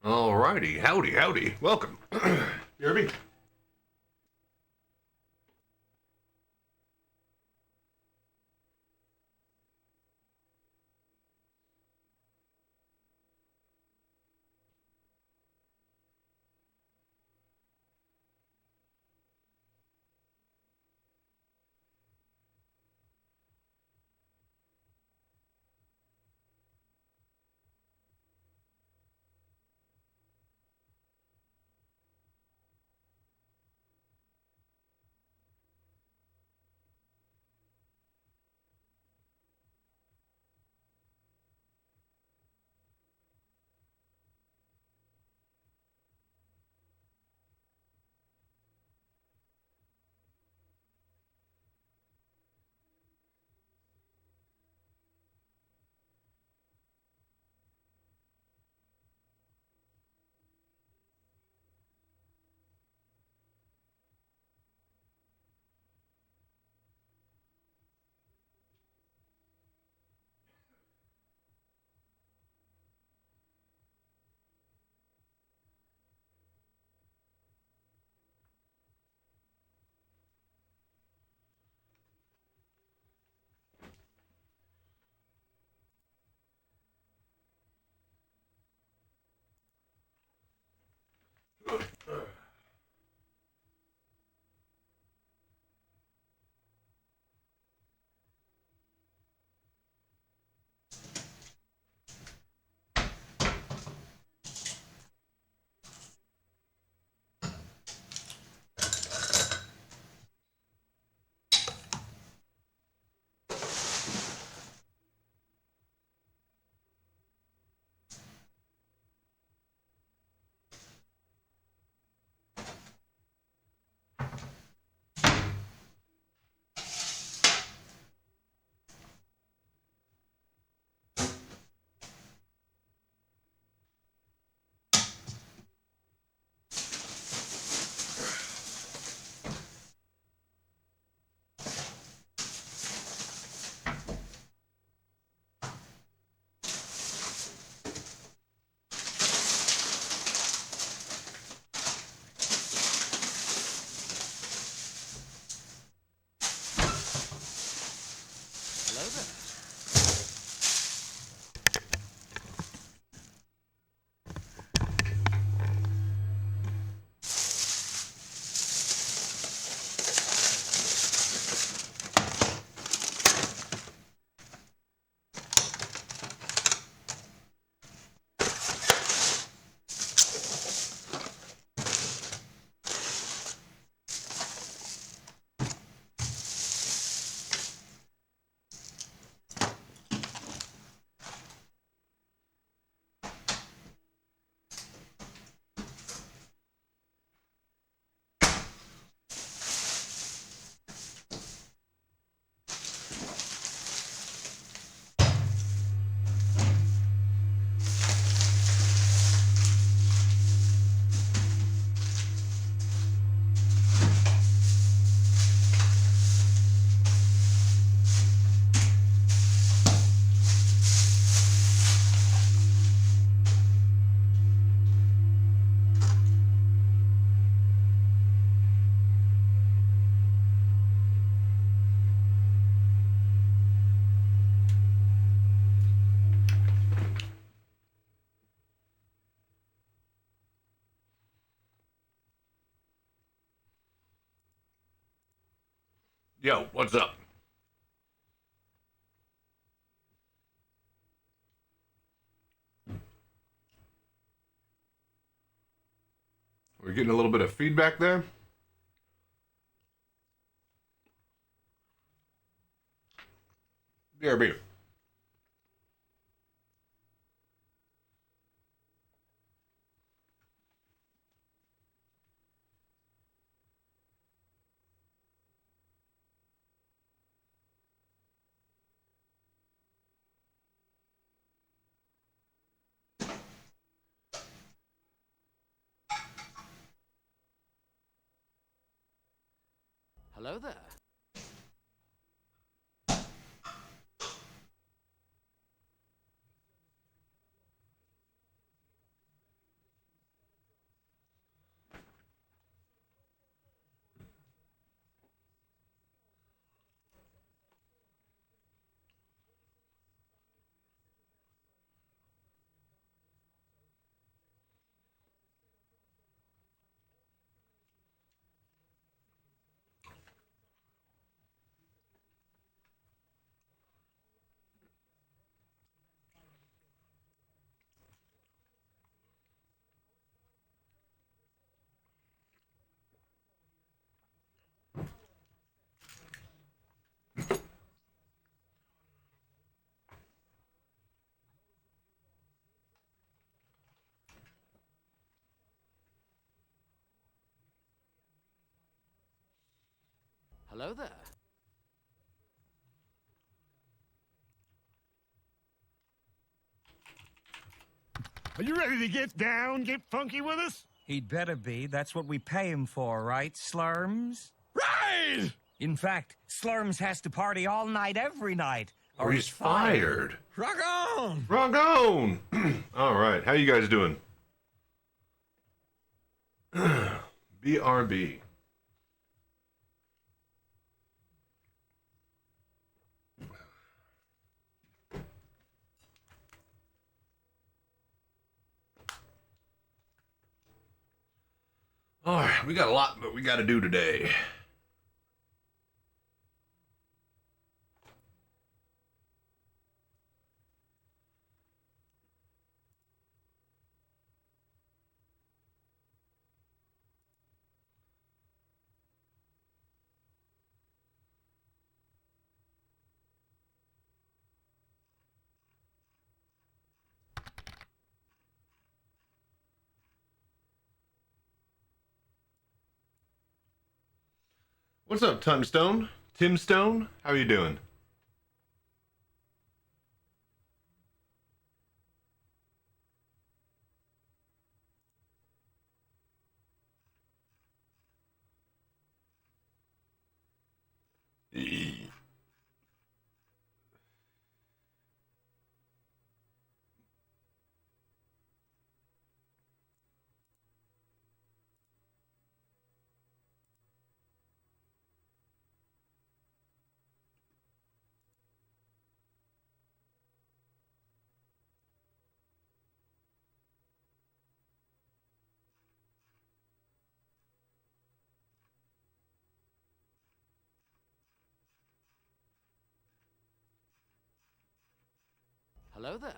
Alrighty, howdy, welcome. You hear me? Hello there. Yo, what's up? We're getting a little bit of feedback there. BRB. Hello there. Hello there. Are you ready to get down, get funky with us? He'd better be. That's what we pay him for, right, Slurms? Right! In fact, Slurms has to party all night, every night. Or he's fired. Rock on! Rock on! All right, how you guys doing? BRB. All right, we got a lot that we got to do today. What's up, Timstone? Timstone? How are you doing? Hello there.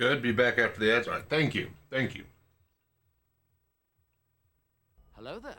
Good. Be back after the ads. All right. Thank you. Thank you. Hello there.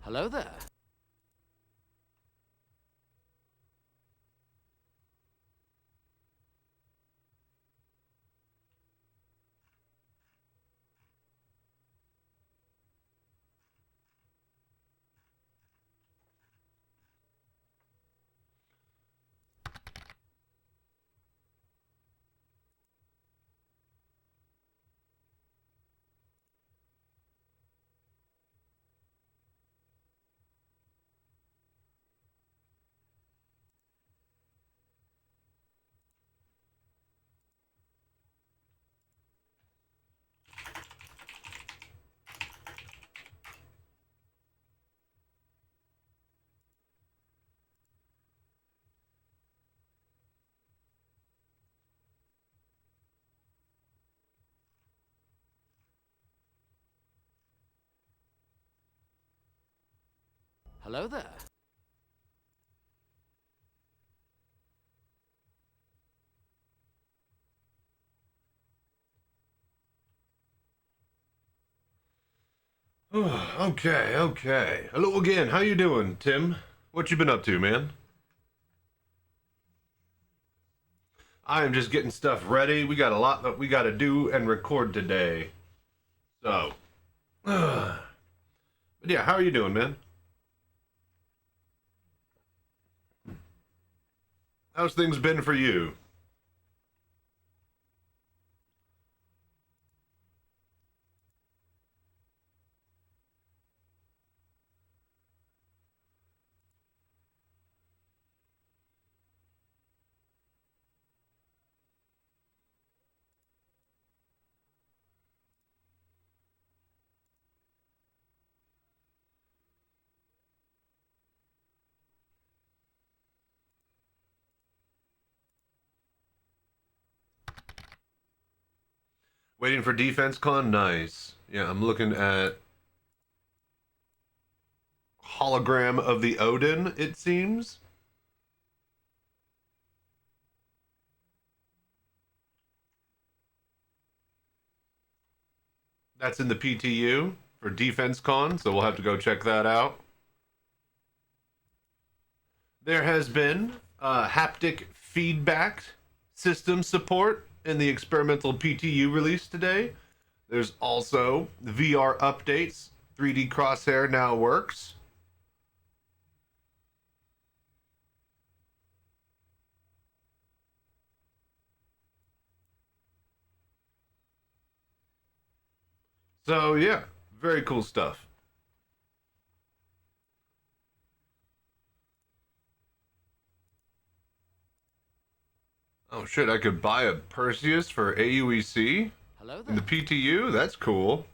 Hello there. Hello there. Okay. Hello again. How you doing, Tim? What you been up to, man? I am just getting stuff ready. We got a lot that we got to do and record today. So, but yeah, how are you doing, man? How's things been for you? Waiting for Defense-Con? Nice. Yeah, I'm looking at hologram of the Odin, it seems. That's in the PTU for Defense-Con, so we'll have to go check that out. There has been haptic feedback system support in the experimental PTU release today. There's also VR updates. 3D crosshair now works. So yeah, very cool stuff. Oh shit, I could buy a Perseus for AUEC Hello in the there. PTU? That's cool.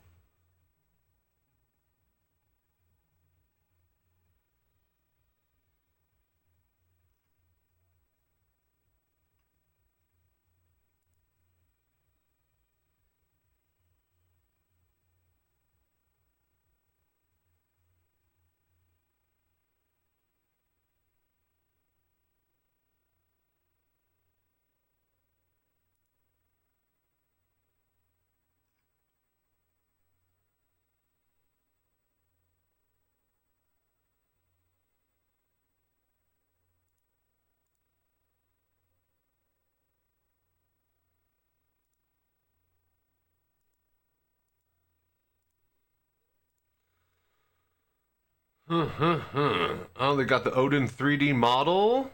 Oh, they got the Odin 3D model.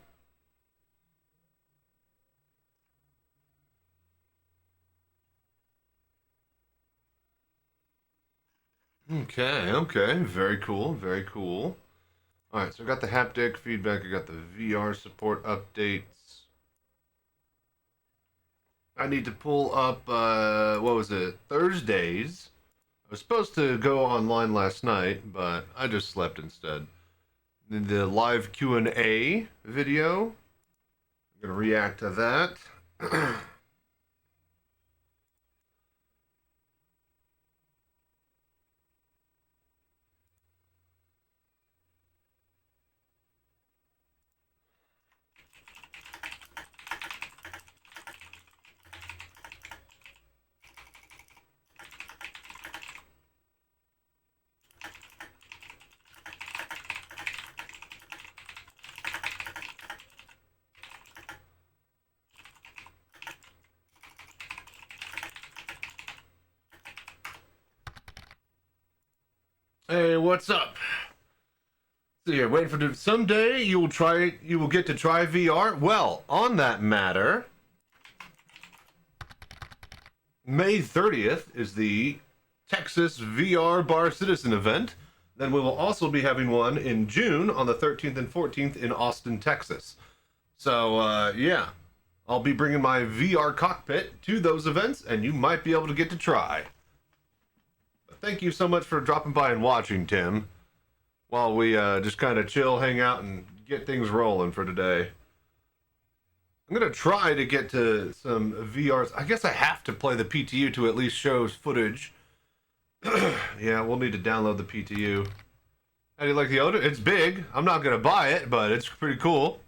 Okay. Very cool, very cool. Alright, so I got the haptic feedback, I got the VR support updates. I need to pull up, what was it, Thursdays. I was supposed to go online last night, but I just slept instead. The live Q&A video. I'm going to react to that. Hey, what's up? So you're waiting for someday you will get to try VR. Well, on that matter, May 30th is the Texas VR Bar Citizen event. Then we will also be having one in June on the 13th and 14th in Austin, Texas. So, yeah, I'll be bringing my VR cockpit to those events, and you might be able to get to try. But thank you so much for dropping by and watching, Tim, while we just kind of chill, hang out, and get things rolling for today. I'm going to try to get to some VRs. I guess I have to play the PTU to at least show footage. Yeah, we'll need to download the PTU. How do you like the odor? It's big. I'm not going to buy it, but it's pretty cool.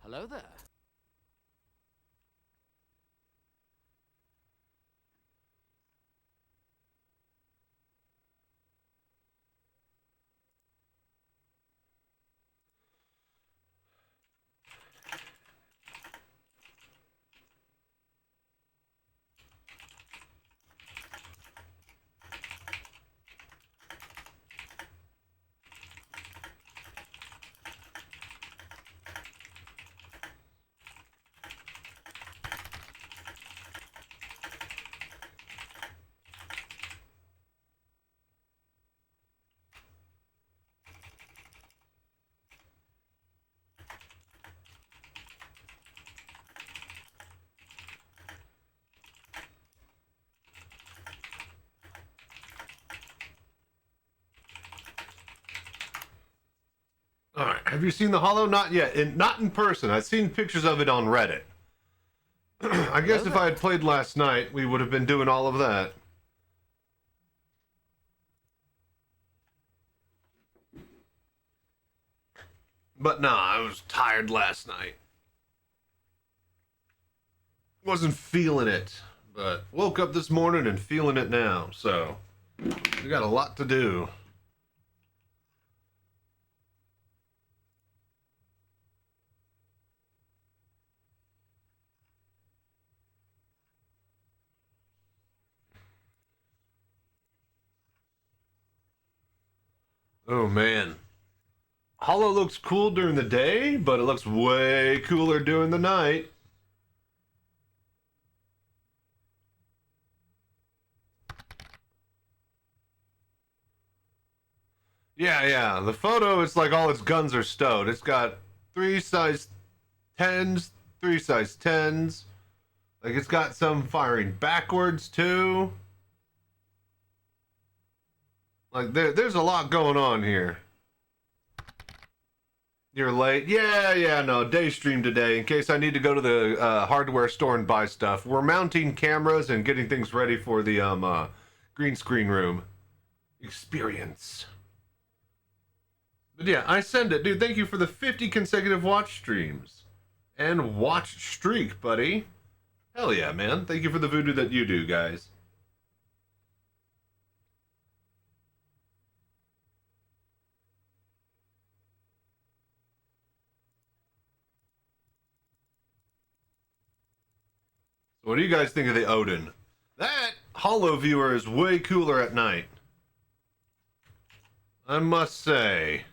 Hello there. All right. Have you seen the Hollow? Not yet. Not in person. I've seen pictures of it on Reddit. I guess if I had played last night, we would have been doing all of that. But nah, I was tired last night. Wasn't feeling it, but woke up this morning and feeling it now. So we got a lot to do. Oh man. Hollow looks cool during the day, but it looks way cooler during the night. Yeah. The photo, it's like all its guns are stowed. It's got 3 size 10s, 3 size 10s. Like it's got some firing backwards too. Like there's a lot going on here. You're late. Yeah, no, day stream today in case I need to go to the hardware store and buy stuff. We're mounting cameras and getting things ready for the green screen room experience. But yeah, I send it. Dude, thank you for the 50 consecutive watch streams. And watch streak, buddy. Hell yeah, man. Thank you for the voodoo that you do, guys. So what do you guys think of the Odin? That Hollow viewer is way cooler at night. I must say.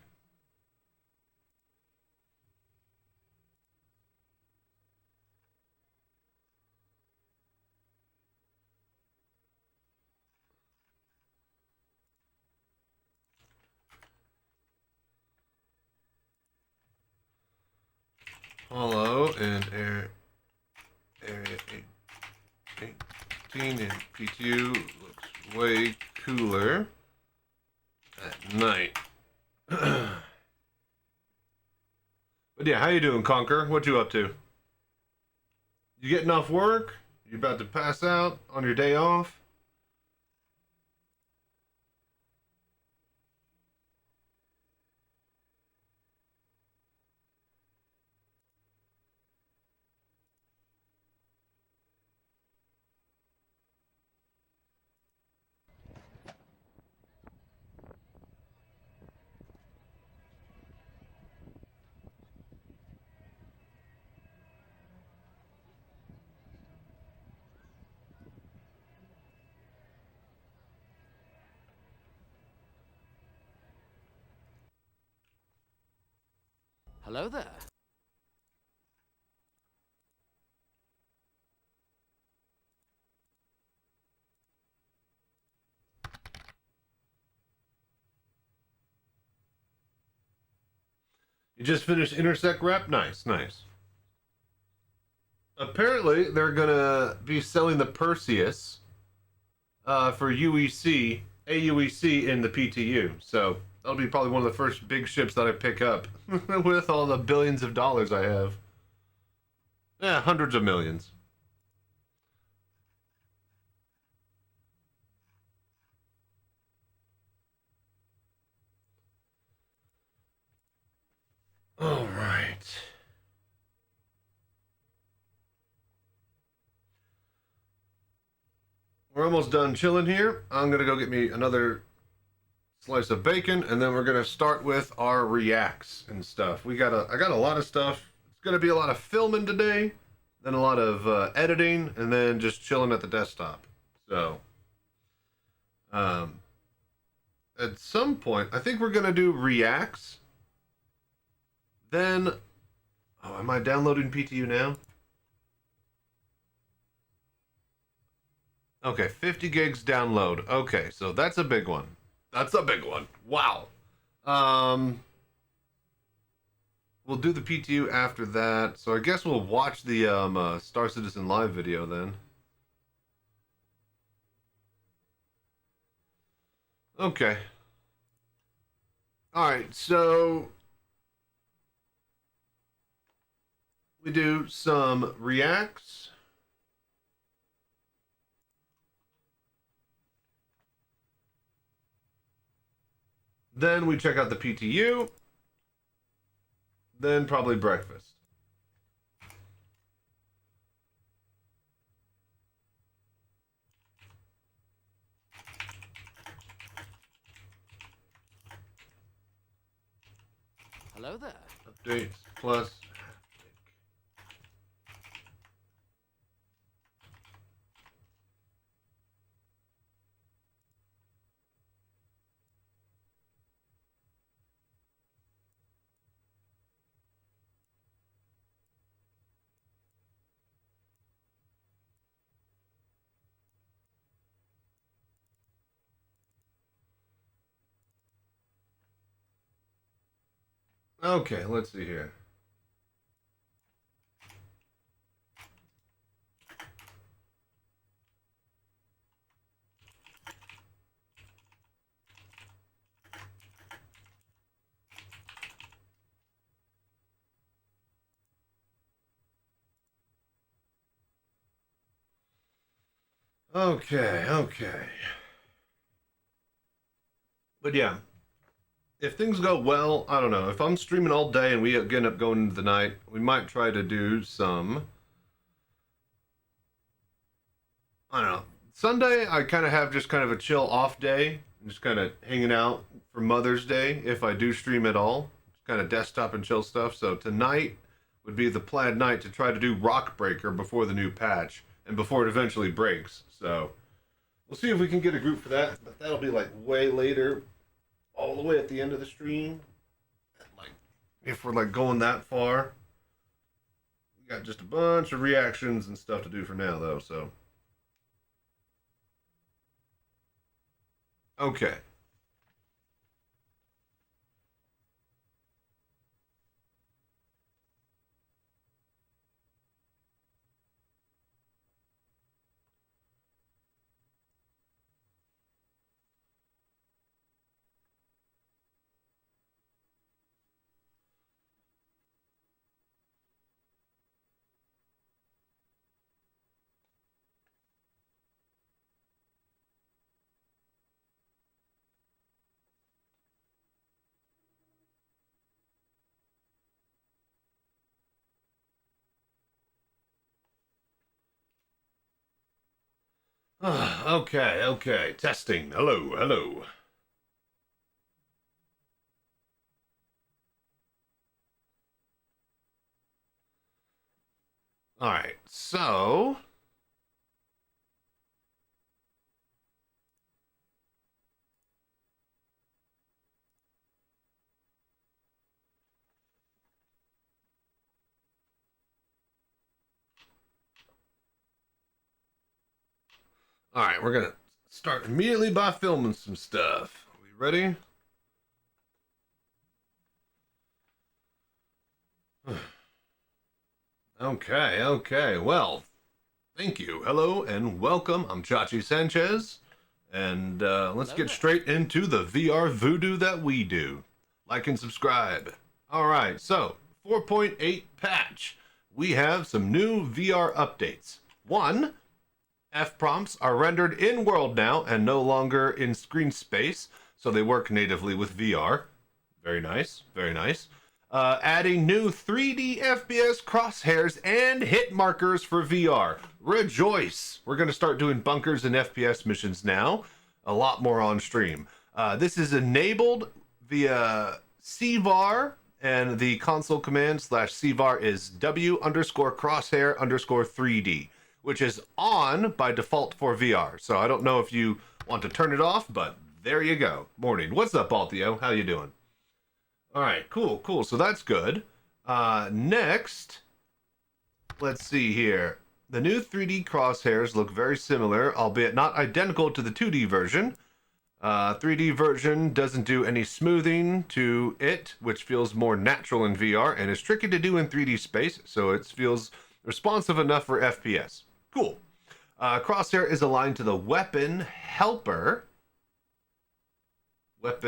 Hollow and area 18 and PTU looks way cooler at night. But yeah, how you doing, Conker? What you up to? You getting off work? You about to pass out on your day off? Hello there. You just finished Intersect Rep? Nice, nice. Apparently, they're gonna be selling the Perseus for UEC, AUEC in the PTU. So that'll be probably one of the first big ships that I pick up with all the billions of dollars I have. Yeah, hundreds of millions. All right. We're almost done chilling here. I'm gonna go get me another slice of bacon, and then we're gonna start with our reacts and stuff. I got a lot of stuff. It's gonna be a lot of filming today, then a lot of editing, and then just chilling at the desktop. So, um, at some point, I think we're gonna do reacts. Then, oh, am I downloading PTU now? Okay, 50 gigs download. Okay, so that's a big one. That's a big one. Wow. We'll do the PTU after that. So I guess we'll watch the Star Citizen live video then. Okay. All right, so we do some reacts. Then we check out the PTU. Then probably breakfast. Hello there. Updates plus. Okay, let's see here. Okay. But yeah, if things go well, I don't know. If I'm streaming all day and we end up going into the night, we might try to do some. I don't know. Sunday, I kind of have just kind of a chill off day, just kind of hanging out for Mother's Day if I do stream at all. Just kind of desktop and chill stuff. So tonight would be the planned night to try to do Rock Breaker before the new patch and before it eventually breaks. So we'll see if we can get a group for that, but that'll be like way later, all the way at the end of the stream. Like, if we're like going that far, we got just a bunch of reactions and stuff to do for now, though. So, okay. Okay. Testing. Hello. All right. So, All right, we're gonna start immediately by filming some stuff. Are we ready? Okay. Well, thank you. Hello and welcome. I'm Chachi Sanchez, and let's Hello get there. straight into the VR voodoo that we do. Like and subscribe. All right, so 4.8 patch. We have some new VR updates. One, F prompts are rendered in world now and no longer in screen space, so they work natively with VR. Very nice, very nice. Adding new 3D FPS crosshairs and hit markers for VR. Rejoice! We're going to start doing bunkers and FPS missions now. A lot more on stream. This is enabled via CVAR, and the console command /CVAR is W_crosshair_3D, which is on by default for VR. So I don't know if you want to turn it off, but there you go. Morning. What's up, Baltio? How you doing? All right, cool. So that's good. Next, let's see here. The new 3D crosshairs look very similar, albeit not identical to the 2D version. 3D version doesn't do any smoothing to it, which feels more natural in VR and is tricky to do in 3D space, so it feels responsive enough for FPS. Cool. Crosshair is aligned to the weapon helper. Like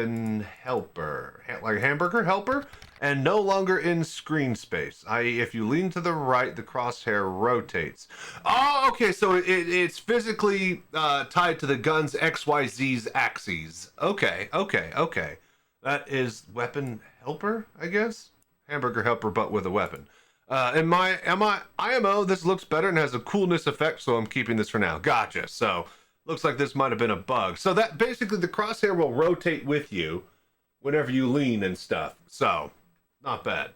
hamburger helper, and no longer in screen space. I.e., if you lean to the right, the crosshair rotates. Oh, okay, so it's physically tied to the gun's XYZ's axes. Okay. That is weapon helper, I guess? Hamburger helper, but with a weapon. In my IMO, this looks better and has a coolness effect, so I'm keeping this for now. Gotcha. So looks like this might have been a bug. So that basically the crosshair will rotate with you whenever you lean and stuff. So not bad.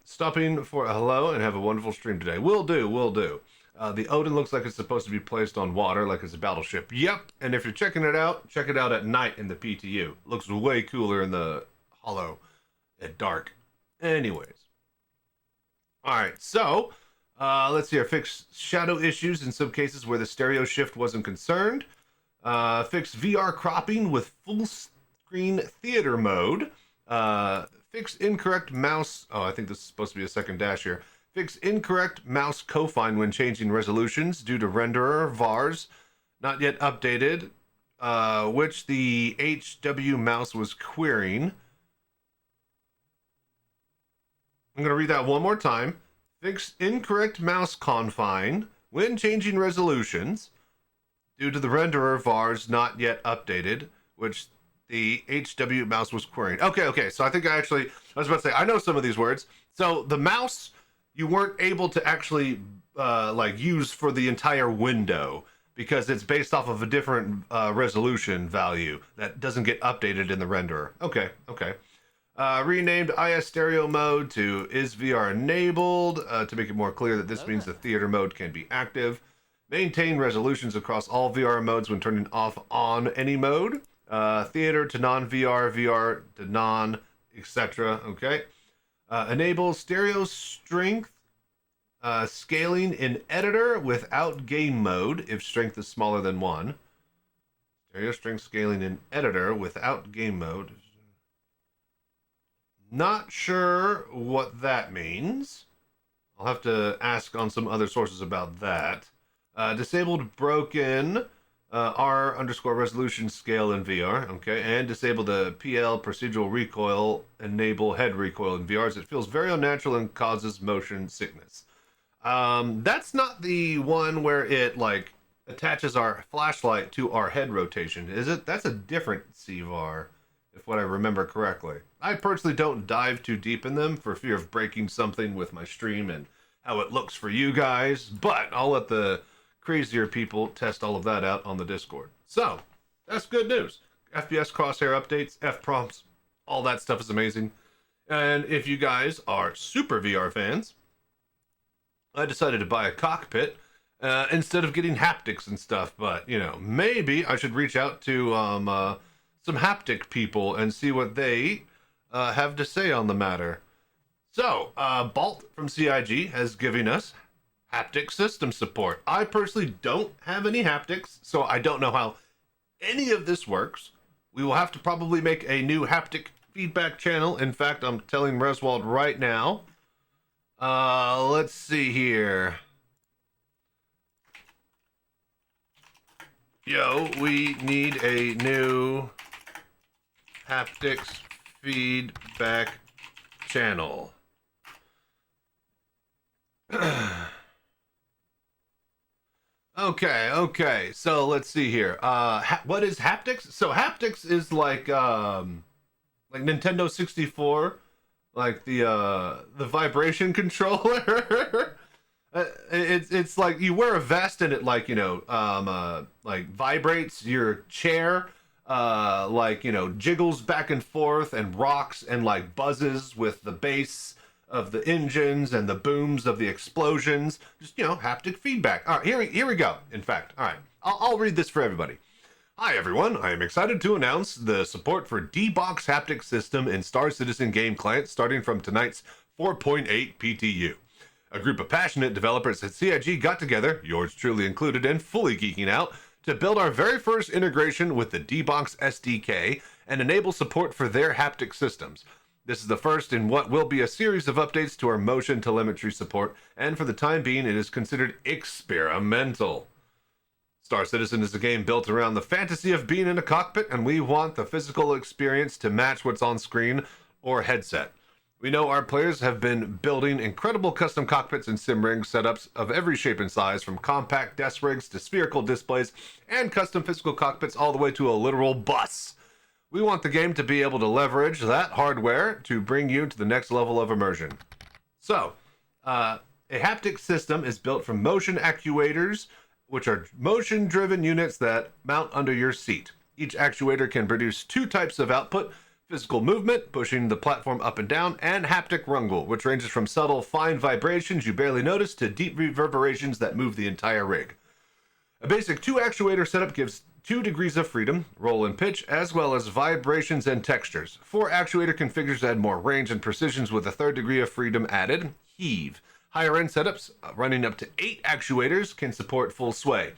Stopping for a hello and have a wonderful stream today. Will do. The Odin looks like it's supposed to be placed on water like it's a battleship. Yep. And if you're checking it out, check it out at night in the PTU. Looks way cooler in the hollow at dark. Anyways. All right. So let's see. Fix shadow issues in some cases where the stereo shift wasn't concerned. Fix VR cropping with full screen theater mode. Fix incorrect mouse. Oh, I think this is supposed to be a second dash here. Fix incorrect mouse cofine when changing resolutions due to renderer VARs not yet updated, which the HW mouse was querying. I'm going to read that one more time. Fix incorrect mouse confine when changing resolutions due to the renderer VARs not yet updated, which the HW mouse was querying. Okay. So I was about to say, I know some of these words. So the mouse, you weren't able to actually use for the entire window because it's based off of a different resolution value that doesn't get updated in the renderer. Okay. Renamed IS stereo mode to is VR enabled to make it more clear that this means the theater mode can be active. Maintain resolutions across all VR modes when turning off on any mode. Theater to non-VR, VR to non, etc. Okay. Enable stereo strength scaling in editor without game mode if strength is smaller than 1. Stereo strength scaling in editor without game mode. Not sure what that means. I'll have to ask on some other sources about that. Disabled broken R_resolution scale in VR, okay, and disable the PL procedural recoil, enable head recoil in VR as it feels very unnatural and causes motion sickness. That's not the one where it attaches our flashlight to our head rotation, is it? That's a different CVAR, if what I remember correctly. I personally don't dive too deep in them for fear of breaking something with my stream and how it looks for you guys, but I'll let the crazier people test all of that out on the Discord. So, that's good news. FPS crosshair updates, F prompts, all that stuff is amazing. And if you guys are super VR fans, I decided to buy a Cockpit instead of getting haptics and stuff, but, maybe I should reach out to some haptic people and see what they have to say on the matter. So, Balt from CIG has given us haptic system support. I personally don't have any haptics, so I don't know how any of this works. We will have to probably make a new haptic feedback channel. In fact, I'm telling Reswald right now. Let's see here. Yo, we need a new haptics feedback channel. Okay. So let's see here. What is haptics? So haptics is like Nintendo 64, like the vibration controller. It's like you wear a vest and it like like vibrates your chair, like jiggles back and forth and rocks and like buzzes with the bass of the engines and the booms of the explosions. Just haptic feedback. All right, here we go. In fact, all right, I'll read this for everybody. Hi everyone, I am excited to announce the support for D-Box haptic system in Star Citizen game client starting from tonight's 4.8 PTU. A group of passionate developers at CIG got together, yours truly included and fully geeking out, to build our very first integration with the D-Box SDK and enable support for their haptic systems. This is the first in what will be a series of updates to our motion telemetry support, and for the time being it is considered experimental. Star Citizen is a game built around the fantasy of being in a cockpit, and we want the physical experience to match what's on screen or headset. We know our players have been building incredible custom cockpits and sim rig setups of every shape and size, from compact desk rigs to spherical displays and custom physical cockpits all the way to a literal bus. We want the game to be able to leverage that hardware to bring you to the next level of immersion. So, a haptic system is built from motion actuators, which are motion-driven units that mount under your seat. Each actuator can produce two types of output: physical movement, pushing the platform up and down, and haptic rumble, which ranges from subtle, fine vibrations you barely notice to deep reverberations that move the entire rig. A basic 2-actuator setup gives 2 degrees of freedom, roll and pitch, as well as vibrations and textures. 4-actuator configures add more range and precisions with a 3rd degree of freedom added, heave. Higher-end setups, running up to 8 actuators, can support full sway,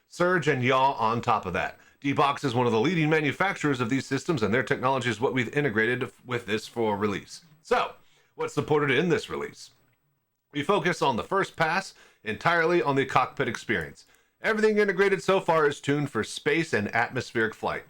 surge, and yaw on top of that. D-Box is one of the leading manufacturers of these systems, and their technology is what we've integrated with this for release. So, what's supported in this release? We focus on the first pass entirely on the cockpit experience. Everything integrated so far is tuned for space and atmospheric flight.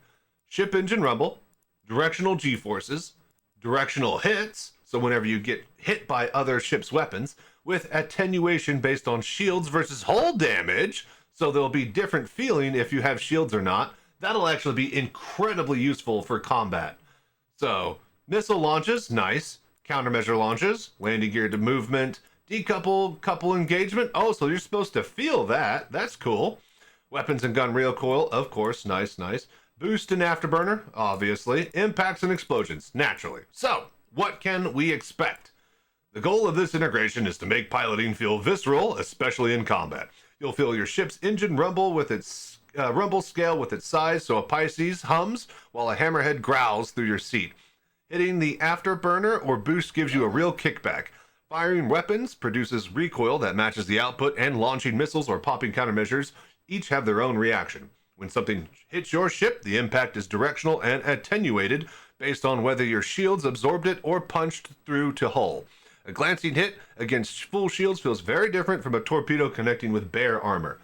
Ship engine rumble, directional G-forces, directional hits, so whenever you get hit by other ships' weapons, with attenuation based on shields versus hull damage, so there'll be different feeling if you have shields or not. That'll actually be incredibly useful for combat. So, missile launches, nice. Countermeasure launches, landing gear to movement, decouple, couple engagement. Oh, so you're supposed to feel that. That's cool. Weapons and gun recoil, of course, nice. Boost and afterburner, obviously. Impacts and explosions, naturally. So, what can we expect? The goal of this integration is to make piloting feel visceral, especially in combat. You'll feel your ship's engine rumble with its rumble scale with its size, so a Pisces hums while a hammerhead growls through your seat. Hitting the afterburner or boost gives you a real kickback. Firing weapons produces recoil that matches the output, and launching missiles or popping countermeasures each have their own reaction. When something hits your ship, the impact is directional and attenuated based on whether your shields absorbed it or punched through to hull. A glancing hit against full shields feels very different from a torpedo connecting with bare armor.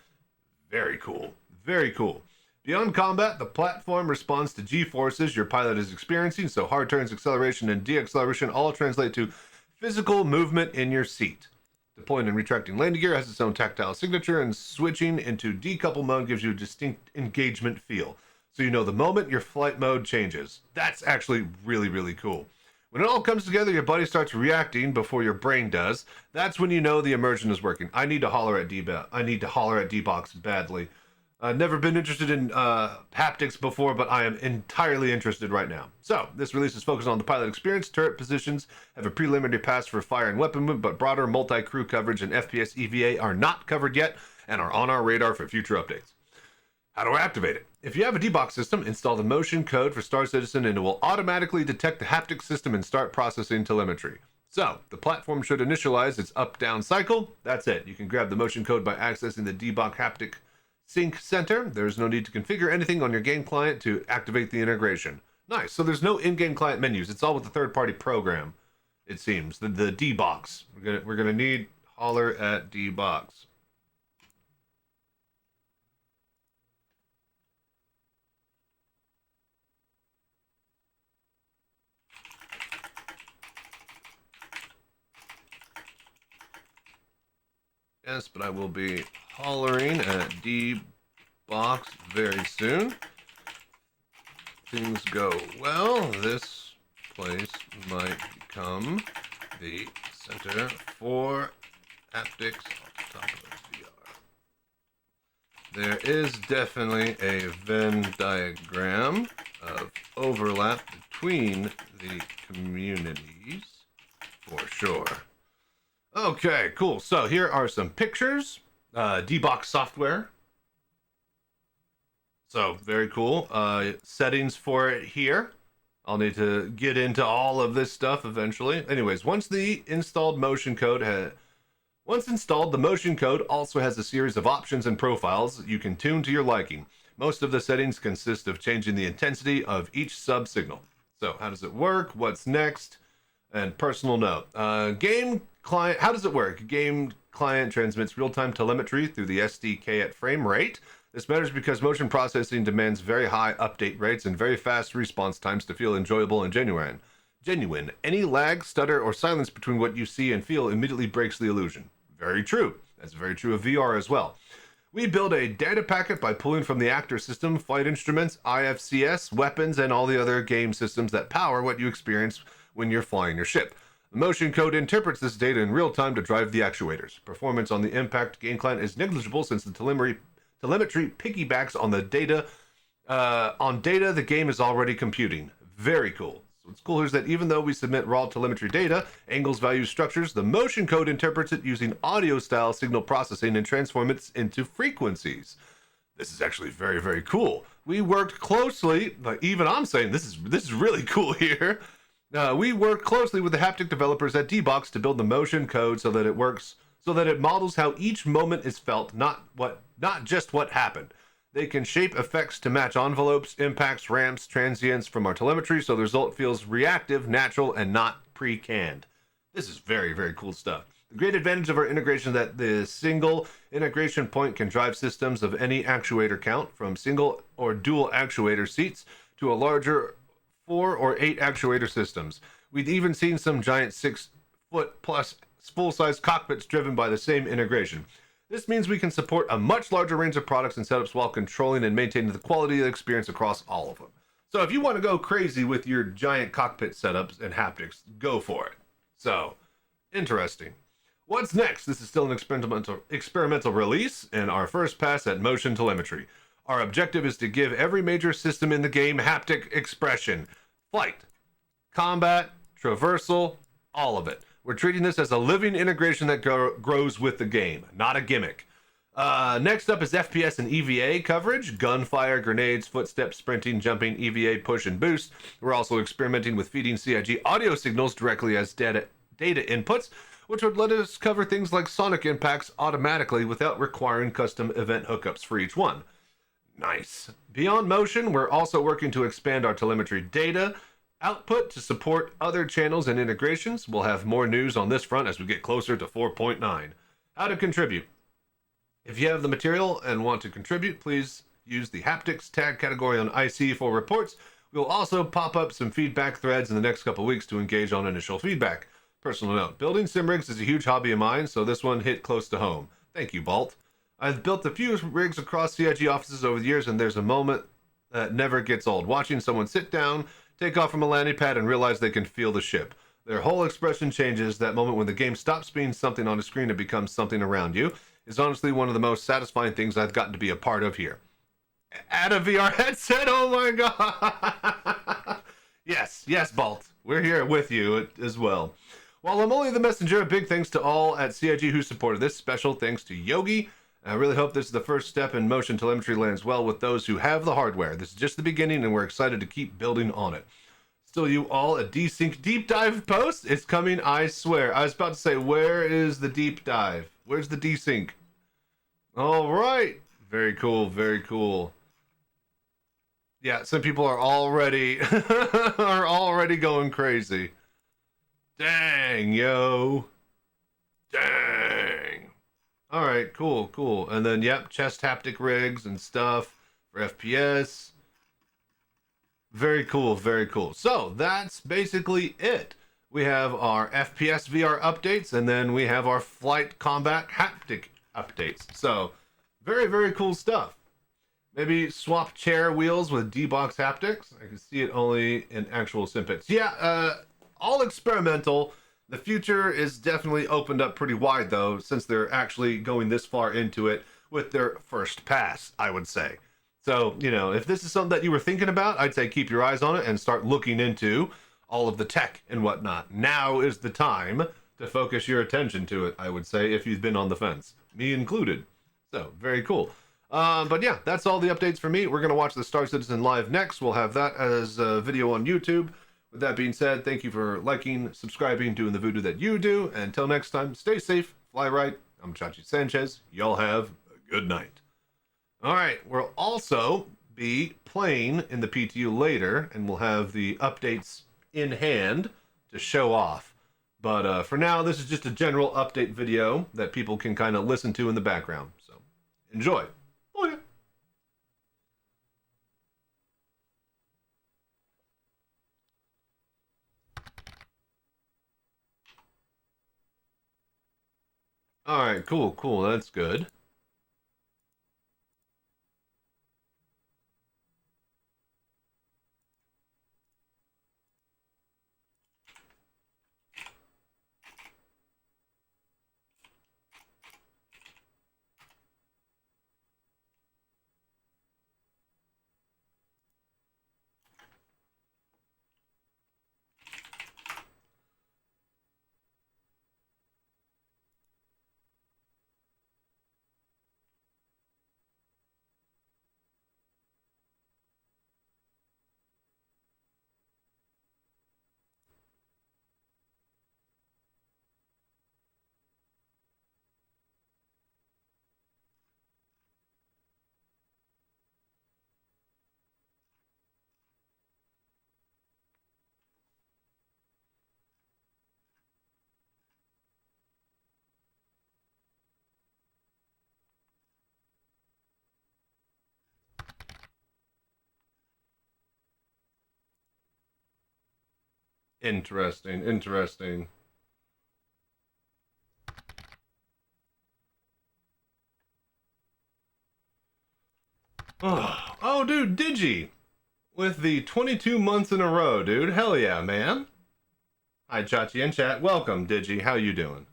Very cool. Very cool. Beyond combat, the platform responds to G-forces your pilot is experiencing, so hard turns, acceleration, and deacceleration all translate to physical movement in your seat. Deploying and retracting landing gear has its own tactile signature, and switching into decouple mode gives you a distinct engagement feel, so you know the moment your flight mode changes. That's actually really, really cool. When it all comes together, your body starts reacting before your brain does. That's when you know the immersion is working. I need to holler at D-Box badly. I've never been interested in haptics before, but I am entirely interested right now. So, this release is focused on the pilot experience. Turret positions have a preliminary pass for fire and weapon movement, but broader multi-crew coverage and FPS EVA are not covered yet and are on our radar for future updates. How do I activate it? If you have a D-Box system, install the motion code for Star Citizen and it will automatically detect the haptic system and start processing telemetry. So, the platform should initialize its up-down cycle. That's it. You can grab the motion code by accessing the Debug Haptic Sync Center. There's no need to configure anything on your game client to activate the integration. Nice. So there's no in-game client menus. It's all with the third-party program, it seems. The D-Box. We're gonna need holler at D-Box. Yes, but I will be hollering at D-Box very soon. Things go well, this place might become the center for haptics on top of VR. There is definitely a Venn diagram of overlap between the communities, for sure. Okay, cool. So here are some pictures. D-Box software. So very cool. Settings for it here. I'll need to get into all of this stuff eventually. Anyways, once installed, the motion code also has a series of options and profiles you can tune to your liking. Most of the settings consist of changing the intensity of each sub signal. So how does it work? What's next? And personal note. Game client, how does it work? Game client transmits real-time telemetry through the SDK at frame rate. This matters because motion processing demands very high update rates and very fast response times to feel enjoyable and genuine. Any lag, stutter, or silence between what you see and feel immediately breaks the illusion. Very true. That's very true of VR as well. We build a data packet by pulling from the actor system, flight instruments, IFCS, weapons, and all the other game systems that power what you experience when you're flying your ship. The motion code interprets this data in real time to drive the actuators. Performance on the Impact game client is negligible since the telemetry piggybacks on the data the game is already computing. Very cool. So what's cool is that even though we submit raw telemetry data, angles, values, structures, the motion code interprets it using audio style signal processing and transforms it into frequencies. This is actually very, very cool. We worked closely, but even I'm saying this is really cool here. We worked closely with the haptic developers at D-Box to build the motion code so that it models how each moment is felt, not just what happened. They can shape effects to match envelopes, impacts, ramps, transients from our telemetry, so the result feels reactive, natural, and not pre-canned. This is very, very cool stuff. The great advantage of our integration is that the single integration point can drive systems of any actuator count, from single or dual actuator seats to a larger 4 or 8 actuator systems. We've even seen some giant 6-foot plus full-size cockpits driven by the same integration. This means we can support a much larger range of products and setups while controlling and maintaining the quality of the experience across all of them. So if you want to go crazy with your giant cockpit setups and haptics, go for it. So, interesting. What's next? This is still an experimental release and our first pass at motion telemetry. Our objective is to give every major system in the game haptic expression. Flight, combat, traversal, all of it. We're treating this as a living integration that grows with the game, not a gimmick. Next up is FPS and EVA coverage, gunfire, grenades, footsteps, sprinting, jumping, EVA, push, and boost. We're also experimenting with feeding CIG audio signals directly as data inputs, which would let us cover things like sonic impacts automatically without requiring custom event hookups for each one. Nice. Beyond motion, we're also working to expand our telemetry data output to support other channels and integrations. We'll have more news on this front as we get closer to 4.9. How to contribute. If you have the material and want to contribute, please use the haptics tag category on IC for reports. We'll also pop up some feedback threads in the next couple weeks to engage on initial feedback. Personal note, building sim rigs is a huge hobby of mine, so this one hit close to home. Thank you, Balt. I've built a few rigs across CIG offices over the years, and there's a moment that never gets old. Watching someone sit down, take off from a landing pad, and realize they can feel the ship. Their whole expression changes. That moment when the game stops being something on a screen and becomes something around you is honestly one of the most satisfying things I've gotten to be a part of here. Add a VR headset, oh my god! Yes, Balt. We're here with you as well. While I'm only the messenger, a big thanks to all at CIG who supported this. Special thanks to Yogi. I really hope this is the first step in motion telemetry lands well with those who have the hardware. This is just the beginning, and we're excited to keep building on it. Still you all a desync deep dive post? It's coming, I swear. I was about to say, where is the deep dive? Where's the desync? All right. Very cool, very cool. Yeah, some people are already going crazy. Dang, yo. Dang. All right, cool, cool. And then, yep, chest haptic rigs and stuff for FPS. Very cool, very cool. So that's basically it. We have our FPS VR updates, and then we have our flight combat haptic updates. So very, very cool stuff. Maybe swap chair wheels with D-Box haptics. I can see it only in actual Simpix. Yeah, all experimental. The future is definitely opened up pretty wide, though, since they're actually going this far into it with their first pass, I would say. So, you know, if this is something that you were thinking about, I'd say keep your eyes on it and start looking into all of the tech and whatnot. Now is the time to focus your attention to it, I would say, if you've been on the fence, me included. So, very cool. But yeah, that's all the updates for me. We're going to watch the Star Citizen live next. We'll have that as a video on YouTube. With that being said, thank you for liking, subscribing, doing the voodoo that you do. And until next time, stay safe, fly right. I'm Chachi Sanchez. Y'all have a good night. All right, we'll also be playing in the PTU later, and we'll have the updates in hand to show off. But for now, this is just a general update video that people can kind of listen to in the background. So enjoy. Oh, yeah. All right, cool, cool. That's good. Interesting, interesting. Oh, dude, Digi! With the 22 months in a row, dude. Hell yeah, man. Hi, Chachi and chat. Welcome, Digi. How you doing?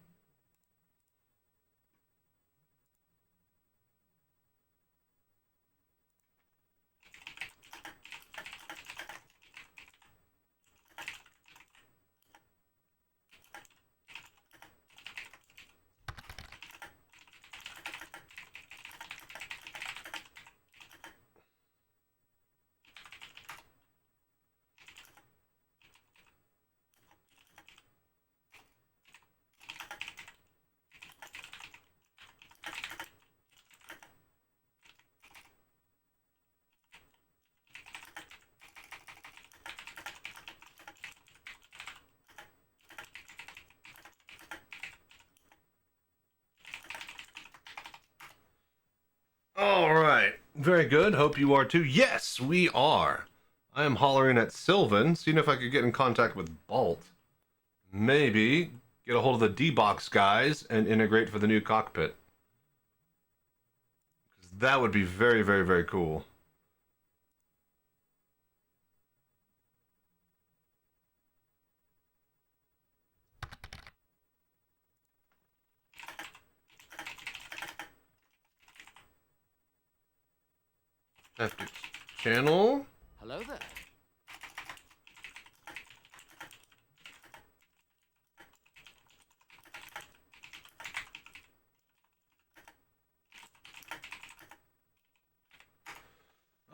All right. Very good. Hope you are too. Yes, we are. I am hollering at Sylvan, seeing if I could get in contact with Bolt. Maybe get a hold of the D-Box guys and integrate for the new cockpit. That would be very, very, very cool. Haptics channel. Hello there.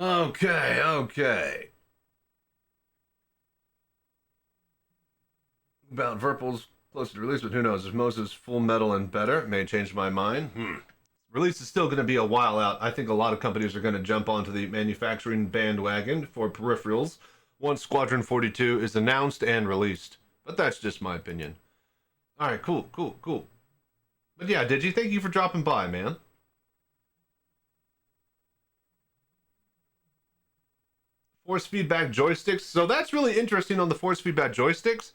Okay, okay. About Verpal's closer to release, but who knows? If Moses Full Metal and better, it may change my mind. Release is still going to be a while out. I think a lot of companies are going to jump onto the manufacturing bandwagon for peripherals once Squadron 42 is announced and released. But that's just my opinion. All right, cool. But yeah, Digi, thank you for dropping by, man. Force feedback joysticks. So that's really interesting on the force feedback joysticks.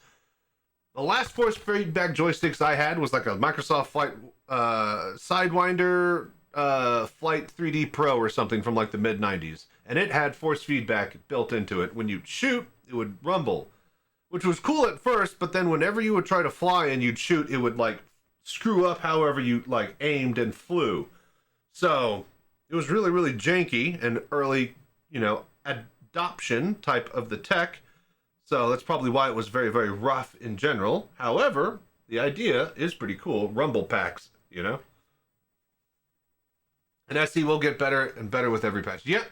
The last force feedback joysticks I had was like a Microsoft Flight Sidewinder Flight 3D Pro or something from like the mid 90s. And it had force feedback built into it. When you'd shoot, it would rumble, which was cool at first, but then whenever you would try to fly and you'd shoot, it would like screw up however you like aimed and flew. So it was really, really janky and early, adoption type of the tech. So that's probably why it was very, very rough in general. However, the idea is pretty cool. Rumble packs, And SE will get better and better with every patch. Yep.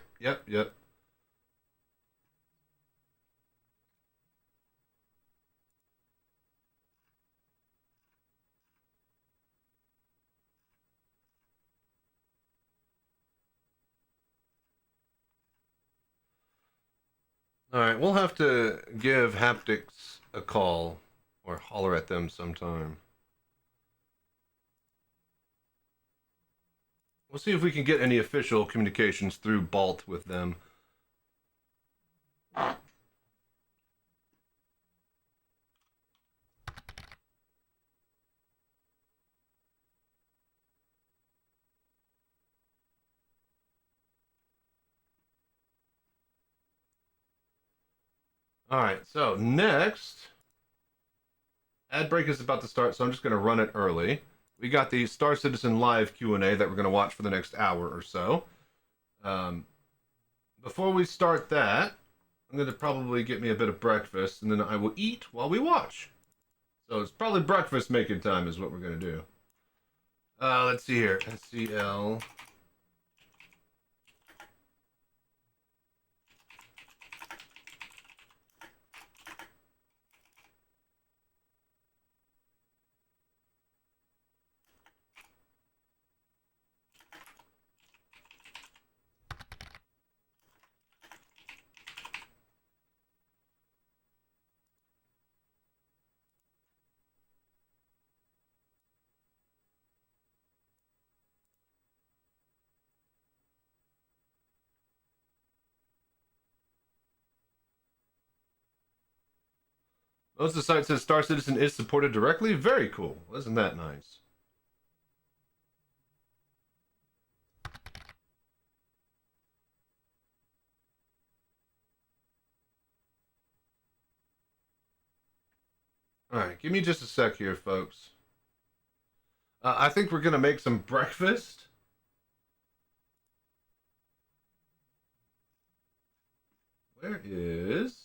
All right, we'll have to give Haptics a call or holler at them sometime. We'll see if we can get any official communications through Balt with them. All right, so next, ad break is about to start, so I'm just going to run it early. We got the Star Citizen live Q&A that we're going to watch for the next hour or so. Before we start that, I'm going to probably get me a bit of breakfast, and then I will eat while we watch. So it's probably breakfast making time is what we're going to do. Let's see here. SCL. Most of the site says Star Citizen is supported directly. Very cool. Isn't that nice? All right, give me just a sec here, folks. I think we're going to make some breakfast. Where is...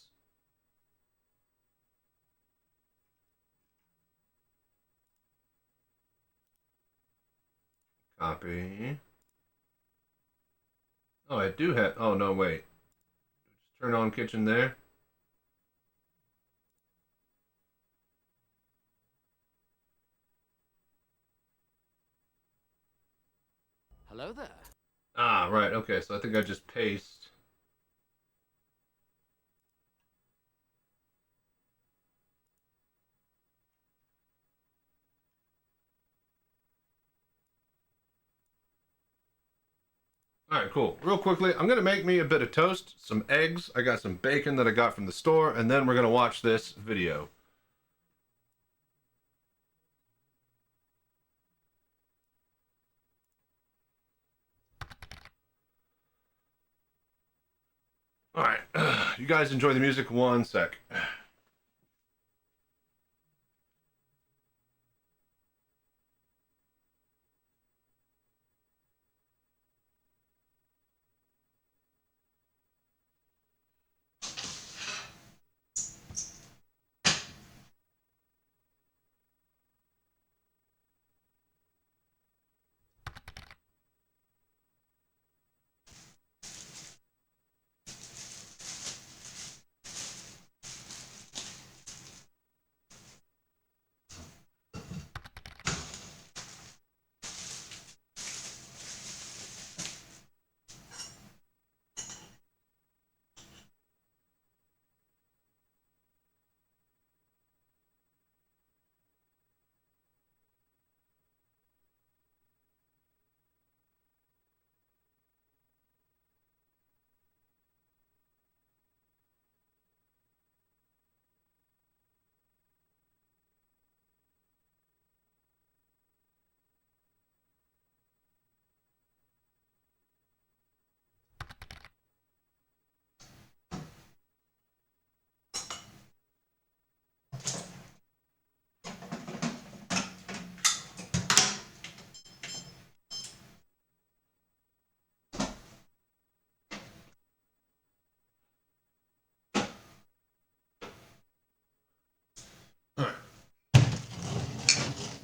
Copy. Oh, I do have... Oh, no, wait. Just turn on kitchen there. Hello there. Ah, right. Okay, so I think I just paste. All right, cool. Real quickly, I'm going to make me a bit of toast, some eggs. I got some bacon that I got from the store, and then we're going to watch this video. All right. You guys enjoy the music. One sec.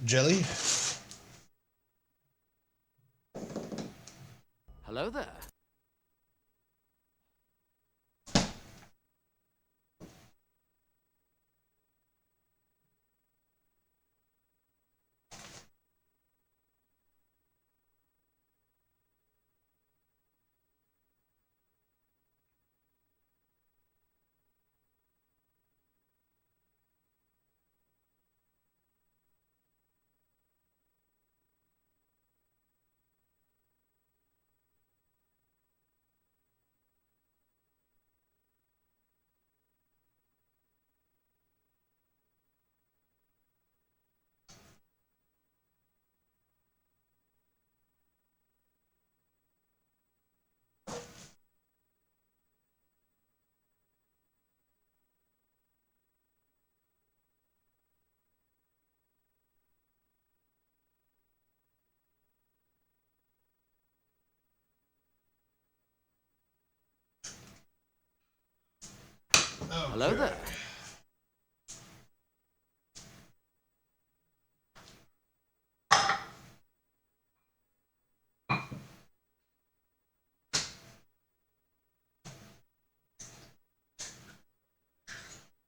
jelly. Hello there. Hello there.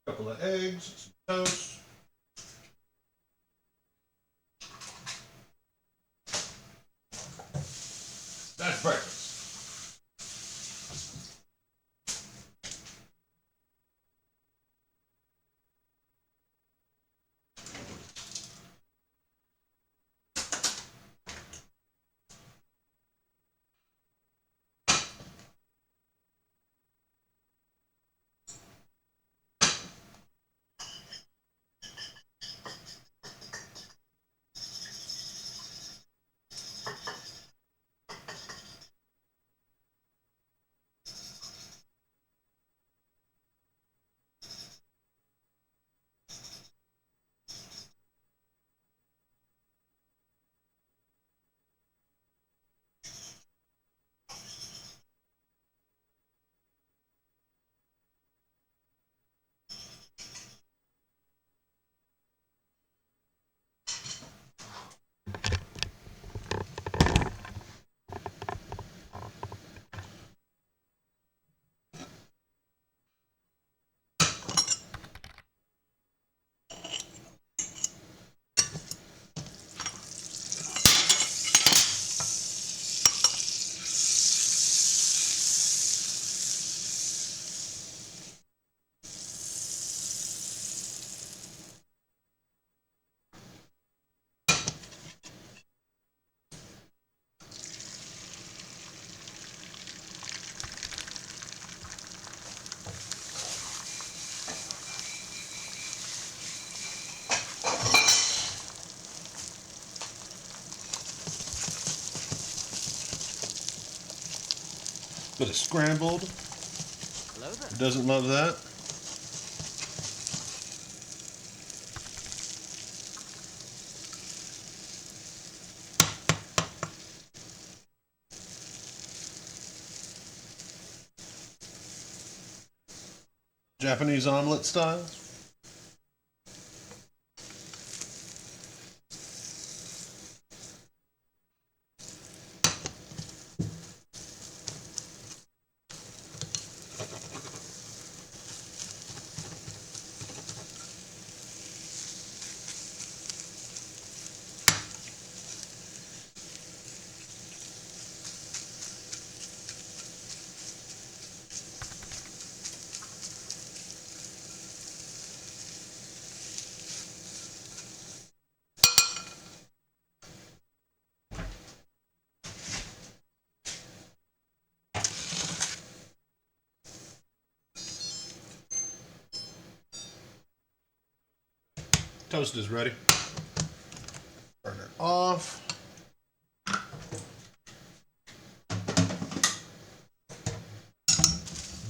Couple of eggs, some toast. That's breakfast. Bit of scrambled. Hello there. Who doesn't love that? Japanese omelet style. Toast is ready. Burner off.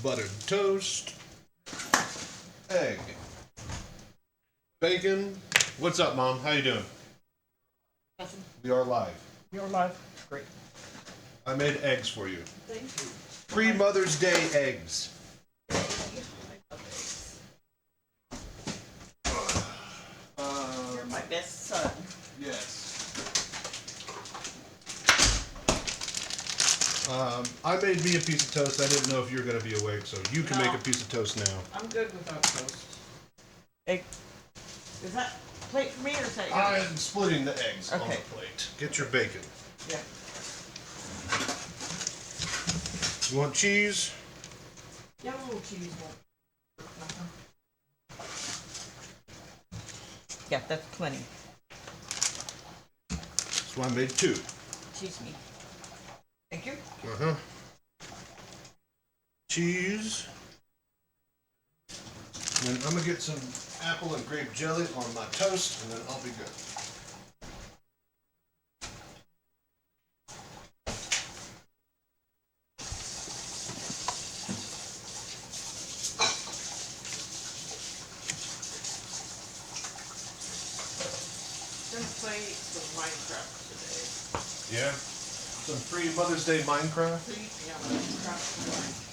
Buttered toast. Egg. Bacon. What's up, Mom? How you doing? Nothing. We are live. You're live. Great. I made eggs for you. Thank you. Pre-Mother's Day eggs. You're my best son. Yes. I made me a piece of toast. I didn't know if you were going to be awake, so you can make a piece of toast now. I'm good without toast. Egg. Is that plate for me or is that yours? I'm splitting the eggs on the Okay. plate. Get your bacon. Yeah. You want cheese? Yeah, a little cheese won't. Yeah, that's plenty. So I made 2. Cheese me. Thank you. Uh-huh. Cheese. And then I'm gonna get some apple and grape jelly on my toast, and then I'll be good. I'm gonna play some Minecraft today. Yeah? Some free Mother's Day Minecraft. Minecraft.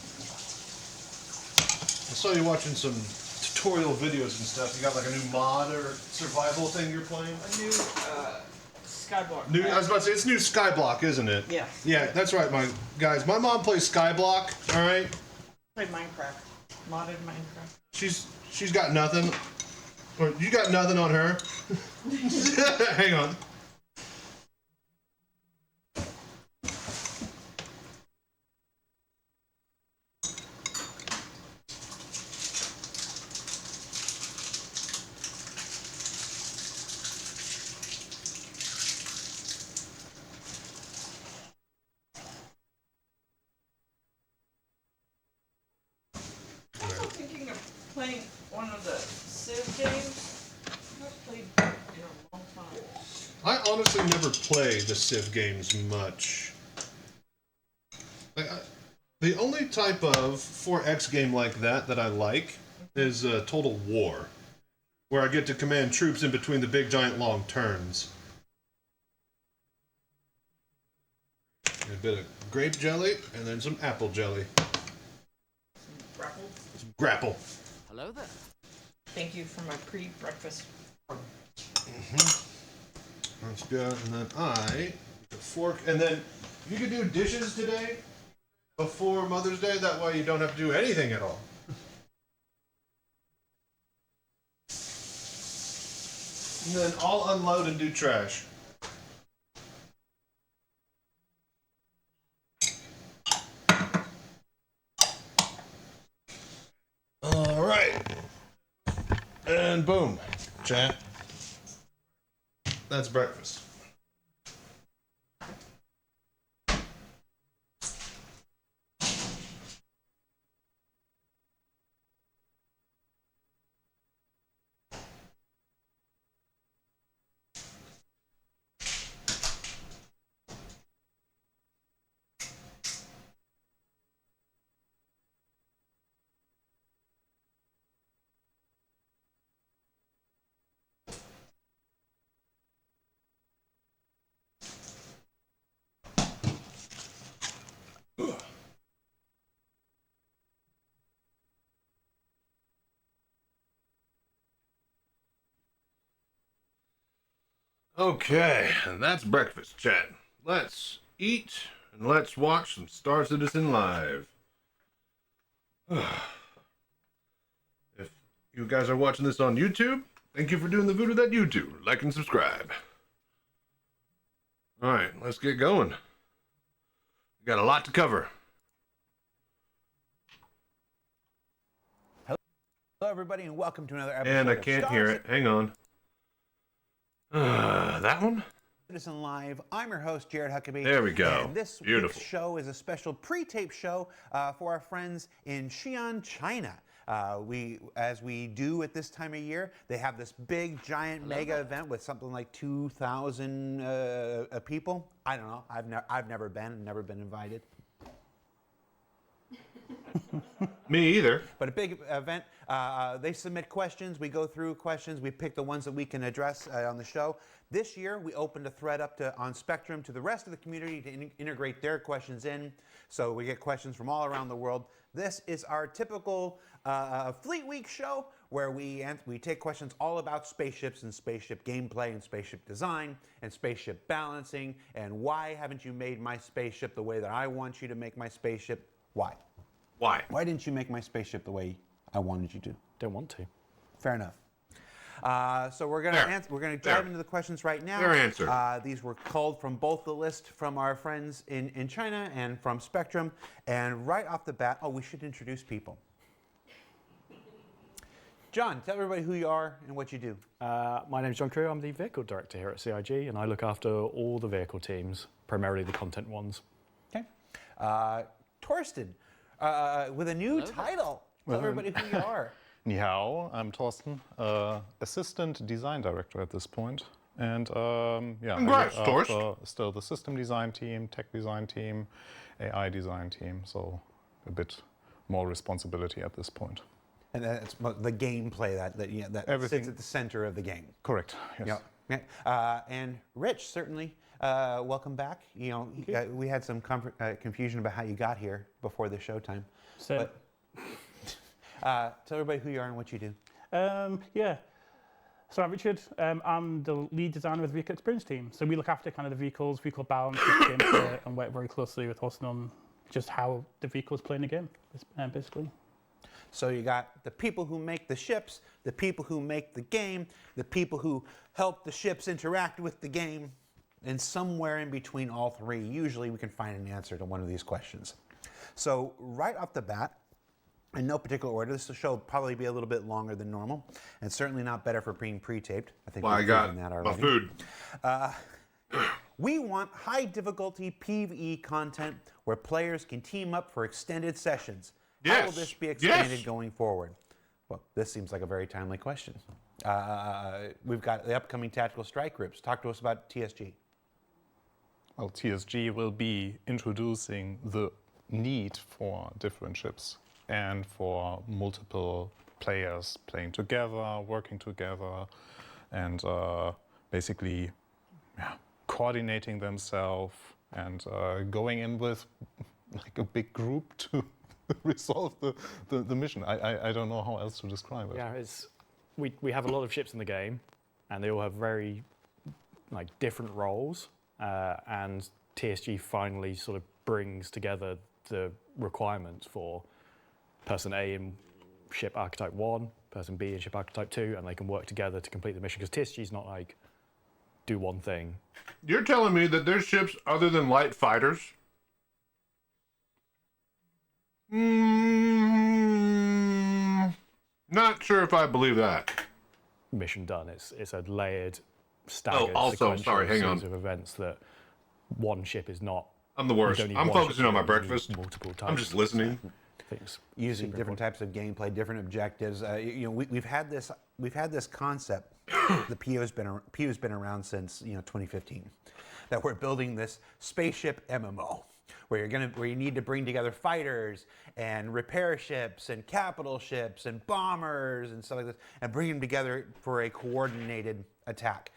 I saw you watching some tutorial videos and stuff. You got like a new mod or survival thing you're playing? A new Skyblock. New, I was about to say, it's new Skyblock, isn't it? Yeah. Yeah, that's right, my guys. My mom plays Skyblock, alright? Play Minecraft. Modded Minecraft. She's got nothing. Or you got nothing on her. Hang on. I'm also thinking of playing one of the Civ games. I've not played in a long time. I honestly never play the Civ games much. The only type of 4X game like that I like is Total War, where I get to command troops in between the big giant long turns. A bit of grape jelly and then some apple jelly. Grapple. Some grapple. Hello there. Thank you for my pre-breakfast. That's good. And then the fork. And then you could do dishes today before Mother's Day. That way you don't have to do anything at all. And then I'll unload and do trash. All right. And boom, chat. That's breakfast. Okay, and that's breakfast, chat. Let's eat and let's watch some Star Citizen live. If you guys are watching this on YouTube, thank you for doing the voodoo that you do. Like and subscribe. Alright, let's get going. We got a lot to cover. Hello, everybody, and welcome to another episode And I of can't Star hear it. Hang on. That one? Citizen Live. I'm your host, Jared Huckabee. There we go. And this Beautiful. week's show is a special pre-tape show for our friends in Xi'an, China. As we do at this time of year, they have this big, giant, mega event with something like 2,000 people. I don't know. I've never been invited. Me either. But a big event. They submit questions. We go through questions. We pick the ones that we can address on the show. This year, we opened a thread up on Spectrum to the rest of the community to integrate their questions in. So we get questions from all around the world. This is our typical Fleet Week show where we take questions all about spaceships and spaceship gameplay and spaceship design and spaceship balancing and why haven't you made my spaceship the way that I want you to make my spaceship? Why? Why? Why didn't you make my spaceship the way I wanted you to? Don't want to. Fair enough. So we're gonna dive into the questions right now. Fair answer. These were culled from both the list from our friends in China and from Spectrum. And right off the bat, we should introduce people. John, tell everybody who you are and what you do. My name is John Crew. I'm the vehicle director here at CIG, and I look after all the vehicle teams, primarily the content ones. Okay. Torsten, with a new title. Tell everybody who you are. Ni hao, I'm Torsten, assistant design director at this point. And Congrats, I look Torst. after still the system design team, tech design team, AI design team, so a bit more responsibility at this point. And that's the gameplay that Everything. sits at the center of the game. Correct, yes. Yeah. And Rich, certainly, welcome back. We had some confusion about how you got here before the showtime. So, Tell everybody who you are and what you do. yeah. So I'm Richard. I'm the lead designer with the vehicle experience team. So we look after kind of the vehicles, vehicle balance, gameplay, and work very closely with Torsten on just how the vehicles play in the game, basically. So you got the people who make the ships, the people who make the game, the people who help the ships interact with the game, and somewhere in between all three, usually we can find an answer to one of these questions. So right off the bat, in no particular order, this show will probably be a little bit longer than normal, and certainly not better for being pre-taped. I think I we've got proven that my already. food. We want high difficulty PvE content where players can team up for extended sessions. How will Yes. this be expanded Yes. going forward? Well, this seems like a very timely question. We've got the upcoming tactical strike groups. Talk to us about TSG. Well, TSG will be introducing the need for different ships and for multiple players playing together, working together, and basically coordinating themselves and going in with like a big group to resolve the mission. I don't know how else to describe it. Yeah, we have a lot of ships in the game, and they all have very different roles. And TSG finally sort of brings together the requirements for person A in ship archetype 1, person B in ship archetype 2, and they can work together to complete the mission. Because TSG's not like do one thing. You're telling me that there's ships other than light fighters? Not sure if I believe that. Mission done. It's a layered, staggered, also, sequential sorry, hang series on. of events that one ship is not. I'm the you worst. don't need I'm one focusing ship on my to do it, you need breakfast. multiple I'm types. just listening. Things. Using different types of gameplay, different objectives. We've had this concept. The PO's been around since 2015. That we're building this spaceship MMO where you need to bring together fighters and repair ships and capital ships and bombers and stuff like this, and bring them together for a coordinated attack.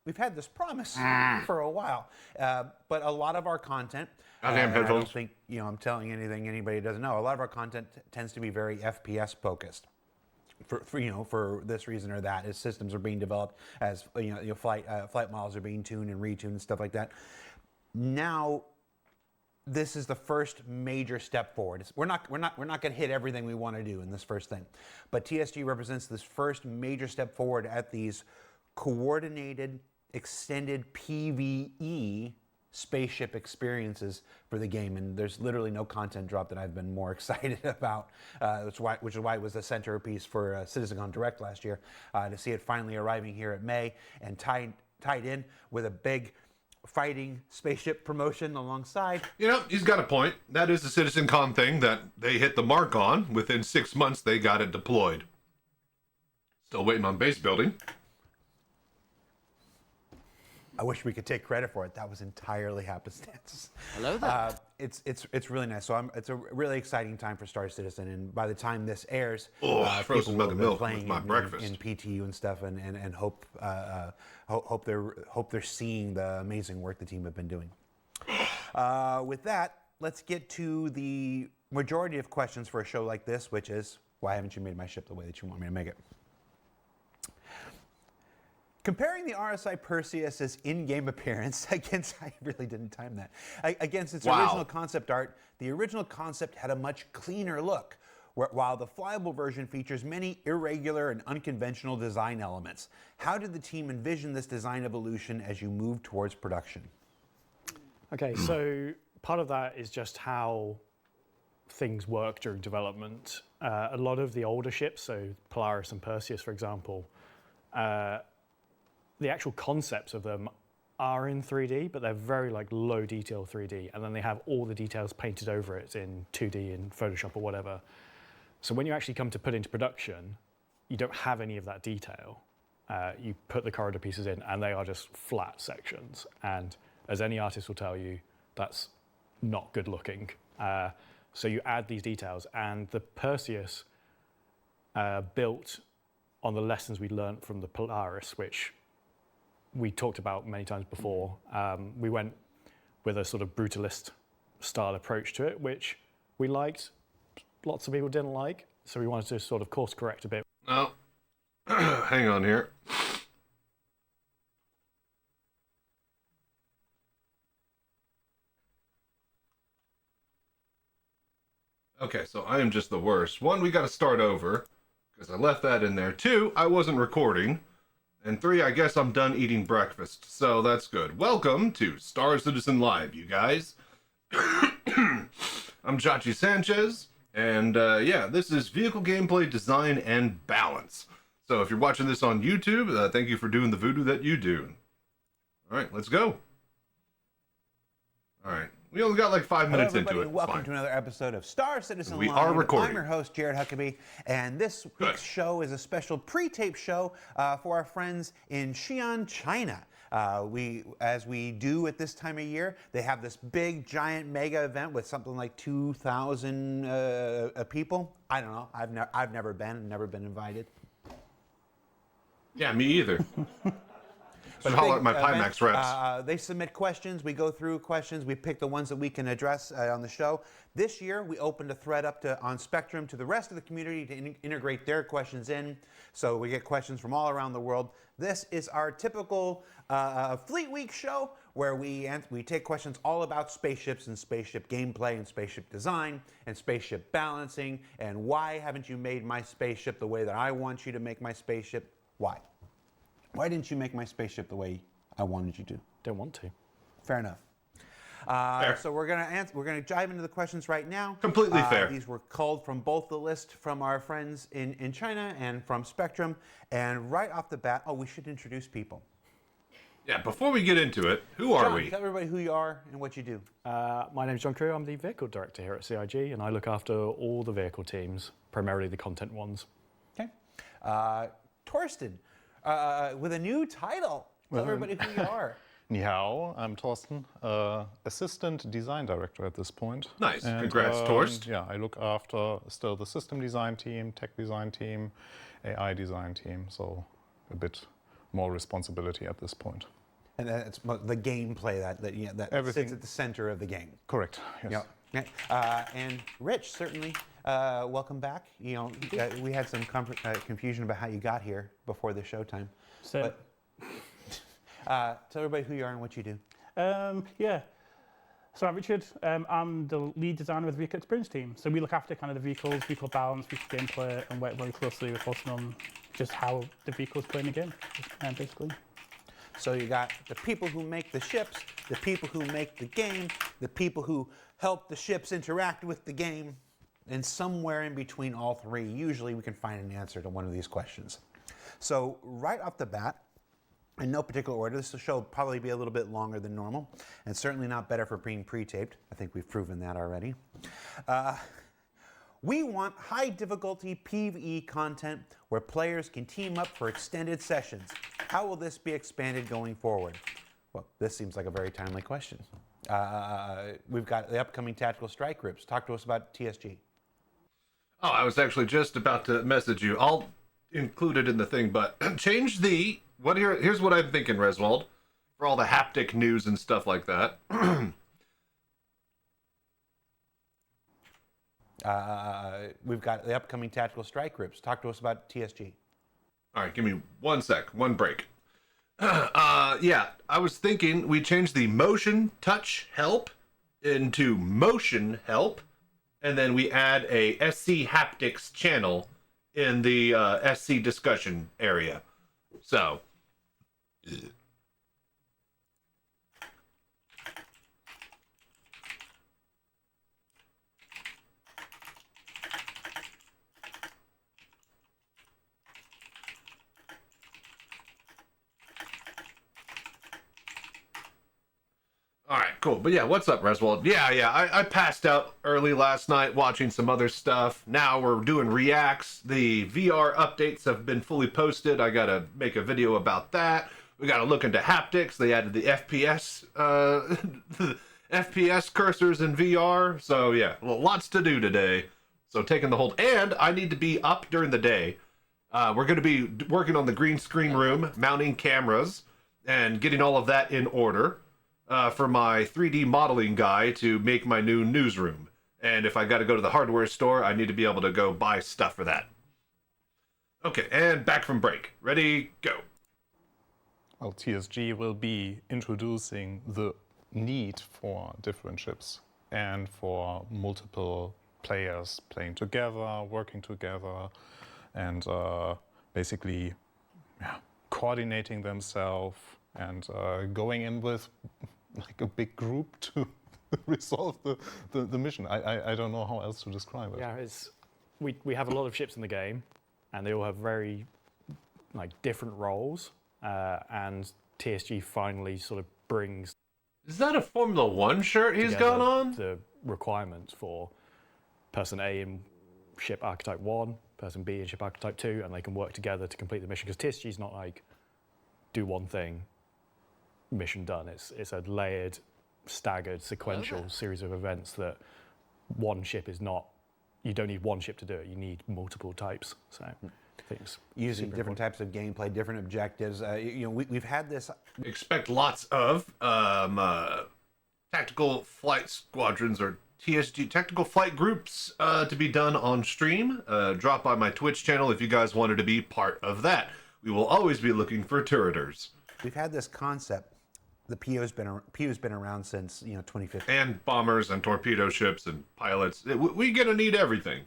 We've had this promise for a while, but a lot of our content. Goddamn I don't headphones. think I'm telling anything anybody doesn't know. A lot of our content tends to be very FPS focused. For this reason or that, as systems are being developed, as flight models are being tuned and retuned and stuff like that. Now, this is the first major step forward. We're not going to hit everything we want to do in this first thing, but TSG represents this first major step forward at these coordinated, extended PvE spaceship experiences for the game, and there's literally no content drop that I've been more excited about, which is why it was the centerpiece for Citizencon Direct last year, to see it finally arriving here at May and tied in with a big fighting spaceship promotion alongside. He's got a point. That is the Citizencon thing that they hit the mark on. Within 6 months, they got it deployed. Still waiting on base building. I wish we could take credit for it. That was entirely happenstance. Hello there. It's really nice. So it's a really exciting time for Star Citizen, and by the time this airs, frozen people mug will of be milk playing with my in breakfast. in PTU and stuff, and hope they're seeing the amazing work the team have been doing. With that, let's get to the majority of questions for a show like this, which is, why haven't you made my ship the way that you want me to make it? Comparing the RSI Perseus's in-game appearance against, I really didn't time that, against its original concept art, the original concept had a much cleaner look, while the flyable version features many irregular and unconventional design elements. How did the team envision this design evolution as you moved towards production? Okay, so part of that is just how things work during development. A lot of the older ships, so Polaris and Perseus, for example, the actual concepts of them are in 3D, but they're very low detail 3D, and then they have all the details painted over it in 2D in Photoshop or whatever. So when you actually come to put into production, you don't have any of that detail. You put the corridor pieces in, and they are just flat sections. And as any artist will tell you, that's not good looking. So you add these details, and the Perseus built on the lessons we learned from the Polaris, which we talked about many times before. We went with a sort of brutalist style approach to it, which we liked. Lots of people didn't like, so we wanted to sort of course correct a bit. Oh, hang on here. Okay, so I am just the worst. One, we got to start over, because I left that in there. Two, I wasn't recording. And three, I guess I'm done eating breakfast, so that's good. Welcome to Star Citizen Live, you guys. I'm Chachi Sanchez, and yeah, this is vehicle gameplay, design, and balance. So if you're watching this on YouTube, thank you for doing the voodoo that you do. All right, let's go. All right. We only got like 5 minutes into it. Welcome to another episode of Star Citizen We Live. are recording. I'm your host, Jared Huckabee, and this week's show is a special pre-tape show for our friends in Xi'an, China. As we do at this time of year, they have this big, giant, mega event with something like 2,000 people. I don't know. I've never been invited. Yeah, me either. But holler at my Pimax reps. They submit questions. We go through questions. We pick the ones that we can address on the show. This year, we opened a thread up on Spectrum to the rest of the community to integrate their questions in. So we get questions from all around the world. This is our typical Fleet Week show where we take questions all about spaceships and spaceship gameplay and spaceship design and spaceship balancing and why haven't you made my spaceship the way that I want you to make my spaceship? Why? Why didn't you make my spaceship the way I wanted you to? Don't want to. Fair enough. So we're gonna dive into the questions right now. Completely fair. These were culled from both the list from our friends in China and from Spectrum. And right off the bat, we should introduce people. Yeah, before we get into it, who are we? Tell everybody who you are and what you do. My name's John Crew. I'm the vehicle director here at CIG, and I look after all the vehicle teams, primarily the content ones. Okay. Torsten, with a new title. Tell everybody who you are. Ni hao, I'm Torsten, Assistant Design Director at this point. Nice, and, congrats, Torst. Yeah, I look after still the system design team, tech design team, AI design team, so a bit more responsibility at this point. And that's the gameplay that sits at the center of the game. Correct, yes. Yep. And Rich, certainly, welcome back. You know, we had some confusion about how you got here before the showtime. So, tell everybody who you are and what you do. yeah. So I'm Richard. I'm the lead designer with the vehicle experience team. So we look after kind of the vehicles, vehicle balance, vehicle gameplay, and work very closely with us on just how the vehicles play in the game, basically. So you got the people who make the ships, the people who make the game, the people who help the ships interact with the game, and somewhere in between all three, usually we can find an answer to one of these questions. So right off the bat, in no particular order, this show will probably be a little bit longer than normal, and certainly not better for being pre-taped. I think we've proven that already. We want high difficulty PvE content where players can team up for extended sessions. How will this be expanded going forward? Well, this seems like a very timely question. We've got the upcoming tactical strike groups. Talk to us about TSG. Oh, I was actually just about to message you. I'll include it in the thing, but change the here's what I'm thinking, Reswald, for all the haptic news and stuff like that. We've got the upcoming tactical strike groups. Talk to us about TSG. All right, give me 1 sec, one break. Yeah, I was thinking we change the motion touch help into motion help, and then we add a SC haptics channel in the SC discussion area. So. All right, cool. But yeah, what's up, Reswald? Yeah, I passed out early last night watching some other stuff. Now we're doing reacts. The VR updates have been fully posted. I gotta make a video about that. We gotta look into haptics. They added the FPS, the FPS cursors in VR. So yeah, lots to do today. So taking the hold, and I need to be up during the day. We're gonna be working on the green screen room, mounting cameras, and getting all of that in order. For my 3D modeling guy to make my new newsroom. And if I got to go to the hardware store, I need to be able to go buy stuff for that. Okay, and back from break. Ready, go. Well, TSG will be introducing the need for different ships and for multiple players playing together, working together, and basically coordinating themselves and going in with like a big group to resolve the mission. I don't know how else to describe it. Yeah, we have a lot of ships in the game, and they all have very different roles. And TSG finally sort of brings. Is that a Formula One shirt he's got on? The requirements for person A in ship archetype 1, person B in ship archetype 2, and they can work together to complete the mission. Because TSG's not like do one thing, mission done. It's a layered, staggered, sequential series of events that one ship is not. You don't need one ship to do it. You need multiple types. So things using different types of gameplay, different objectives. We've had this. Expect lots of tactical flight squadrons or TSG tactical flight groups to be done on stream. Drop by my Twitch channel if you guys wanted to be part of that. We will always be looking for turreters. We've had this concept. The PO's been around since 2015. And bombers and torpedo ships and pilots. We're gonna need everything.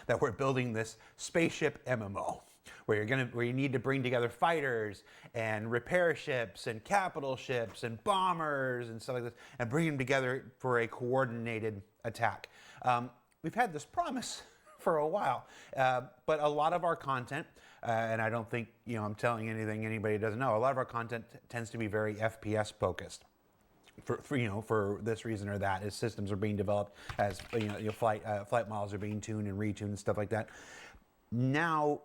That we're building this spaceship MMO, where you need to bring together fighters and repair ships and capital ships and bombers and stuff like this, and bring them together for a coordinated attack. We've had this promise for a while, but a lot of our content. And I don't think I'm telling anything anybody doesn't know. A lot of our content tends to be very FPS focused, for this reason or that, as systems are being developed, as flight models are being tuned and retuned and stuff like that. Now,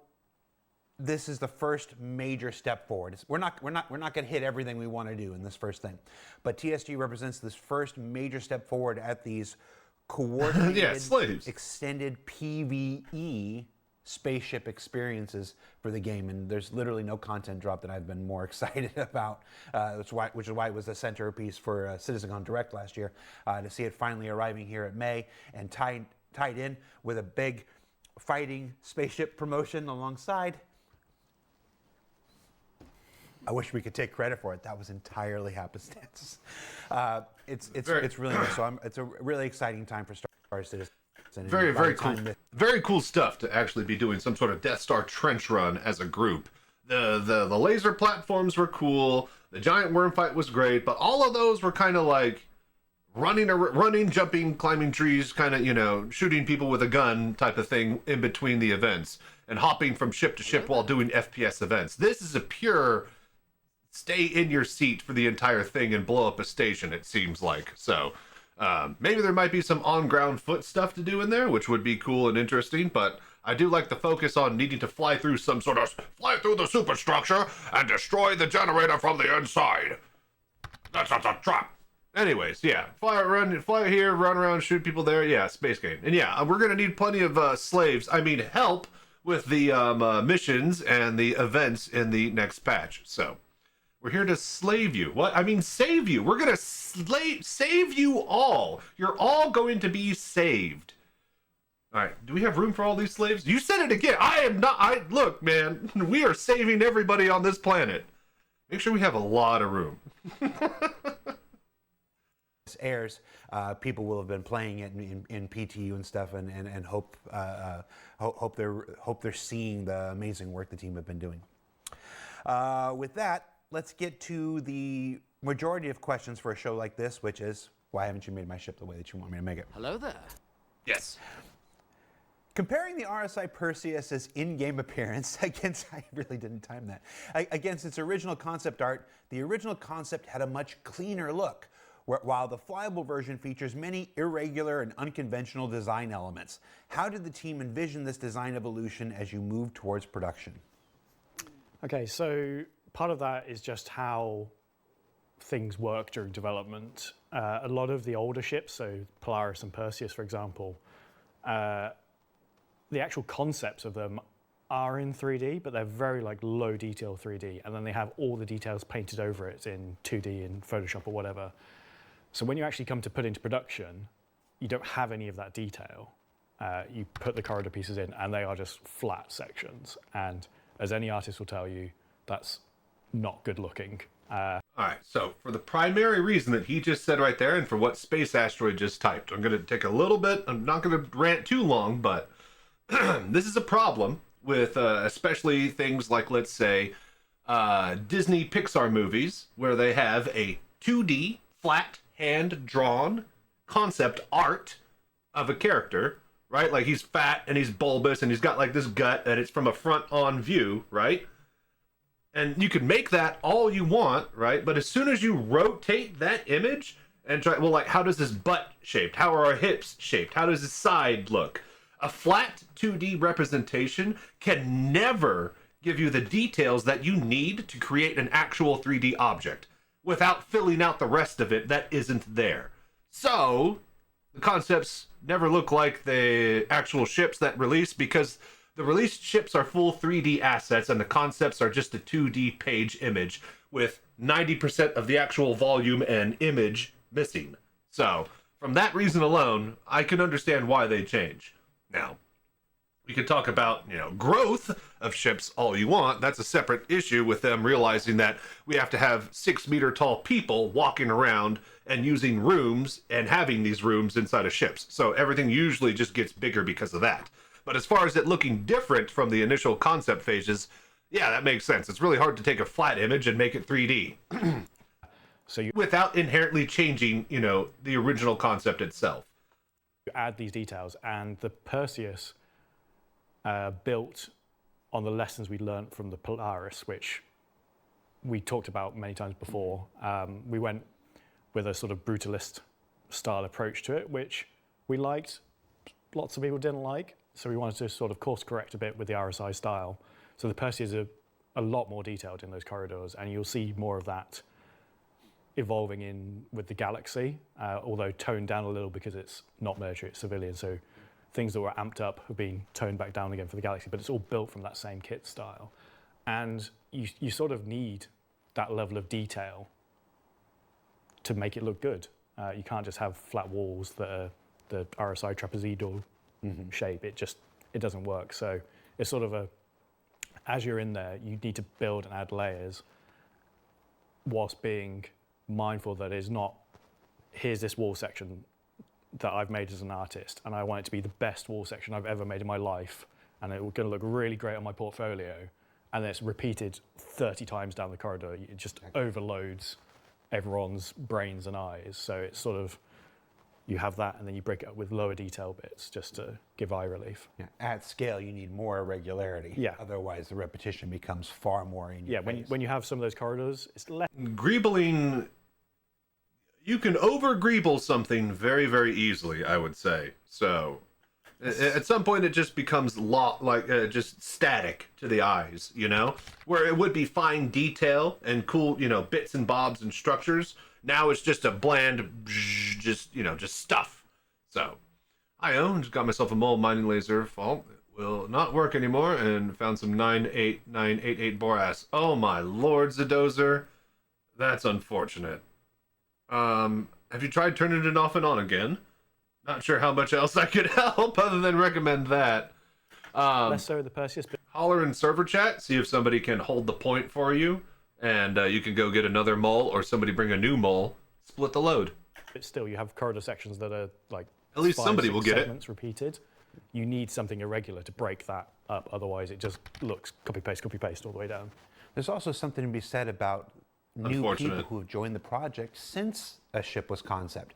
this is the first major step forward. We're not going to hit everything we want to do in this first thing, but TSG represents this first major step forward at these coordinated, extended PvE. Spaceship experiences for the game, and there's literally no content drop that I've been more excited about, which is why it was the centerpiece for Citizencon Direct last year, to see it finally arriving here at May and tied in with a big fighting spaceship promotion alongside. I wish we could take credit for it. That was entirely happenstance. It's really nice. So it's a really exciting time for Star Citizen. Very cool. Very cool stuff to actually be doing some sort of Death Star trench run as a group. The laser platforms were cool. The giant worm fight was great, but all of those were kind of like running, jumping, climbing trees, kind of shooting people with a gun type of thing in between the events, and hopping from ship to ship while doing FPS events. This is a pure stay in your seat for the entire thing and blow up a station. It seems like so. Maybe there might be some on-ground foot stuff to do in there, which would be cool and interesting, but I do like the focus on needing to fly through the superstructure and destroy the generator from the inside. drop. Anyways, yeah, fly here, run around, shoot people there. Yeah, space game. And yeah, we're gonna need plenty of slaves. I mean, help with the missions and the events in the next patch. So we're here to slave you. What? I mean, save you. We're gonna save you all. You're all going to be saved. All right. Do we have room for all these slaves? You said it again. I am not. Look, man. We are saving everybody on this planet. Make sure we have a lot of room. Airs, people will have been playing it in PTU and stuff, and hope they're seeing the amazing work the team have been doing. With that, let's get to the majority of questions for a show like this, which is, why haven't you made my ship the way that you want me to make it? Hello there. Yes. Comparing the RSI Perseus's in-game appearance against, I really didn't time that, against its original concept art, the original concept had a much cleaner look, while the flyable version features many irregular and unconventional design elements. How did the team envision this design evolution as you move towards production? Okay, so part of that is just how things work during development. A lot of the older ships, so Polaris and Perseus, for example, the actual concepts of them are in 3D, but they're very low detail 3D, and then they have all the details painted over it in 2D in Photoshop or whatever. So when you actually come to put into production, you don't have any of that detail. You put the corridor pieces in, and they are just flat sections. And as any artist will tell you, that's not good looking. All right, so for the primary reason that he just said right there, and for what Space Asteroid just typed, I'm going to take a little bit, I'm not going to rant too long, but this is a problem with especially things like, let's say, Disney Pixar movies, where they have a 2D, flat, hand-drawn concept art of a character, right? Like he's fat and he's bulbous and he's got like this gut and it's from a front-on view, right? And you can make that all you want, right? But as soon as you rotate that image and try, well, like, how does this butt shaped? How are our hips shaped? How does his side look? A flat 2D representation can never give you the details that you need to create an actual 3D object without filling out the rest of it that isn't there. So the concepts never look like the actual ships that release, because the released ships are full 3D assets and the concepts are just a 2D page image with 90% of the actual volume and image missing. So from that reason alone, I can understand why they change. Now, we could talk about, growth of ships all you want. That's a separate issue with them realizing that we have to have 6-meter tall people walking around and using rooms and having these rooms inside of ships. So everything usually just gets bigger because of that. But as far as it looking different from the initial concept phases, yeah, that makes sense. It's really hard to take a flat image and make it 3D. Without inherently changing, the original concept itself. You add these details, and the Perseus built on the lessons we learned from the Polaris, which we talked about many times before. We went with a sort of brutalist style approach to it, which we liked. Lots of people didn't like, so we wanted to sort of course correct a bit with the RSI style. So the Perseus are a lot more detailed in those corridors, and you'll see more of that evolving in with the Galaxy, although toned down a little because it's not military, it's civilian. So things that were amped up have been toned back down again for the Galaxy, but it's all built from that same kit style. And you sort of need that level of detail to make it look good. You can't just have flat walls that are the RSI trapezoidal shape. It doesn't work. So it's sort of as you're in there, you need to build and add layers whilst being mindful that it's not, here's this wall section that I've made as an artist, and I want it to be the best wall section I've ever made in my life, and it's going to look really great on my portfolio, and then it's repeated 30 times down the corridor. It just overloads everyone's brains and eyes. So it's sort of, you have that, and then you break it up with lower detail bits just to give eye relief. Yeah. At scale, you need more irregularity. Yeah. Otherwise, the repetition becomes far more in your face. When you have some of those corridors, it's less. Greebling, you can over-greeble something very, very easily, I would say. So At some point, it just becomes just static to the eyes, you know? Where it would be fine detail and cool, you know, bits and bobs and structures. Now it's just a bland, just stuff. So, I just got myself a mole mining laser. Fault. It will not work anymore, and found some 98988 borax. Oh my lord, Zadozer. That's unfortunate. Have you tried turning it off and on again? Not sure how much else I could help other than recommend that. Less so the Perseus. Holler in server chat, see if somebody can hold the point for you, and you can go get another mole, or somebody bring a new mole, split the load. But still, you have corridor sections that are like at least 5, somebody 6 will get segments repeated. You need something irregular to break that up, otherwise it just looks copy paste all the way down. There's also something to be said about new people who have joined the project since a ship was concepted.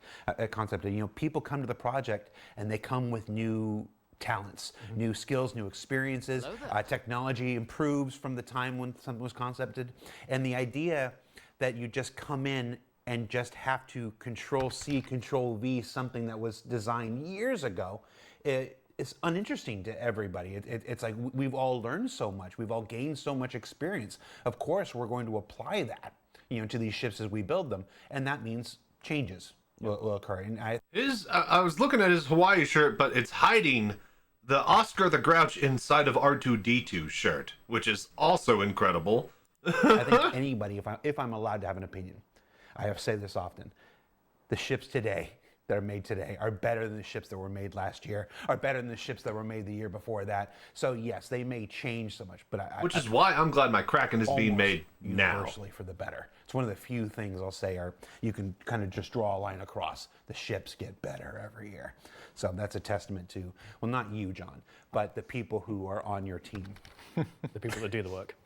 You know, people come to the project and they come with new talents, new skills, new experiences. Technology improves from the time when something was concepted, and the idea that you just come in and just have to Control-C, Control-V something that was designed years ago, it's uninteresting to everybody. It's like we've all learned so much. We've all gained so much experience. Of course, we're going to apply that, you know, to these ships as we build them, and that means changes will occur. And I was looking at his Hawaii shirt, but it's hiding the Oscar the Grouch inside of R2-D2 shirt, which is also incredible. I think anybody, if I'm allowed to have an opinion, I have said this often, the ships today that are made today are better than the ships that were made last year, are better than the ships that were made the year before that. So yes, they may change so much, but which is why I'm glad my Kraken is being made now. Universally for the better. It's one of the few things I'll say are you can kind of just draw a line across. The ships get better every year. So that's a testament to, well, not you, John, but the people who are on your team. The people that do the work.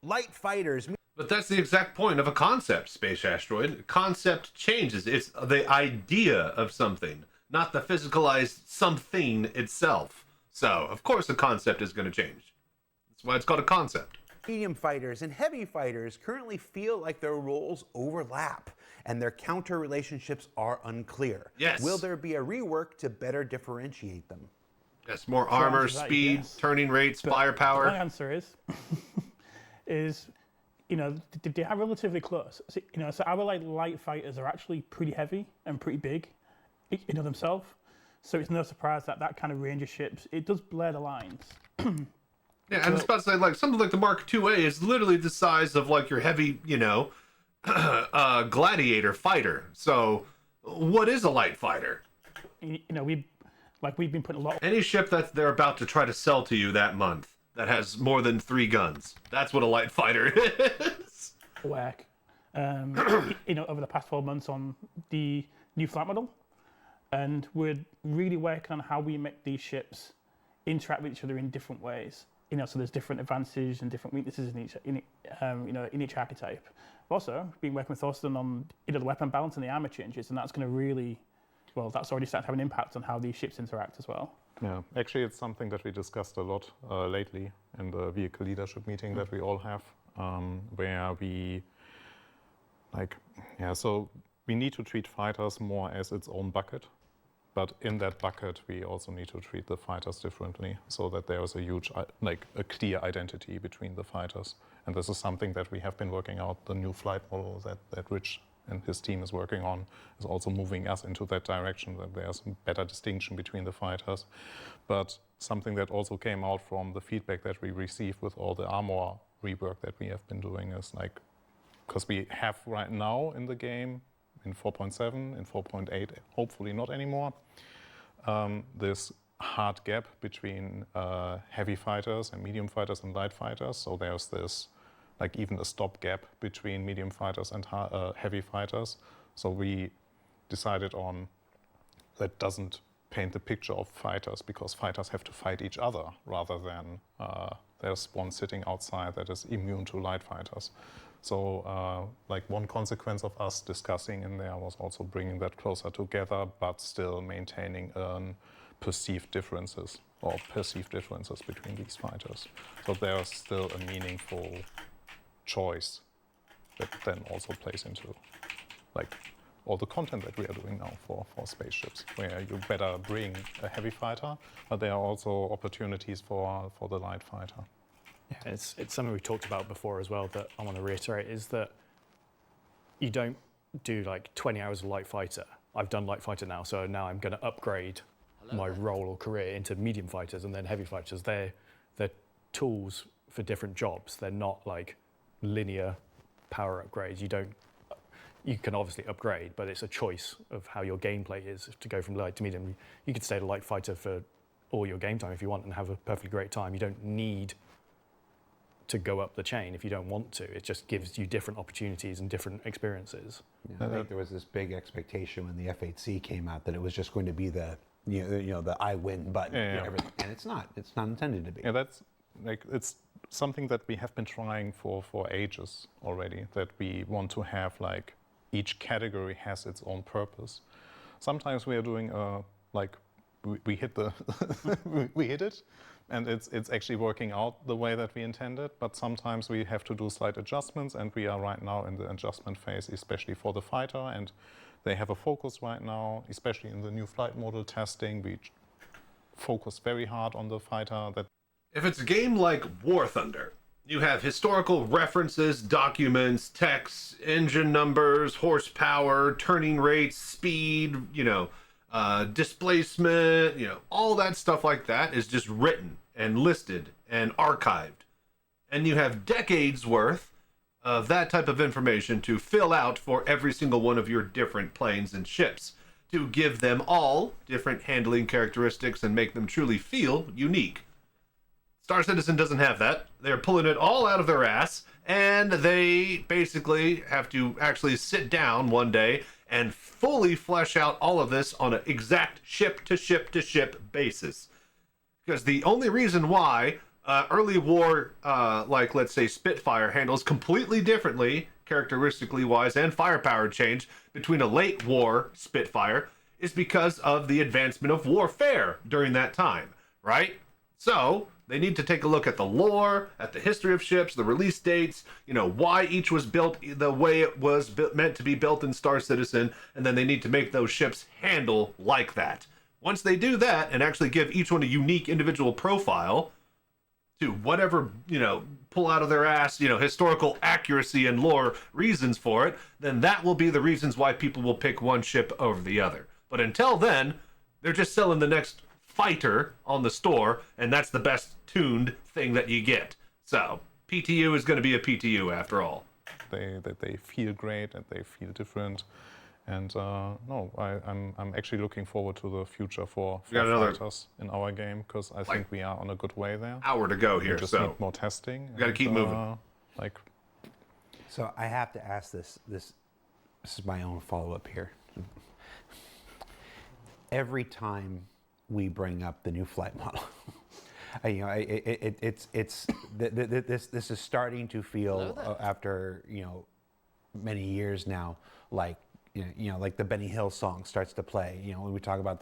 Light fighters. But that's the exact point of a concept, Space Asteroid. Concept changes. It's the idea of something, not the physicalized something itself. So, of course, the concept is going to change. That's why it's called a concept. Medium fighters and heavy fighters currently feel like their roles overlap and their counter relationships are unclear. Yes. Will there be a rework to better differentiate them? Yes, more armor, speed, turning rates, firepower. My answer is, you know, they are relatively close. So, you know, so our light fighters are actually pretty heavy and pretty big, you know, themselves. So it's no surprise that that kind of range of ships, it does blur the lines. Yeah, and I was about to say, like, something like the Mark IIA is literally the size of, like, your heavy, you know, gladiator fighter. So, what is a light fighter? You know, we've been putting a lot. Any ship that they're about to try to sell to you that month that has more than 3 guns. That's what a light fighter is. Work, you know, over the past 12 months on the new flight model, and we're really working on how we make these ships interact with each other in different ways. You know, so there's different advantages and different weaknesses in each archetype. We've also been working with Thorsten on, you know, the weapon balance and the armor changes, and that's going to really, well, that's already started to have an impact on how these ships interact as well. Yeah, actually, it's something that we discussed a lot lately in the vehicle leadership meeting that we all have, where we, so we need to treat fighters more as its own bucket. But in that bucket, we also need to treat the fighters differently so that there is a huge, a clear identity between the fighters. And this is something that we have been working out. The new flight model that Rich and his team is working on is also moving us into that direction, that there's a better distinction between the fighters. But something that also came out from the feedback that we received with all the armor rework that we have been doing is because we have right now in the game, in 4.7, in 4.8, hopefully not anymore, this hard gap between heavy fighters and medium fighters and light fighters. So there's this, even a stop gap between medium fighters and heavy fighters. So we decided on that doesn't paint the picture of fighters, because fighters have to fight each other rather than there's one sitting outside that is immune to light fighters. So one consequence of us discussing in there was also bringing that closer together, but still maintaining perceived differences between these fighters. So there's still a meaningful choice that then also plays into all the content that we are doing now for spaceships, where you better bring a heavy fighter, but there are also opportunities for the light fighter. Yeah, it's something we talked about before as well that I want to reiterate is that you don't do like 20 hours of light fighter. I've done light fighter now, so now I'm going to upgrade my role or career into medium fighters and then heavy fighters. They're tools for different jobs. They're not like linear power upgrades. You can obviously upgrade, but it's a choice of how your gameplay is to go from light to medium. You could stay a light fighter for all your game time if you want and have a perfectly great time. You don't need to go up the chain if you don't want to. It just gives you different opportunities and different experiences. Yeah, I think there was this big expectation when the F8C came out that it was just going to be the the I win button, everything, and it's not. It's not intended to be. Yeah, that's like it's something that we have been trying for ages already. That we want to have like each category has its own purpose. Sometimes we are doing like we hit the we hit it, and it's actually working out the way that we intended. But sometimes we have to do slight adjustments, and we are right now in the adjustment phase, especially for the fighter. And they have a focus right now, especially in the new flight model testing. We focus very hard on the fighter. That if it's a game like War Thunder, you have historical references, documents, text, engine numbers, horsepower, turning rates, speed, displacement, all that stuff like that is just written and listed and archived. And you have decades worth of that type of information to fill out for every single one of your different planes and ships to give them all different handling characteristics and make them truly feel unique. Star Citizen doesn't have that. They're pulling it all out of their ass, and they basically have to actually sit down one day and fully flesh out all of this on an exact ship-to-ship-to-ship basis. Because the only reason why early war, like let's say Spitfire, handles completely differently, characteristically wise, and firepower change between a late war Spitfire is because of the advancement of warfare during that time, right? So they need to take a look at the lore, at the history of ships, the release dates, why each was built the way it was meant to be built in Star Citizen, and then they need to make those ships handle like that. Once they do that and actually give each one a unique individual profile to whatever, pull out of their ass, historical accuracy and lore reasons for it, then that will be the reasons why people will pick one ship over the other. But until then, they're just selling the next fighter on the store, and that's the best tuned thing that you get. So PTU is going to be a PTU after all. They feel great and they feel different. And I'm actually looking forward to the future for fighters in our game, because I think we are on a good way there. Hour to go here, we just so need more testing. We got to keep moving. So I have to ask this. This is my own follow-up here. Every time we bring up the new flight model, this is starting to feel after many years now like. Like the Benny Hill song starts to play. When we talk about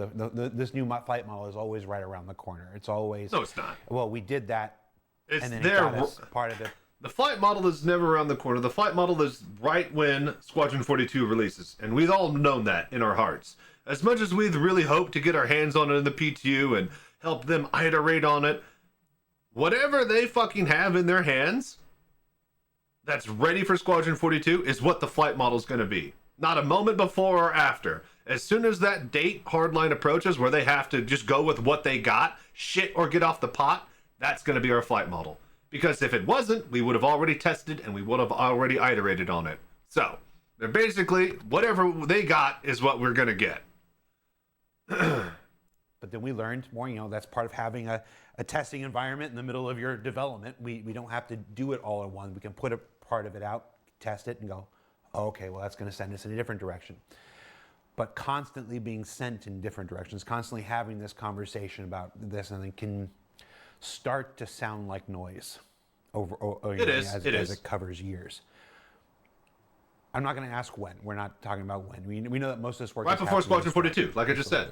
this new flight model is always right around the corner. It's always no, it's not. Well, we did that, it's and then there. it got us part of it. The flight model is never around the corner. The flight model is right when Squadron 42 releases, and we've all known that in our hearts. As much as we'd really hoped to get our hands on it in the PTU and help them iterate on it, whatever they fucking have in their hands that's ready for Squadron 42 is what the flight model is going to be. Not a moment before or after. As soon as that date hardline approaches where they have to just go with what they got, shit or get off the pot, that's going to be our flight model. Because if it wasn't, we would have already tested and we would have already iterated on it. So, they're basically, whatever they got is what we're going to get. But then we learned more, that's part of having a testing environment in the middle of your development. We don't have to do it all in one. We can put a part of it out, test it, and go, okay, well, that's going to send us in a different direction. But constantly being sent in different directions, constantly having this conversation about this, and it can start to sound like noise as it covers years. I'm not going to ask when. We're not talking about when. We know that most of this work right before Squadron 42, like I just said.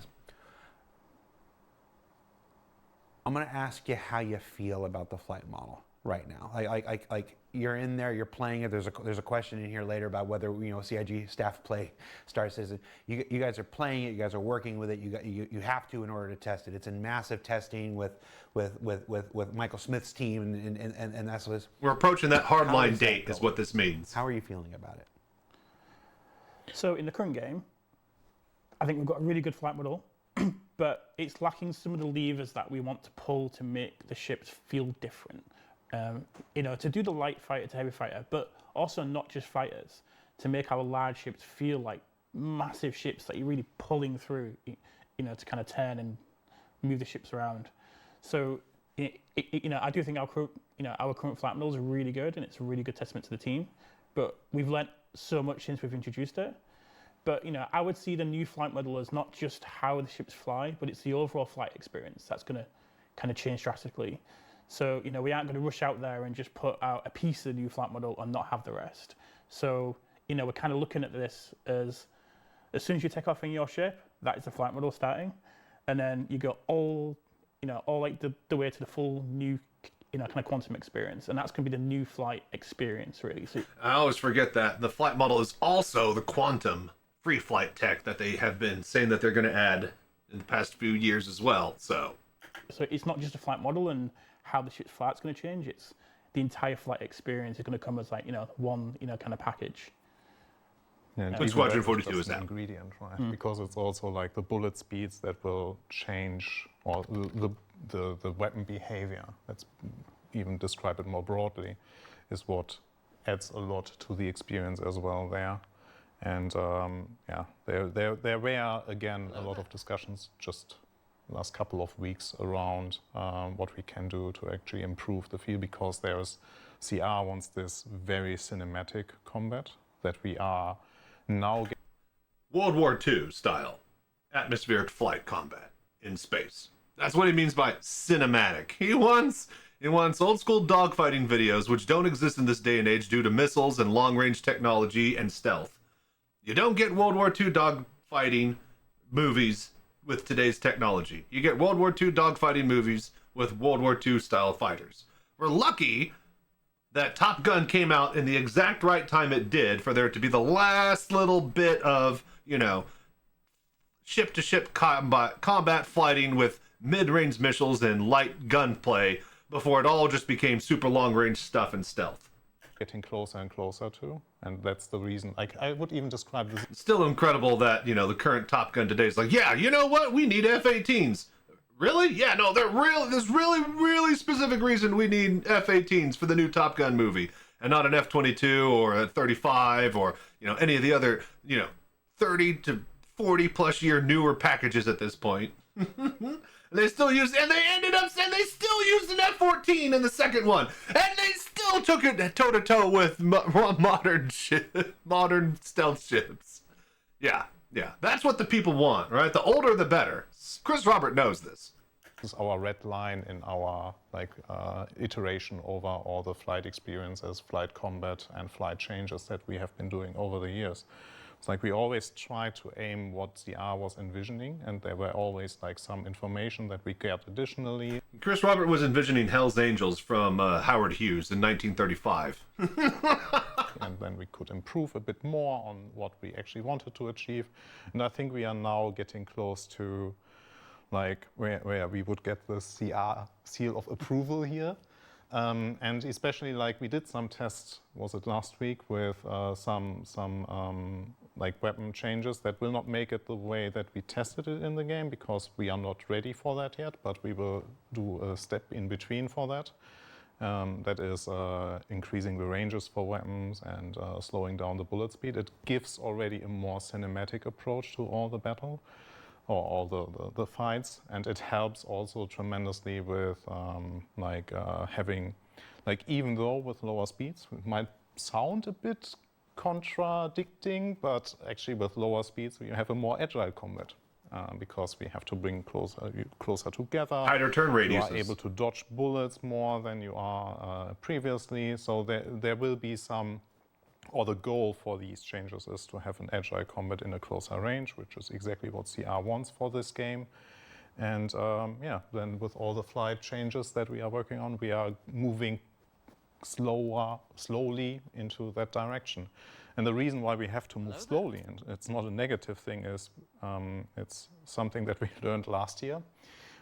I'm going to ask you how you feel about the flight model right now. Like you're in there, you're playing it. There's a question in here later about whether CIG staff play Star Citizen. You guys are playing it. You guys are working with it. You have to in order to test it. It's in massive testing with Michael Smith's team and that's what. We're approaching that hardline date, is what this means. How are you feeling about it? So in the current game, I think we've got a really good flight model, but it's lacking some of the levers that we want to pull to make the ships feel different. To do the light fighter to heavy fighter, but also not just fighters, to make our large ships feel like massive ships that you're really pulling through, to kind of turn and move the ships around. So, I do think our current flight model is really good, and it's a really good testament to the team. But we've learnt so much since we've introduced it. But I would see the new flight model as not just how the ships fly, but it's the overall flight experience that's going to kind of change drastically. So we aren't going to rush out there and just put out a piece of the new flight model and not have the rest. So we're kind of looking at this as soon as you take off in your ship, that is the flight model starting, and then you go all like the way to the full new kind of quantum experience, and that's going to be the new flight experience, really. So I always forget that the flight model is also the quantum free flight tech that they have been saying that they're going to add in the past few years as well. So it's not just a flight model and how the ship's flight's going to change. It's the entire flight experience is going to come as one kind of package. Yeah, Which Squadron 42 is an that? ingredient, right? Because it's also like the bullet speeds that will change, or the weapon behavior. Let's even describe it more broadly, is what adds a lot to the experience as well there. And there were again a lot of discussions just last couple of weeks around what we can do to actually improve the feel, because CR wants this very cinematic combat that we are now World War II style atmospheric flight combat in space. That's what he means by cinematic. He wants old school dogfighting videos which don't exist in this day and age due to missiles and long range technology and stealth. You don't get World War II dogfighting movies with today's technology. You get World War II dogfighting movies with World War II style fighters. We're lucky that Top Gun came out in the exact right time it did for there to be the last little bit of, ship-to-ship combat fighting with mid-range missiles and light gunplay before it all just became super long-range stuff and stealth. getting closer and closer to, and that's the reason. Like, I would even describe this. It's still incredible that, the current Top Gun today is like, yeah, you know what? We need F-18s. Really? Yeah, no, there's really specific reason we need F-18s for the new Top Gun movie, and not an F-22 or a 35 or, any of the other, 30 to 40 plus year newer packages at this point. They still used, and they still used an F-14 in the second one, and they still took it toe to toe with modern stealth ships. Yeah, that's what the people want, right? The older, the better. Chris Robert knows this. This is our red line in our iteration over all the flight experiences, flight combat, and flight changes that we have been doing over the years. It's like we always try to aim what CR was envisioning, and there were always some information that we get additionally. Chris Robert was envisioning Hell's Angels from Howard Hughes in 1935. And then we could improve a bit more on what we actually wanted to achieve. And I think we are now getting close to where we would get the CR seal of approval here. And especially we did some tests, was it last week, with some weapon changes that will not make it the way that we tested it in the game, because we are not ready for that yet, but we will do a step in between for that. That is increasing the ranges for weapons and slowing down the bullet speed. It gives already a more cinematic approach to all the battle, or all the fights, and it helps also tremendously with having, even though with lower speeds, it might sound a bit contradicting, but actually with lower speeds you have a more agile combat, because we have to bring closer together. Tighter turn radiuses. You are able to dodge bullets more than you are previously, so there will be some. Or the goal for these changes is to have an agile combat in a closer range, which is exactly what CR wants for this game. And then with all the flight changes that we are working on, we are moving slowly into that direction. And the reason why we have to move slowly, and it's not a negative thing, is it's something that we learned last year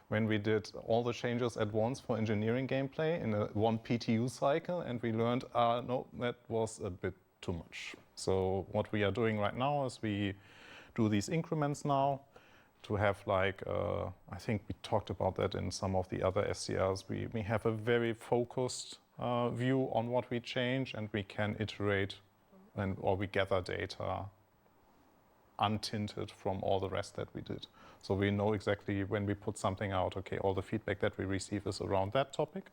when we did all the changes at once for engineering gameplay in a one PTU cycle, and we learned, no, that was a bit too much. So what we are doing right now is we do these increments now to have like, I think we talked about that in some of the other SCRs, we have a very focused view on what we change, and we can iterate or we gather data untinted from all the rest that we did. So we know exactly when we put something out, okay, all the feedback that we receive is around that topic.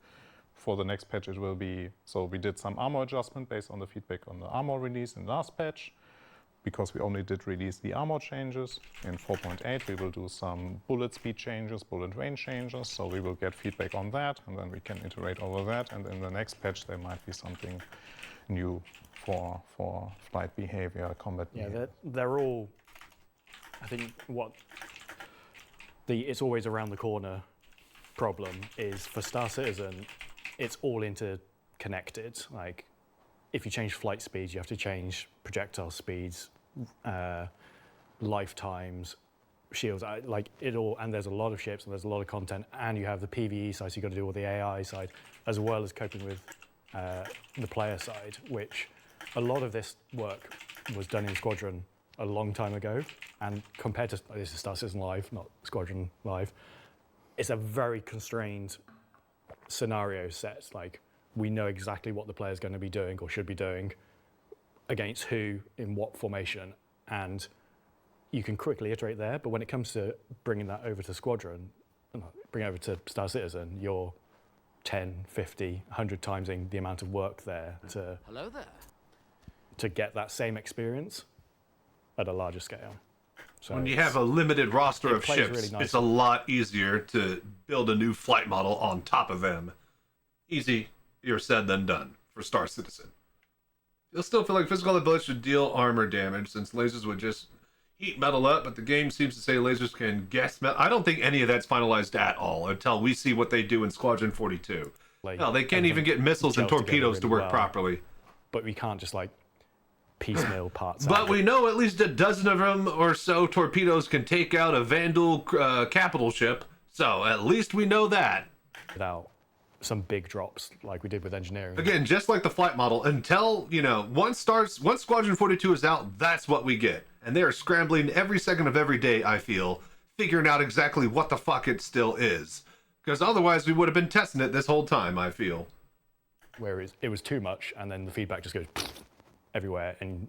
For the next patch it will be, so we did some armor adjustment based on the feedback on the armor release in the last patch, because we only did release the armor changes. In 4.8 we will do some bullet speed changes, bullet range changes, so we will get feedback on that, and then we can iterate over that, and in the next patch there might be something new for flight behavior, combat behavior. Yeah, they're all, I think it's always around the corner problem is for Star Citizen, it's all interconnected. Like, if you change flight speeds, you have to change projectile speeds, lifetimes, shields, like it all, and there's a lot of ships and there's a lot of content, and you have the PvE side, so you've got to do all the AI side, as well as coping with the player side, which a lot of this work was done in Squadron a long time ago, and compared to, this is Star Citizen Live, not Squadron Live, it's a very constrained scenario set. Like, we know exactly what the player's going to be doing or should be doing against who in what formation, and you can quickly iterate there, but when it comes to bringing that over to Squadron, bring it over to Star Citizen, you're 10, 50, 100 timesing the amount of work there Hello there. to get that same experience at a larger scale. So when you have a limited roster of plays ships, really nicely. it's a lot easier to build a new flight model on top of them. Easier said than done for Star Citizen. You'll still feel like physical bullets should deal armor damage, since lasers would just heat metal up, but the game seems to say lasers can guess metal. I don't think any of that's finalized at all until we see what they do in Squadron 42. Like, No, they can't even get missiles and gels together torpedoes to really work well. properly. But we can't just like piecemeal parts out But of we it know at least a dozen of them or so torpedoes can take out a Vandal capital ship, so at least we know that. without some big drops like we did with engineering. Again, just like the flight model, until, once Squadron 42 is out, that's what we get. And they are scrambling every second of every day, I feel, figuring out exactly what the fuck it still is. Because otherwise we would have been testing it this whole time, I feel. Where it was too much, and then the feedback just goes everywhere, and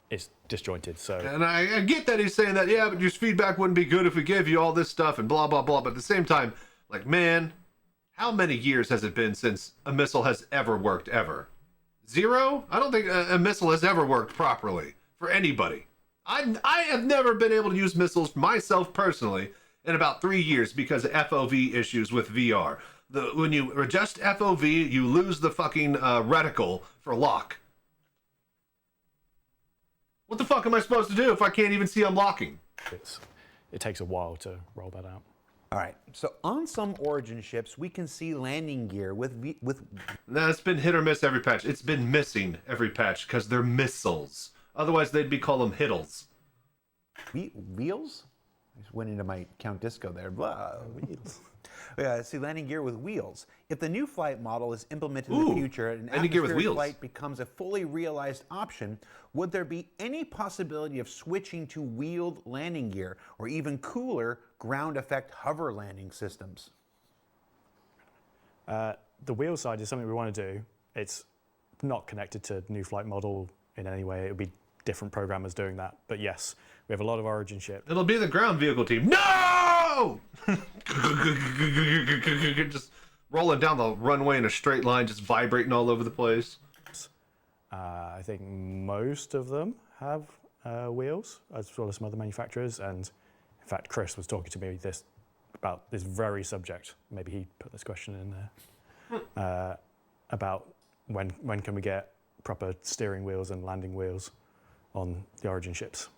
it's disjointed. So, And I get that he's saying that, yeah, but your feedback wouldn't be good if we gave you all this stuff and blah, blah, blah. But at the same time, like, man, how many years has it been since a missile has ever worked, ever? 0? I don't think a missile has ever worked properly for anybody. I have never been able to use missiles myself personally in about 3 years because of FOV issues with VR. When you adjust FOV, you lose the fucking reticle for lock. What the fuck am I supposed to do if I can't even see I'm locking? it takes a while to roll that out. All right, so on some Origin ships, we can see landing gear with No, it's been hit or miss every patch. It's been missing every patch because they're missiles. Otherwise, they'd be called them hiddles. wheels? I just went into my Count Disco there. Blah, wheels. Yeah, see landing gear with wheels. If the new flight model is implemented in the future and landing gear with atmospheric wheels. flight becomes a fully realized option, would there be any possibility of switching to wheeled landing gear or even cooler ground effect hover landing systems? The wheel side is something we want to do. It's not connected to new flight model in any way. It would be different programmers doing that. But yes, we have a lot of Origin ships. It'll be the ground vehicle team. No! Just rolling down the runway in a straight line, just vibrating all over the place. I think most of them have wheels, as well as some other manufacturers. And in fact, Chris was talking to me about this very subject. Maybe he put this question in there about when can we get proper steering wheels and landing wheels on the Origin ships.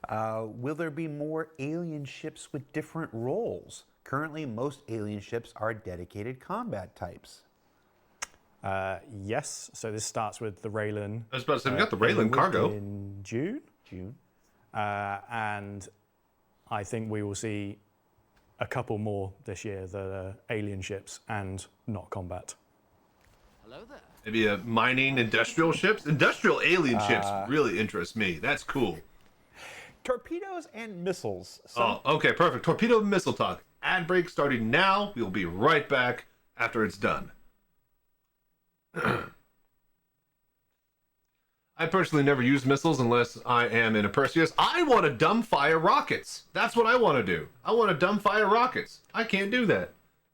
Will there be more alien ships with different roles? Currently, most alien ships are dedicated combat types. Yes. So this starts with the Raylan. I was about to say, we got the Raylan cargo. In June. And I think we will see a couple more this year that are alien ships and not combat. Hello there. Maybe mining industrial ships? Industrial alien ships really interest me. That's cool. Torpedoes and missiles. Oh, okay, perfect. Torpedo missile talk. Ad break starting now. We'll be right back after it's done. I personally never use missiles unless I am in a Perseus. I want to dumbfire rockets. That's what I want to do. I want to dumbfire rockets. I can't do that.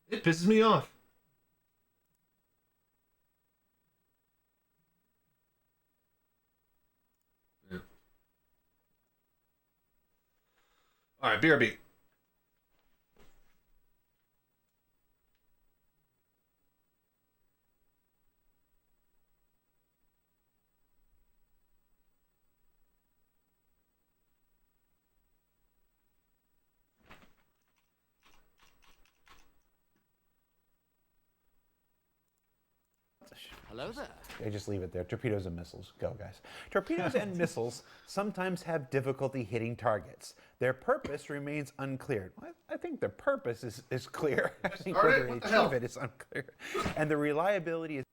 It pisses me off. Yeah. All right, BRB. Hello there. I just leave it there. Torpedoes and missiles. Go, guys. Torpedoes and missiles sometimes have difficulty hitting targets. Their purpose remains unclear. I think their purpose is clear. I think whether they achieve it is unclear. And the reliability is...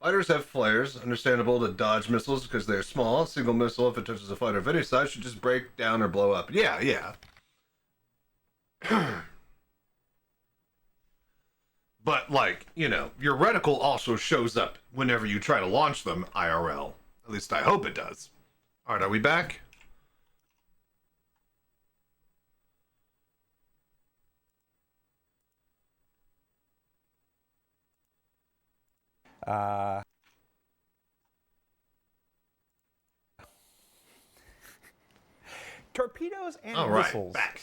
Fighters have flares, understandable to dodge missiles because they're small. A single missile, if it touches a fighter of any size, should just break down or blow up. Yeah, yeah. But, like, you know, your reticle also shows up whenever you try to launch them IRL. At least I hope it does. Alright, are we back? Torpedoes and All right, missiles. back.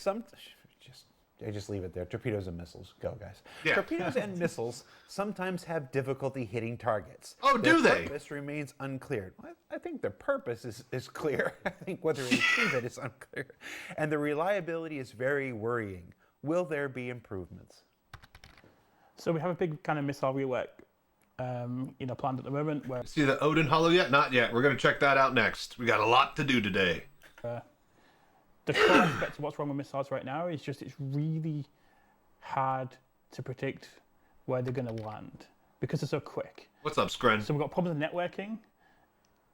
Just leave it there. Torpedoes and missiles. Go, guys. Yeah. Torpedoes and missiles sometimes have difficulty hitting targets. Oh, do Their they? purpose remains unclear. I think their purpose is clear. I think whether they achieve it is unclear. And the reliability is very worrying. Will there be improvements? So we have a big kind of missile rework, planned at the moment. Where See the Odin Hollow yet? Not yet. We're gonna check that out next. We got a lot to do today. the core aspect of what's wrong with missiles right now is just it's really hard to predict where they're going to land because they're so quick. What's up, Scren? So we've got problems with networking.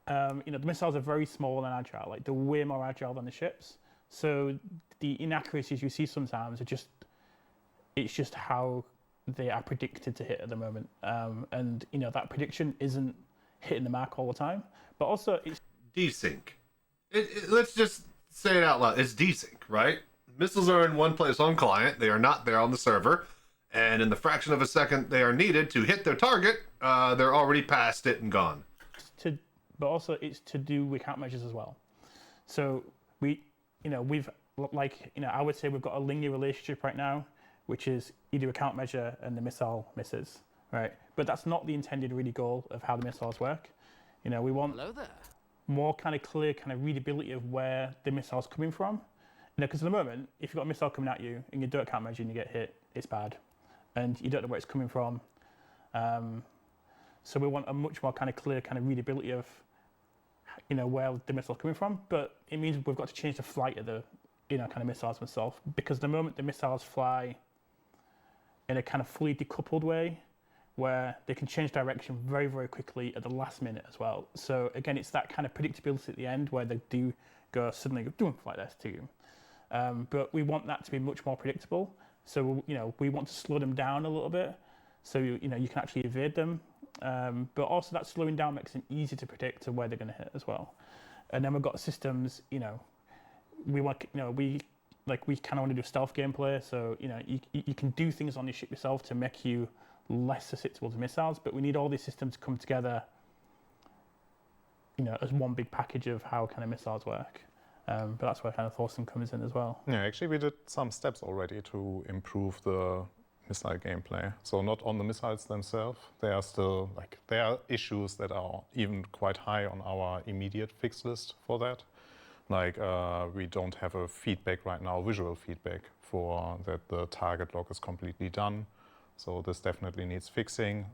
The missiles are very small and agile. Like they're way more agile than the ships. So the inaccuracies you see sometimes are it's just how they are predicted to hit at the moment. And that prediction isn't hitting the mark all the time. But also it's desync. Let's just say it out loud. It's desync, right? Missiles are in one place on client. They are not there on the server. And in the fraction of a second they are needed to hit their target, they're already past it and gone. But also it's to do with countermeasures as well. So I would say we've got a linear relationship right now, which is you do a countermeasure and the missile misses, right? But that's not the intended really goal of how the missiles work. We want more kind of clear kind of readability of where the missile's coming from. Because at the moment, if you've got a missile coming at you and you do a countermeasure and you get hit, it's bad. And you don't know where it's coming from. So we want a much more kind of clear kind of readability of where the missile's coming from. But it means we've got to change the flight of the kind of missiles themselves. Because at the moment the missiles fly in a kind of fully decoupled way where they can change direction very, very quickly at the last minute as well. So again, it's that kind of predictability at the end where they do go suddenly doing flight test to you. But we want that to be much more predictable. So we want to slow them down a little bit, so you can actually evade them. But also that slowing down makes it easy to predict to where they're going to hit as well. And then we've got systems. We want we kind of want to do stealth gameplay. So you can do things on your ship yourself to make you less susceptible to missiles. But we need all these systems to come together, as one big package of how kind of missiles work. But that's where kind of Thorsten comes in as well. Yeah, actually we did some steps already to improve the missile gameplay. So not on the missiles themselves, there are issues that are even quite high on our immediate fix list for that. We don't have a feedback right now, visual feedback for that the target lock is completely done. So this definitely needs fixing.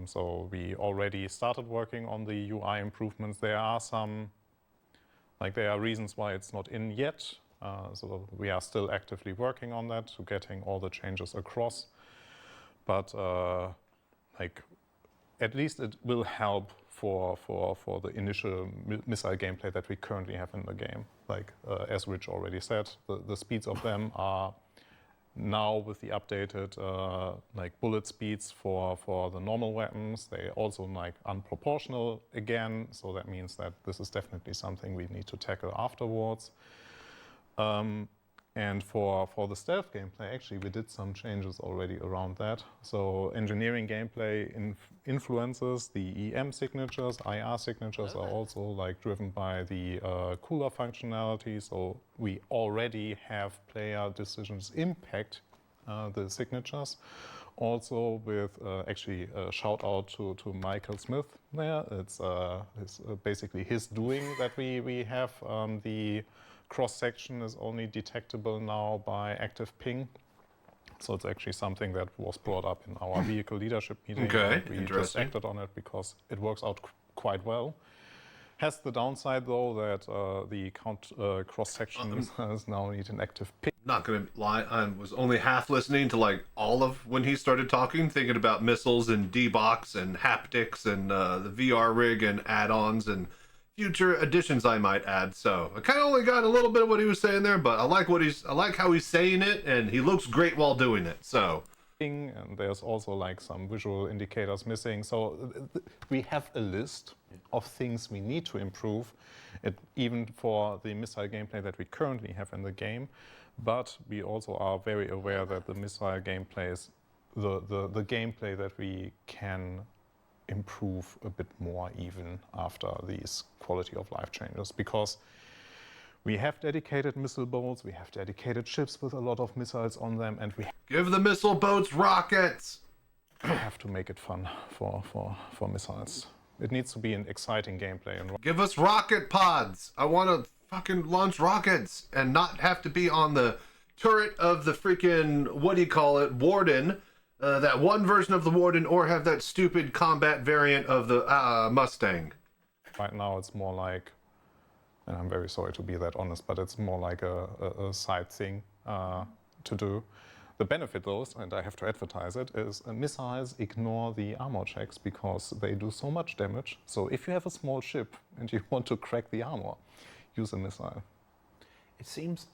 So we already started working on the UI improvements. There are there are reasons why it's not in yet. So we are still actively working on that, to getting all the changes across. But at least it will help for the initial missile gameplay that we currently have in the game. As Rich already said, the speeds of them are now with the updated bullet speeds for the normal weapons. They also unproportional again, so that means that this is definitely something we need to tackle afterwards. And for the stealth gameplay, actually we did some changes already around that. So engineering gameplay influences the EM signatures. IR signatures are also driven by the cooler functionality. So we already have player decisions impact the signatures. Also with actually a shout out to Michael Smith there. It's basically his doing that we have the cross-section is only detectable now by active ping. So it's actually something that was brought up in our vehicle leadership meeting. Okay, we just acted on it because it works out quite well. Has the downside though that the cross-section is now need an active ping. Not gonna lie, I was only half listening to all of when he started talking, thinking about missiles and D-Box and haptics and the VR rig and add-ons and future additions I might add. So I kind of only got a little bit of what he was saying there, but I like how he's saying it, and he looks great while doing it. So and there's also some visual indicators missing. So we have a list of things we need to improve, even for the missile gameplay that we currently have in the game. But we also are very aware that the missile gameplay is the gameplay that we can improve a bit more even after these quality of life changes, because we have dedicated missile boats, we have dedicated ships with a lot of missiles on them, and we Give the missile boats rockets! have to make it fun for missiles. It needs to be an exciting gameplay. And Give us rocket pods! I want to fucking launch rockets and not have to be on the turret of the freaking, what do you call it, Warden, that one version of the Warden, or have that stupid combat variant of the Mustang. right now it's more like, and I'm very sorry to be that honest, but it's more like a side thing to do. The benefit though, and I have to advertise it, is missiles ignore the armor checks because they do so much damage. So if you have a small ship and you want to crack the armor, use a missile. It seems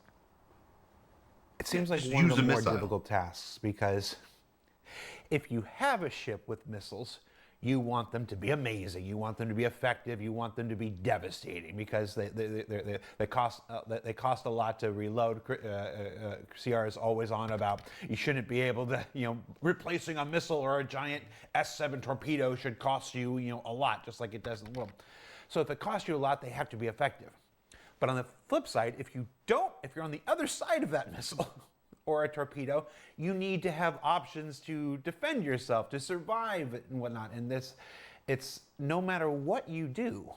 like Just one use of the a more missile. difficult tasks, because if you have a ship with missiles, you want them to be amazing. You want them to be effective. You want them to be devastating, because they cost a lot to reload. CR is always on about you shouldn't be able to, replacing a missile or a giant S7 torpedo should cost you, a lot, just like it does in Little. So if it costs you a lot, they have to be effective. But on the flip side, if you're on the other side of that missile or a torpedo, you need to have options to defend yourself, to survive and whatnot. And it's no matter what you do,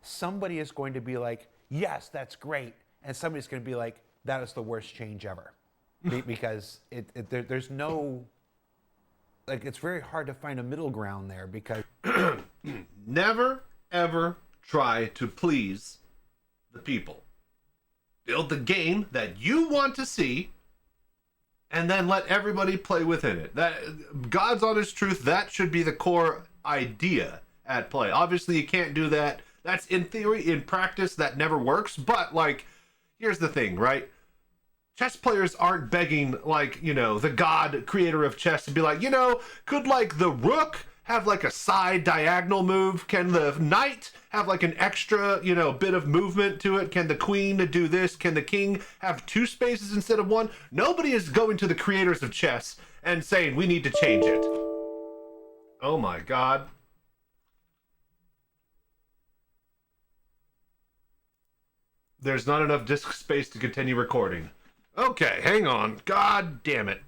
somebody is going to be like, yes, that's great. And somebody's going to be like, that is the worst change ever. Because there's no, like, it's very hard to find a middle ground there, because Never, ever try to please the people. Build the game that you want to see, and then let everybody play within it. That, God's honest truth, that should be the core idea at play. Obviously, you can't do that. That's in theory. In practice, that never works. But, like, here's the thing, right? Chess players aren't begging, like, the god creator of chess to be like, could, like, the rook have, like, a side diagonal move? Can the knight have, like, an extra, bit of movement to it? Can the queen do this? Can the king have two spaces instead of one? Nobody is going to the creators of chess and saying, we need to change it. Oh my god. There's not enough disk space to continue recording. Okay, hang on. God damn it.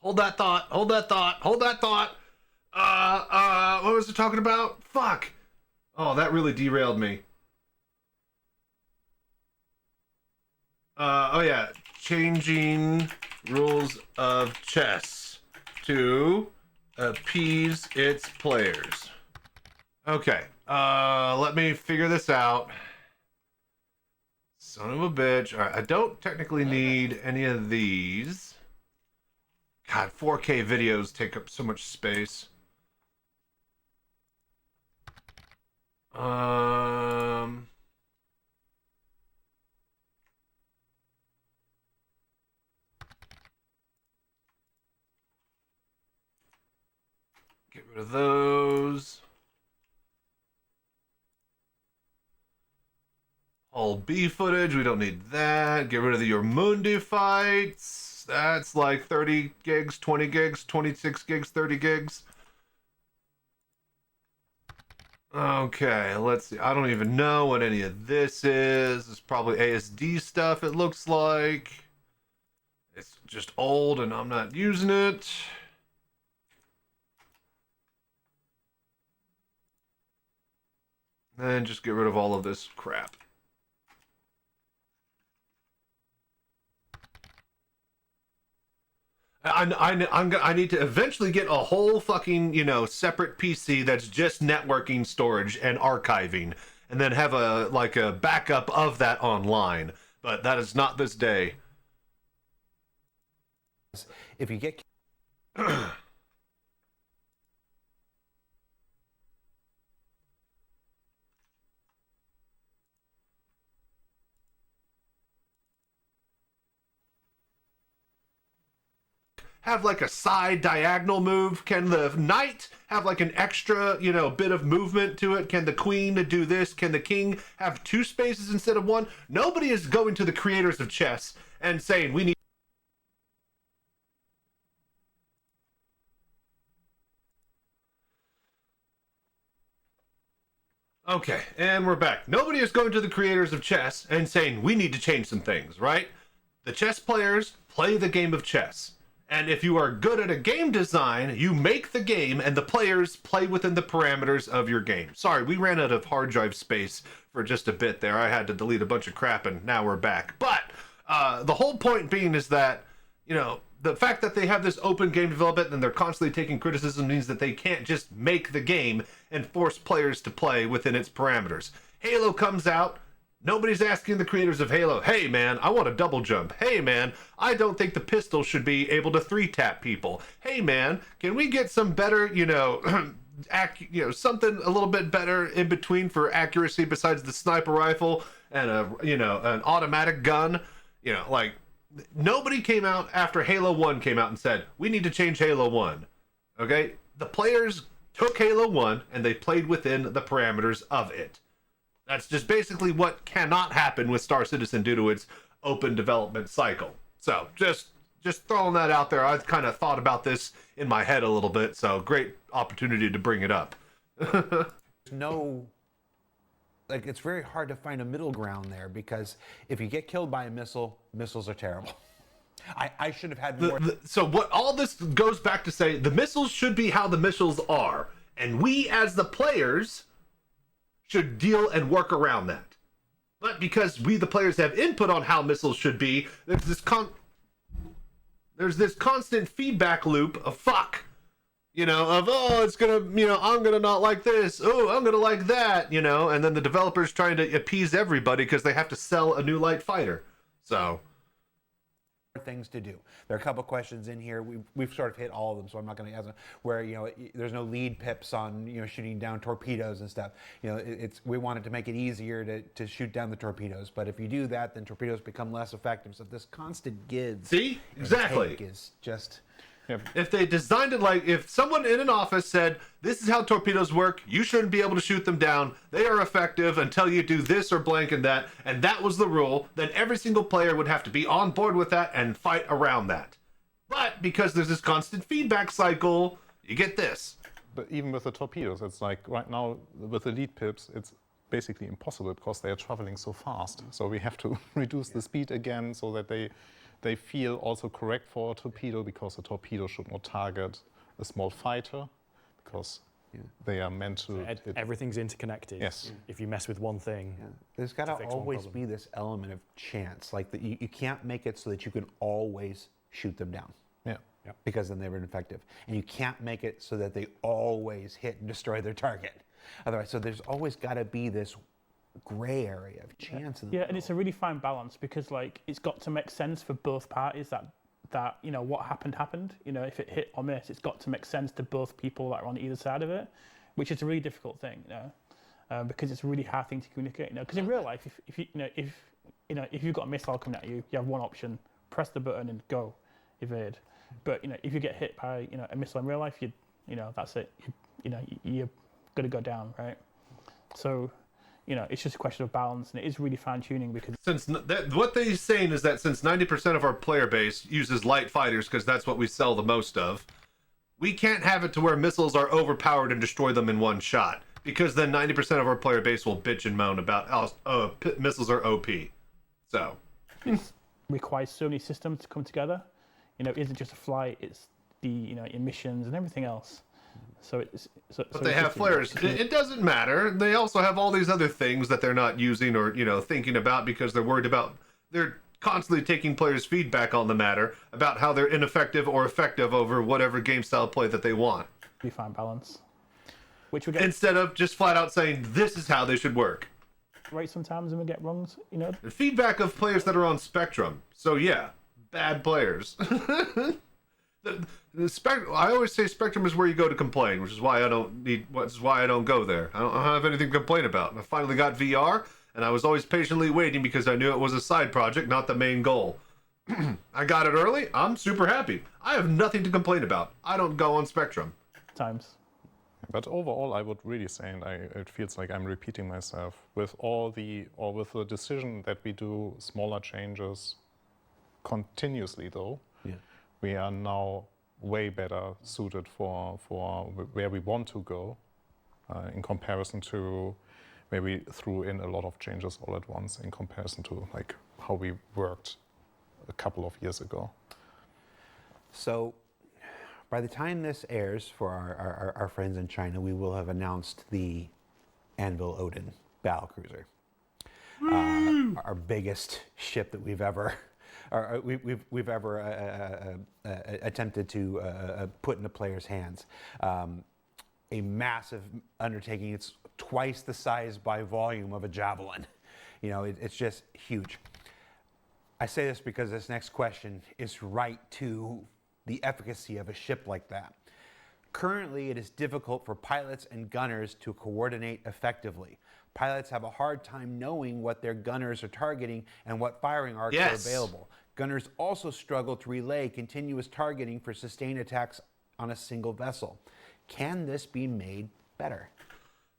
Hold that thought. Hold that thought. Hold that thought. What was it talking about? Fuck. Oh, that really derailed me. Oh yeah. Changing rules of chess to appease its players. Okay. Let me figure this out. Son of a bitch. Alright, I don't technically need any of these. God, 4K videos take up so much space. Get rid of those. All B footage, we don't need that. Get rid of your Mundi fights. That's like 30 gigs, 20 gigs, 26 gigs, 30 gigs. Okay, let's see. I don't even know what any of this is. It's probably ASD stuff, it looks like. It's just old and I'm not using it. And just get rid of all of this crap. I need to eventually get a whole fucking, separate PC that's just networking, storage, and archiving, and then have a backup of that online. But that is not this day. if you get have like a side diagonal move? Can the knight have like an extra, bit of movement to it? Can the queen do this? Can the king have two spaces instead of one? Nobody is going to the creators of chess and saying we need. Okay, and we're back. Nobody is going to the creators of chess and saying, we need to change some things, right? The chess players play the game of chess. And if you are good at a game design, you make the game and the players play within the parameters of your game. Sorry, we ran out of hard drive space for just a bit there. I had to delete a bunch of crap and now we're back. But the whole point being is that, you know, the fact that they have this open game development and they're constantly taking criticism means that they can't just make the game and force players to play within its parameters. Halo comes out. Nobody's asking the creators of Halo, hey man, I want a double jump. Hey man, I don't think the pistol should be able to 3-tap people. Hey man, can we get some better, something a little bit better in between for accuracy besides the sniper rifle and an automatic gun? Nobody came out after Halo 1 came out and said, we need to change Halo 1. Okay? The players took Halo 1 and they played within the parameters of it. That's just basically what cannot happen with Star Citizen due to its open development cycle. So just throwing that out there. I've kind of thought about this in my head a little bit, so great opportunity to bring it up. It's very hard to find a middle ground there, because if you get killed by a missile, missiles are terrible. I should have had more. So what all this goes back to say, the missiles should be how the missiles are, and we as the players should deal and work around that. But because we the players have input on how missiles should be, there's this constant feedback loop of fuck. It's gonna, I'm gonna not like this. Oh, I'm gonna like that, and then the developers trying to appease everybody because they have to sell a new light fighter. So things to do. There are a couple questions in here. We've sort of hit all of them, so I'm not going to ask them. Where there's no lead pips on shooting down torpedoes and stuff. We wanted to make it easier to shoot down the torpedoes, but if you do that, then torpedoes become less effective. So this constant gids. See, exactly, is just. If they designed it like, if someone in an office said, this is how torpedoes work, you shouldn't be able to shoot them down, they are effective until you do this or blank and that was the rule, then every single player would have to be on board with that and fight around that. But because there's this constant feedback cycle, you get this. But even with the torpedoes, it's like right now with the lead pips, it's basically impossible because they are traveling so fast. So we have to reduce the speed again so that they feel also correct for a torpedo, because a torpedo should not target a small fighter, because they are meant to everything's interconnected. Yes. If you mess with one thing, there's got to always be this element of chance, like that you can't make it so that you can always shoot them down. Yeah. Because then they were ineffective. And you can't make it so that they always hit and destroy their target. Otherwise, so there's always got to be this gray area of chance. Yeah, and it's a really fine balance, because it's got to make sense for both parties that what happened. If it hit or miss, it's got to make sense to both people that are on either side of it, which is a really difficult thing, because it's a really hard thing to communicate. Because in real life, if you've got a missile coming at you, you have one option: press the button and go, evade. But if you get hit by a missile in real life, that's it. You're gonna go down, right? So. It's just a question of balance, and it is really fine-tuning, because what they're saying is that since 90% of our player base uses light fighters because that's what we sell the most of, we can't have it to where missiles are overpowered and destroy them in one shot, because then 90% of our player base will bitch and moan about missiles are OP. So it requires so many systems to come together. It isn't just a flight; it's the emissions and everything else. But they have flares. It doesn't matter. They also have all these other things that they're not using or thinking about, because they're worried about. They're constantly taking players' feedback on the matter about how they're ineffective or effective over whatever game style play that they want. We find balance, which we instead of just flat out saying this is how they should work. Right, sometimes and we get wrongs. The feedback of players that are on Spectrum. So yeah, bad players. I always say Spectrum is where you go to complain, which is why I don't go there. I don't have anything to complain about. I finally got VR, and I was always patiently waiting because I knew it was a side project, not the main goal. I got it early. I'm super happy. I have nothing to complain about. I don't go on Spectrum. Times. But overall, I would really say, and it feels like I'm repeating myself, with with the decision that we do smaller changes continuously, though. Yeah. We are now way better suited for where we want to go in comparison to where we threw in a lot of changes all at once in comparison to like how we worked a couple of years ago. So by the time this airs for our friends in China, we will have announced the Anvil Odin battlecruiser, our biggest ship that we've ever attempted to put into players' hands. A massive undertaking. It's twice the size by volume of a Javelin. You know, it's just huge. I say this because this next question is right to the efficacy of a ship like that. Currently, it is difficult for pilots and gunners to coordinate effectively. Pilots have a hard time knowing what their gunners are targeting and what firing arcs are available. Gunners also struggle to relay continuous targeting for sustained attacks on a single vessel. Can this be made better?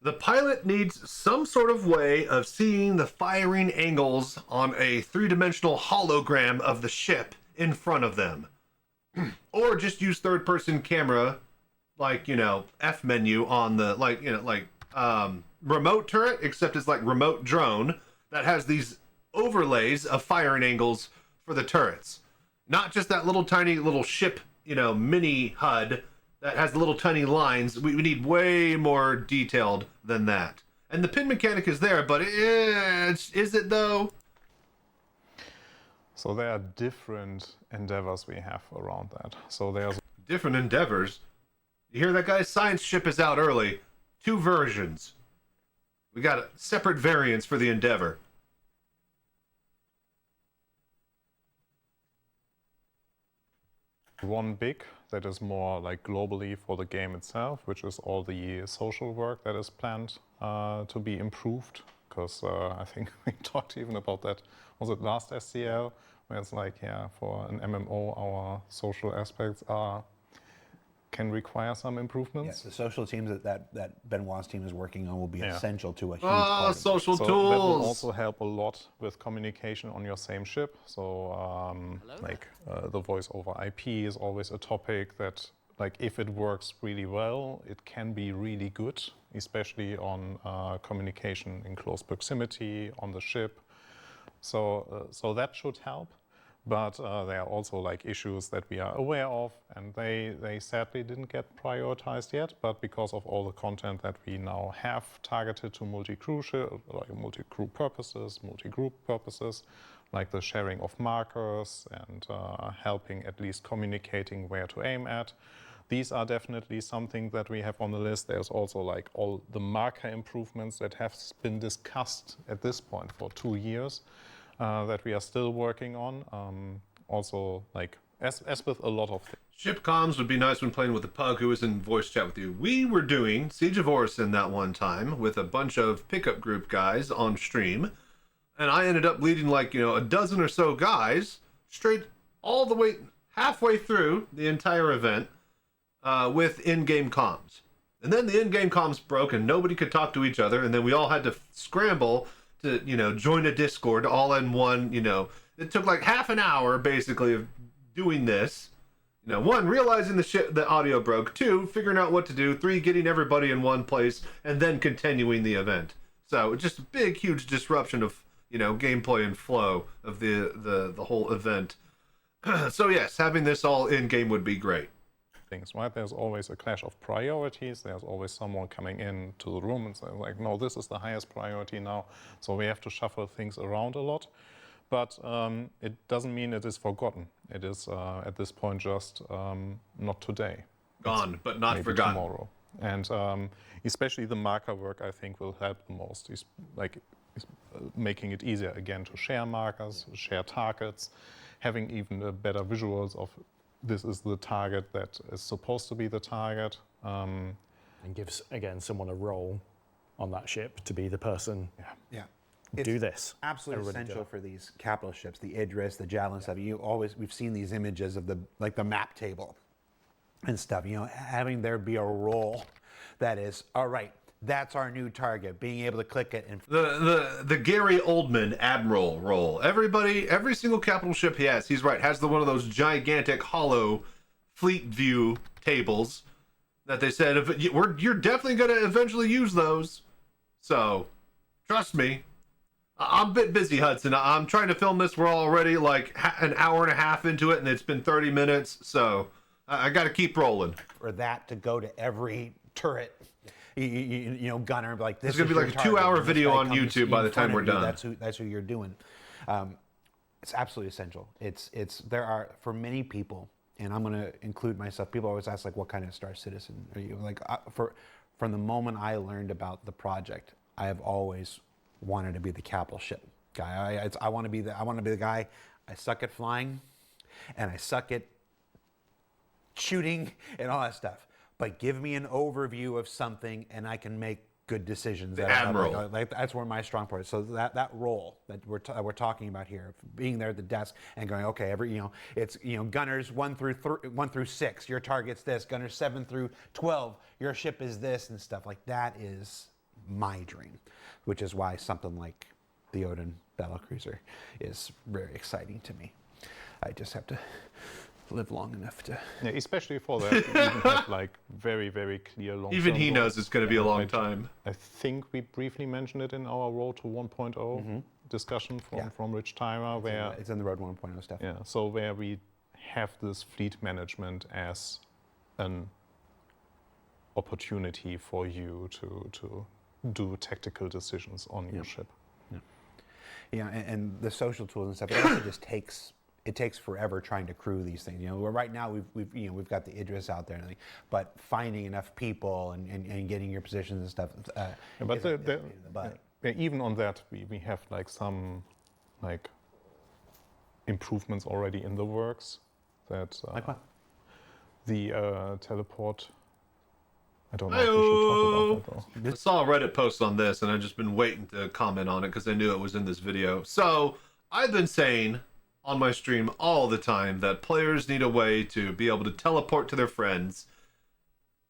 The pilot needs some sort of way of seeing the firing angles on a three-dimensional hologram of the ship in front of them. Or just use third-person camera, like, you know, F menu on the, like, you know, like, remote turret, except it's like remote drone that has these overlays of firing angles for the turrets. Not just that little tiny little ship, you know, mini HUD that has little tiny lines. We need way more detailed than that. And the pin mechanic is there, but is it though? So there are different endeavors we have around that. So there's different endeavors. You hear that, guys? Science ship is out early. 2 versions. We got separate variants for the Endeavor. one big that is more like globally for the game itself, which is all the social work that is planned to be improved. Because I think we talked even about that, was it last SCL, where it's like, yeah, for an MMO, our social aspects can require some improvements. Yes, the social teams that Benoit's team is working on will be essential to a huge part of social so tools. That will also help a lot with communication on your same ship. So the voice over IP is always a topic that, like, if it works really well, it can be really good, especially on communication in close proximity on the ship. So that should help. But there are also like issues that we are aware of, and they sadly didn't get prioritized yet. But because of all the content that we now have targeted to multi-crew purposes, multi-group purposes, like the sharing of markers and helping at least communicating where to aim at, these are definitely something that we have on the list. There's also like all the marker improvements that have been discussed at this point for 2 years. That we are still working on. Also, like, as with a lot of things. Ship comms would be nice when playing with the pug who was in voice chat with you. We were doing Siege of Orison that one time with a bunch of pickup group guys on stream. And I ended up leading like, a dozen or so guys straight all the way, halfway through the entire event with in-game comms. And then the in-game comms broke and nobody could talk to each other. And then we all had to scramble to, join a Discord all in one, it took like half an hour basically of doing this. 1, realizing the audio broke. 2, figuring out what to do. 3, getting everybody in one place and then continuing the event. So just a big, huge disruption of, gameplay and flow of the whole event. So yes, having this all in game would be great. Right? There's always a clash of priorities. There's always someone coming into the room and saying like, no, this is the highest priority now. So we have to shuffle things around a lot. But it doesn't mean it is forgotten. It is at this point just not today. Gone, but not forgotten. Tomorrow. And especially the marker work, I think, will help the most. It's making it easier again to share markers, share targets, having even better visuals of this is the target that is supposed to be the target. And gives, again, someone a role on that ship to be the person. Yeah. Do this. Absolutely essential for these capital ships, the Idris, the Javelin stuff. We've seen these images of the map table and stuff. Having there be a role that is, all right, that's our new target. Being able to click it and the Gary Oldman Admiral role. Every single capital ship he has, he's right, has one of those gigantic hollow fleet view tables that they said you're definitely going to eventually use those. So Trust me. I'm a bit busy, Hudson. I'm trying to film this. We're already like an hour and a half into it, and it's been 30 minutes, so I got to keep rolling. For that to go to every turret, you know, gunner, like this. It's gonna be like a 2-hour video on YouTube by the time we're done. That's who you're doing. It's absolutely essential. There are, for many people, and I'm going to include myself. People always ask, like, what kind of Star Citizen are you? Like, from the moment I learned about the project, I have always wanted to be the capital ship guy. I want to be the guy. I suck at flying, and I suck at shooting and all that stuff. But give me an overview of something, and I can make good decisions. The Admiral. Like, that's where my strong point is. So that role that we're talking about here, being there at the desk and going, okay, it's gunners 1 through 6, your target's this. Gunners 7 through 12, your ship is this, and stuff like that is my dream, which is why something like the Odin Battlecruiser is very exciting to me. I just have to live long enough to. Yeah, especially for that, we even have like very, very clear long. Even he knows it's going to be a long time. I think we briefly mentioned it in our Road to 1.0 discussion from Rich Tyra, where it's in the Road 1.0 stuff. Yeah, so where we have this fleet management as an opportunity for you to do tactical decisions on your ship. Yeah, and the social tools and stuff. It also just takes forever trying to crew these things. Right now we've got the Idris out there, and everything, but finding enough people and getting your positions and stuff. Even on that, we have like some like improvements already in the works. That like what? The teleport. I don't know if we should talk about that though. I saw a Reddit post on this, and I've just been waiting to comment on it because I knew it was in this video. So I've been saying on my stream all the time that players need a way to be able to teleport to their friends,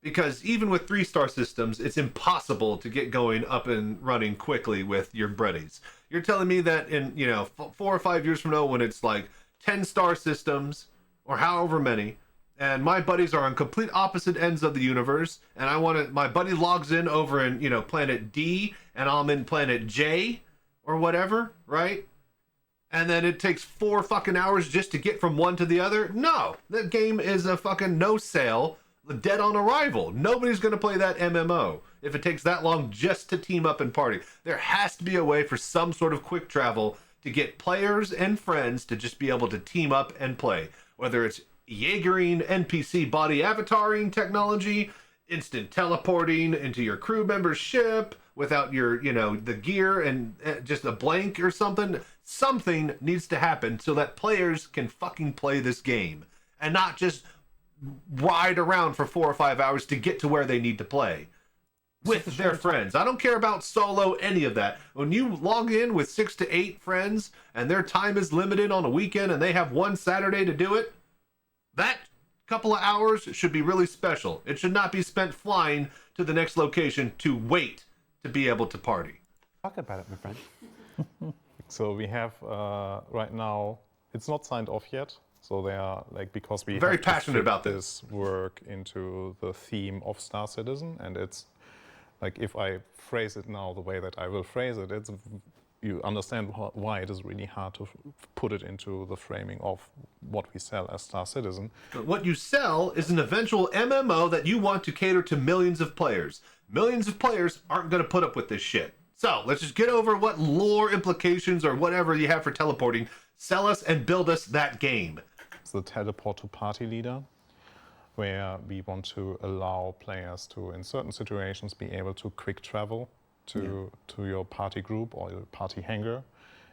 because even with 3-star systems, it's impossible to get going up and running quickly with your buddies. You're telling me that in 4 or 5 years from now, when it's like 10-star systems or however many, and my buddies are on complete opposite ends of the universe, and my buddy logs in over in planet D, and I'm in planet J or whatever, right? And then it takes 4 fucking hours just to get from one to the other? No, that game is a fucking no sale, dead on arrival. Nobody's going to play that MMO if it takes that long just to team up and party. There has to be a way for some sort of quick travel to get players and friends to just be able to team up and play. Whether it's Jaegering, NPC body avataring technology, instant teleporting into your crew member's ship without your, the gear and just a blank or something. Something needs to happen so that players can fucking play this game and not just ride around for 4 or 5 hours to get to where they need to play with their friends. I don't care about solo, any of that. When you log in with 6 to 8 friends and their time is limited on a weekend and they have one Saturday to do it, that couple of hours should be really special. It should not be spent flying to the next location to wait to be able to party. Talk about it, my friend. So we have right now, it's not signed off yet. So they are because we very have passionate to fit about this work into the theme of Star Citizen, and it's like, if I phrase it now the way that I will phrase it, you understand why it is really hard to put it into the framing of what we sell as Star Citizen. But what you sell is an eventual MMO that you want to cater to millions of players. Millions of players aren't going to put up with this shit. So let's just get over what lore implications or whatever you have for teleporting. Sell us and build us that game. It's the teleport to party leader, where we want to allow players to, in certain situations, be able to quick travel to your party group or your party hangar,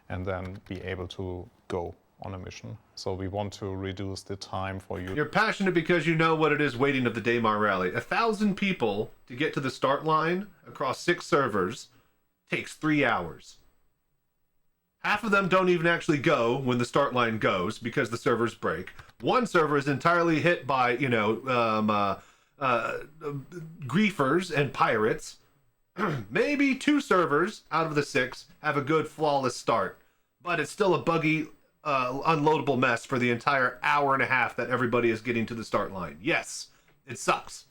and then be able to go on a mission. So we want to reduce the time for you. You're passionate because you know what it is waiting of the Daymar Rally. 1,000 people to get to the start line across 6 servers takes 3 hours. Half of them don't even actually go when the start line goes because the servers break. One server is entirely hit by, griefers and pirates. Maybe 2 servers out of the 6 have a good flawless start, but it's still a buggy, unloadable mess for the entire hour and a half that everybody is getting to the start line. Yes, it sucks.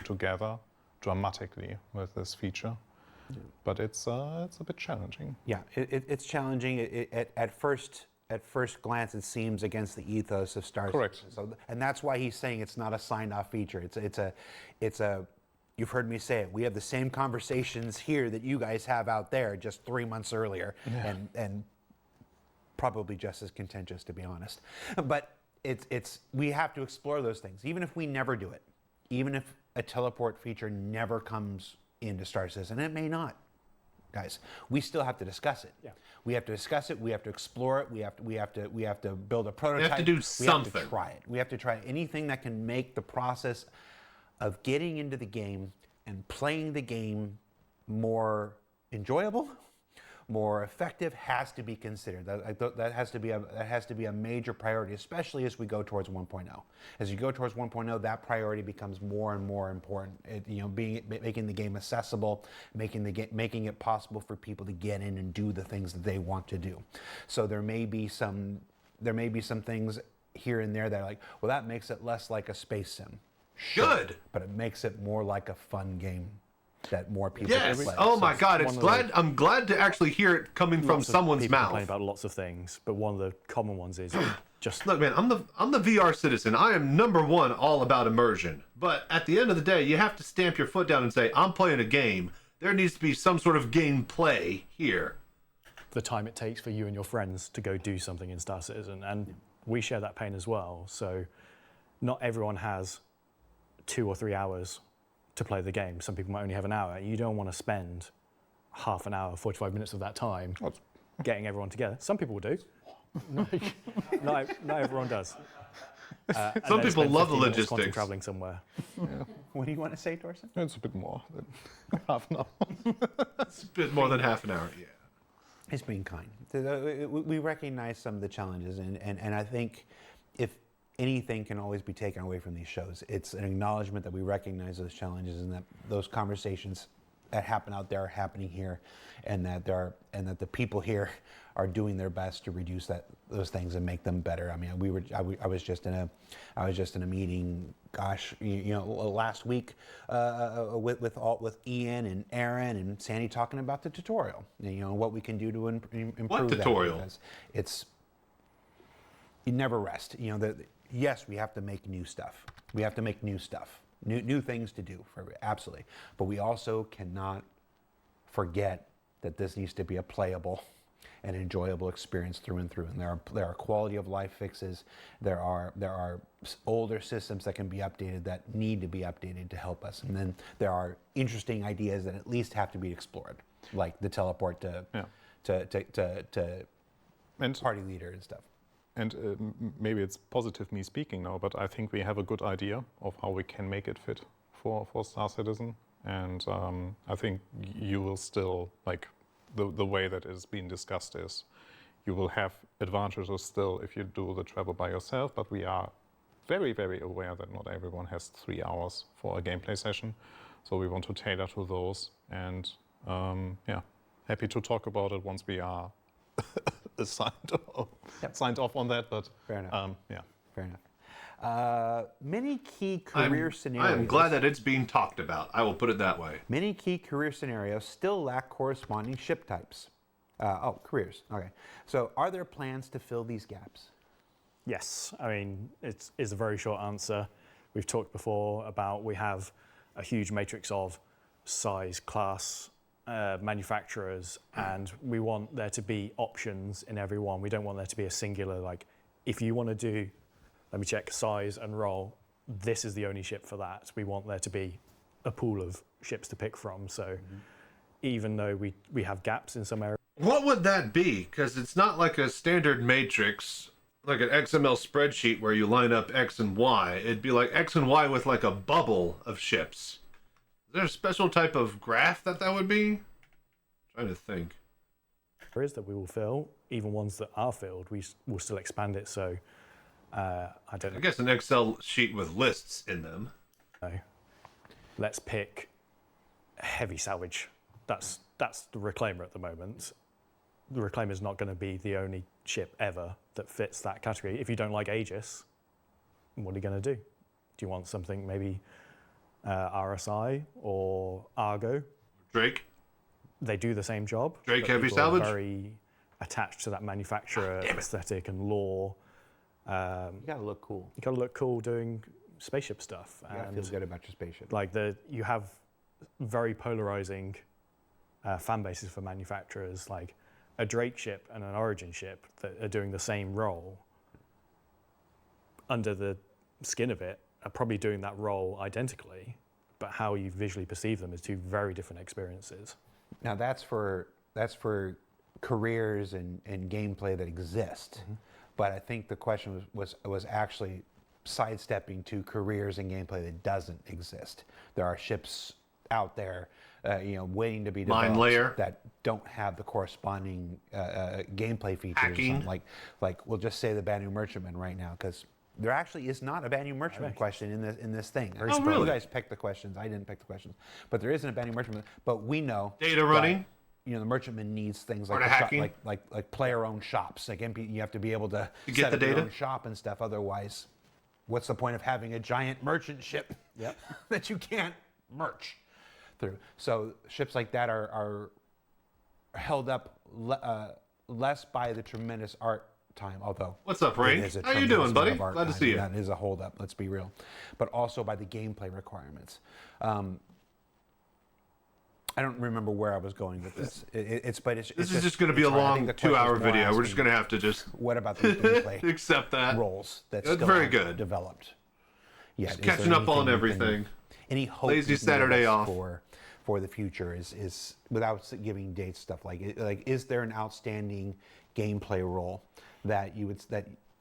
Together dramatically with this feature. But it's a bit challenging. Yeah, it's challenging. At first glance, it seems against the ethos of Star Correct. Citizen. So, and that's why he's saying it's not a signed-off feature. It's a. You've heard me say it. We have the same conversations here that you guys have out there, just 3 months earlier, and probably just as contentious, to be honest. But we have to explore those things, even if we never do it, even if a teleport feature never comes into Star Citizen, and it may not. Guys, we still have to discuss it. Yeah. We have to discuss it. We have to explore it. We have to build a prototype. We have to do something. We have to try it. We have to try anything that can make the process of getting into the game and playing the game more enjoyable, more effective, has to be considered. That has to be a major priority, especially as we go towards 1.0. As you go towards 1.0, that priority becomes more and more important. Making the game accessible, making it possible for people to get in and do the things that they want to do. So there may be some things here and there that are like, well, that makes it less like a space sim. Good. But it makes it more like a fun game that more people Yes. can play. Oh So my God! I'm glad to actually hear it coming from Lots of someone's people mouth. complain about lots of things, but one of the common ones is just Look, man, I'm the VR citizen. I am #1 all about immersion. But at the end of the day, you have to stamp your foot down and say, I'm playing a game. There needs to be some sort of gameplay here. the time it takes for you and your friends to go do something in Star Citizen, and we share that pain as well. So not everyone has 2 or 3 hours to play the game. Some people might only have an hour. You don't want to spend half an hour, 45 minutes of that time getting everyone together. Some people do. Not everyone does. Some people love the logistics. Traveling somewhere. What do you want to say, Torsten? It's a bit more than half an hour. It's a bit more than half an hour, yeah. It's being kind. We recognize some of the challenges, and I think if anything can always be taken away from these shows, it's an acknowledgement that we recognize those challenges and that those conversations that happen out there are happening here, and that the people here are doing their best to reduce those things and make them better. I mean, I was just in a meeting, gosh, last week with Ian and Aaron and Sandy talking about the tutorial, what we can do to improve What tutorial? That. Because you never rest. Yes, we have to make new stuff. We have to make new stuff. New things to do, absolutely. But we also cannot forget that this needs to be a playable and enjoyable experience through and through. And there are quality of life fixes. There are older systems that can be updated that need to be updated to help us. And then there are interesting ideas that at least have to be explored, like the teleport to party leader and stuff. And maybe it's positive me speaking now, but I think we have a good idea of how we can make it fit for Star Citizen. And I think you will still, like, the way that is being discussed is you will have advantages still if you do the travel by yourself, but we are very, very aware that not everyone has 3 hours for a gameplay session. So we want to tailor to those, and happy to talk about it once we are signed off on that, but fair enough. Fair enough. Many key career scenarios. I am glad that it's being talked about. I will put it that way. Many key career scenarios still lack corresponding ship types. Careers. Okay. So, are there plans to fill these gaps? Yes, I mean, it's a very short answer. We've talked before about we have a huge matrix of size, class, manufacturers, and we want there to be options in every one. We don't want there to be a singular, like, if you want to do, let me check size and role, this is the only ship for that. We want there to be a pool of ships to pick from. So even though we have gaps in some areas. What would that be? Because it's not like a standard matrix, like an XML spreadsheet where you line up X and Y. It'd be like X and Y with like a bubble of ships. Is there a special type of graph that would be? I'm trying to think. Areas that we will fill, even ones that are filled, we will still expand it. So I don't know. I guess an Excel sheet with lists in them. No. Let's pick heavy salvage. That's the Reclaimer at the moment. The Reclaimer is not going to be the only ship ever that fits that category. If you don't like Aegis, what are you going to do? Do you want something maybe RSI or Argo? Drake? they do the same job. Drake but Heavy people are Salvage? very attached to that manufacturer aesthetic and lore. You gotta look cool. You got to look cool doing spaceship stuff. You gotta feel good about your spaceship. Like you have very polarizing fan bases for manufacturers, like a Drake ship and an Origin ship that are doing the same role. Under the skin of it, are probably doing that role identically, but how you visually perceive them is two very different experiences. Now that's for careers and gameplay that exist, but I think the question was actually sidestepping to careers and gameplay that doesn't exist. There are ships out there, waiting to be Mine developed layer. that don't have the corresponding gameplay features. Hacking. Like we'll just say the Banu Merchantman right now, because there actually is not a Banu Merchantman question in this thing. Oh, really? You guys picked the questions. I didn't pick the questions, but there isn't a Banu Merchantman. But we know Data running. The merchantman needs things like Or the hacking. like player-owned shops. Like you have to be able to get set the up your data? own shop and stuff. Otherwise, what's the point of having a giant merchant ship that you can't merch through? So ships like that are held up less by the tremendous art time, although What's up, it Rain? is a How you tremendous doing, buddy? amount of art Glad to time. see you. That is a holdup. Let's be real, but also by the gameplay requirements. I don't remember where I was going with this. This This is just going to be a long 2-hour video. We're just going to have to just what about the gameplay accept that. roles that That's still very aren't good. developed? Yeah, Just catching up on everything. Any hope Lazy you can give Saturday us off. for the future is without giving dates, stuff like is there an outstanding gameplay role that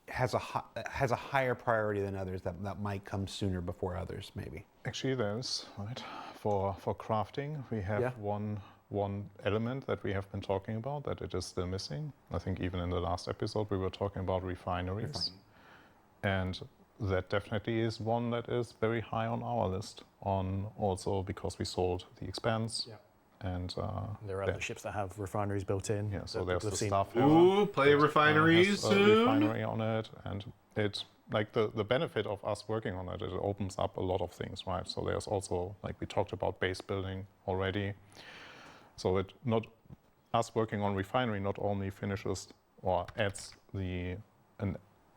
has a higher priority than others that might come sooner before others maybe? Actually, there's, right, for crafting, we have one element that we have been talking about that it is still missing. I think even in the last episode we were talking about refineries. And that definitely is one that is very high on our list, also because we sold the Expanse. And There are other ships that have refineries built in. yeah, so that there's we've the seen. stuff. Ooh, play refineries has a soon. refinery on it, and it like the benefit of us working on it, it opens up a lot of things, right? So there's also, like we talked about, base building already. So us working on refinery not only finishes or adds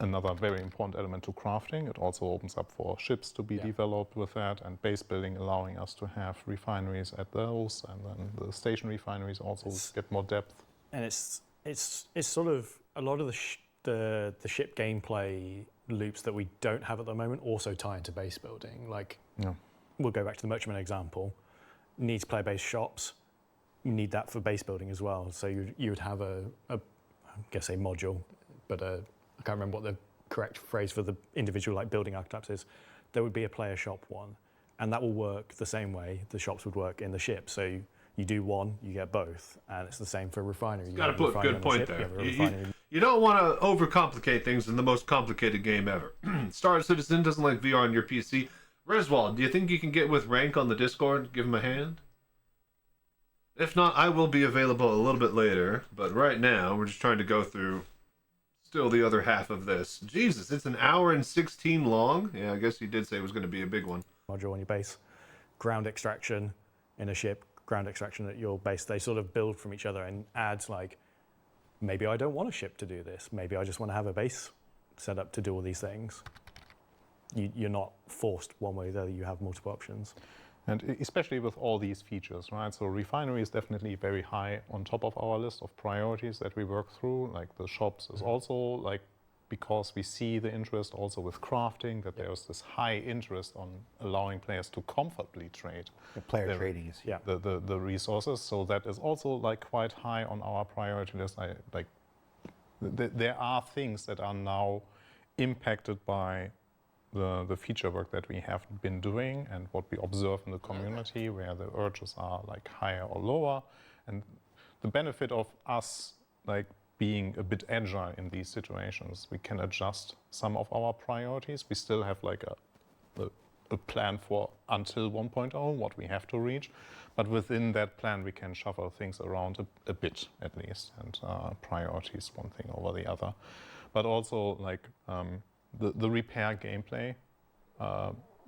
another very important element to crafting, it also opens up for ships to be developed with that, and base building allowing us to have refineries at those, and then the station refineries also get more depth. And it's sort of a lot of the ship gameplay loops that we don't have at the moment also tie into base building. Like, we'll go back to the Merchantman example. Needs player-based shops. You need that for base building as well. So you would have I guess a module, but I can't remember what the correct phrase for the individual like building archetypes is. There would be a player shop one, and that will work the same way the shops would work in the ship. So you do one, you get both, and it's the same for refinery. Got to put a good point there. You don't want to overcomplicate things in the most complicated game ever. Star Citizen doesn't like VR on your PC. Reswald, do you think you can get with Rank on the Discord? Give him a hand? If not, I will be available a little bit later. But right now, we're just trying to go through still the other half of this. Jesus, it's 1 hour and 16 long? Yeah, I guess you did say it was going to be a big one. Module on your base. Ground extraction in a ship, ground extraction at your base. They sort of build from each other and adds like, maybe I don't want a ship to do this. Maybe I just want to have a base set up to do all these things. You're not forced one way or the other. You have multiple options. And especially with all these features, right? So refinery is definitely very high on top of our list of priorities that we work through. Like the shops is also like, because we see the interest also with crafting, that there's this high interest on allowing players to comfortably trade. The player trading is the resources. So that is also like quite high on our priority list. There are things that are now impacted by the feature work that we have been doing and what we observe in the community, where the urges are like higher or lower, and the benefit of us like being a bit agile in these situations, we can adjust some of our priorities. We still have like a plan for until 1.0, what we have to reach, but within that plan we can shuffle things around a bit at least, and priorities one thing over the other. But also like the repair gameplay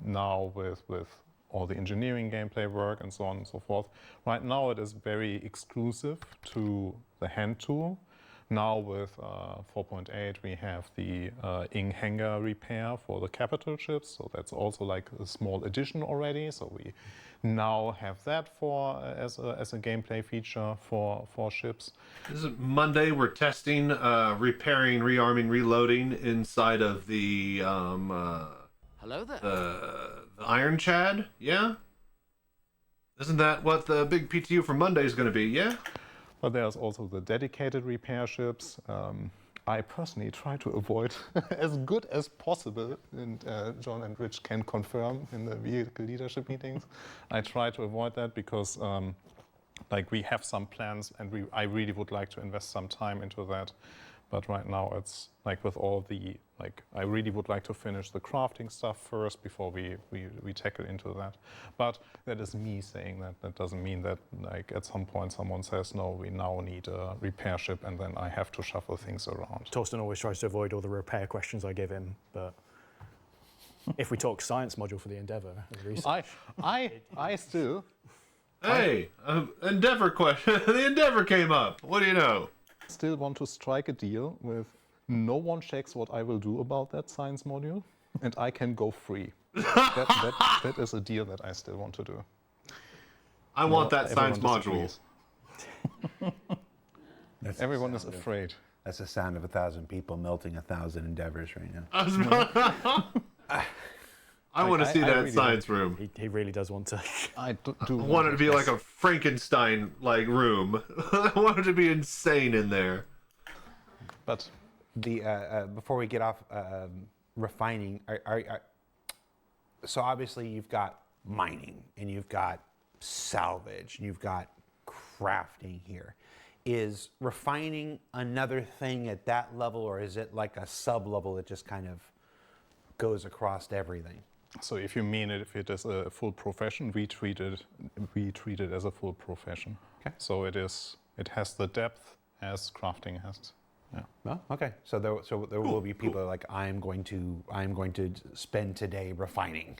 now with all the engineering gameplay work and so on and so forth. Right now it is very exclusive to the hand tool. Now with 4.8 we have the in-hanger repair for the capital chips, so that's also like a small addition already. So we now have that for as a gameplay feature for ships. This is Monday. We're testing repairing, rearming, reloading inside of the Hello there. the Iron Chad. Yeah, isn't that what the big PTU for Monday is going to be? Yeah. But there's also the dedicated repair ships. I personally try to avoid as good as possible, and John and Rich can confirm in the vehicle leadership meetings. I try to avoid that because like we have some plans and I really would like to invest some time into that. But right now it's like with all the, like I really would like to finish the crafting stuff first before we tackle into that. But that is me saying that. That doesn't mean that like at some point someone says, no, we now need a repair ship and then I have to shuffle things around. Torsten always tries to avoid all the repair questions I give him, but if we talk science module for the Endeavour and research. I still... Hey, Endeavor question. The Endeavor came up. What do you know? Still want to strike a deal with no one checks what I will do about that science module, and I can go free. that is a deal that I still want to do. I want that science module. Everyone is afraid. That's the sound of 1,000 people melting 1,000 endeavors right now. I want to see that really science room. He really does want to. I want it to be like a Frankenstein-like room. I want it to be insane in there. But the before we get off refining, so obviously you've got mining and you've got salvage and you've got crafting here. Is refining another thing at that level, or is it like a sub-level that just kind of goes across everything? So if you mean it, if it is a full profession, we treat it as a full profession. Okay. So it has the depth as crafting has. Yeah. Well, okay. So there will be people like I'm going to spend today refining,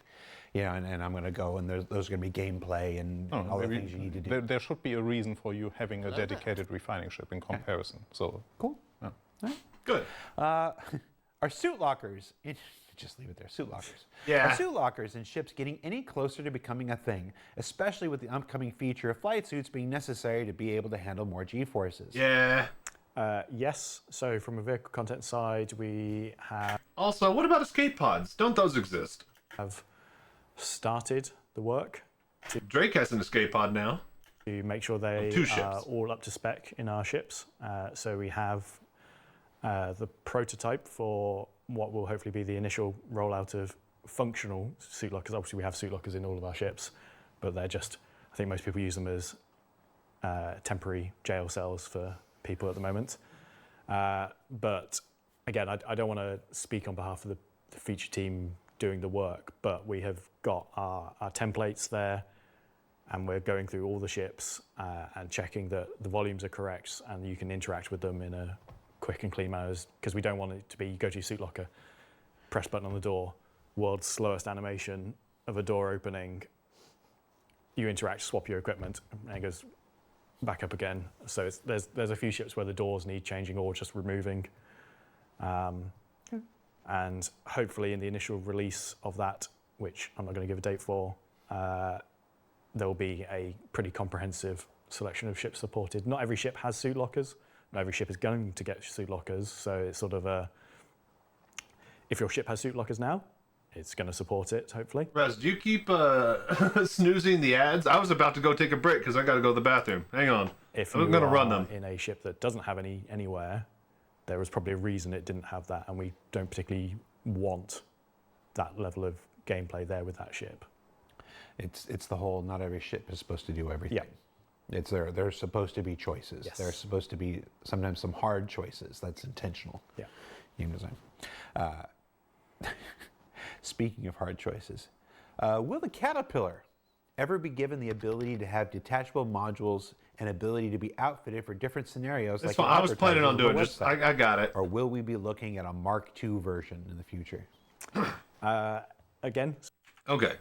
you know, and I'm going to go and those are going to be gameplay and all the things you need to do. There should be a reason for you having a dedicated refining ship in comparison. Okay. So cool. Yeah. All right. Good. Are suit lockers? Just leave it there. Suit lockers. Yeah. Are suit lockers in ships getting any closer to becoming a thing, especially with the upcoming feature of flight suits being necessary to be able to handle more G-forces? Yeah. Yes. So from a vehicle content side, we have. Also, what about escape pods? Don't those exist? Have started the work Drake has an escape pod now. to make sure they are all up to spec in our ships. So we have the prototype for what will hopefully be the initial rollout of functional suit lockers. Obviously, we have suit lockers in all of our ships, but they're just, I think most people use them as temporary jail cells for people at the moment. But again, I don't want to speak on behalf of the feature team doing the work, but we have got our templates there, and we're going through all the ships and checking that the volumes are correct and you can interact with them in a quick and clean manner, because we don't want it to be you go to your suit locker, press button on the door, world's slowest animation of a door opening, you interact, swap your equipment, and it goes back up again. So there's a few ships where the doors need changing or just removing. And hopefully in the initial release of that, which I'm not going to give a date for, there will be a pretty comprehensive selection of ships supported. Not every ship has suit lockers. Not every ship is going to get suit lockers. So it's sort of if your ship has suit lockers now, it's going to support it, hopefully. Raz, do you keep snoozing the ads? I was about to go take a break because I got to go to the bathroom. Hang on. If I'm going to run them. In a ship that doesn't have anywhere, there was probably a reason it didn't have that, and we don't particularly want that level of gameplay there with that ship. It's the whole not every ship is supposed to do everything. Yeah. It's there's supposed to be choices. Yes. There's supposed to be sometimes some hard choices. That's intentional. Yeah. Game design. Speaking of hard choices, will the Caterpillar ever be given the ability to have detachable modules and ability to be outfitted for different scenarios? It's fine. I was planning on doing just. I got it. Or will we be looking at a Mark II version in the future? Again. Okay.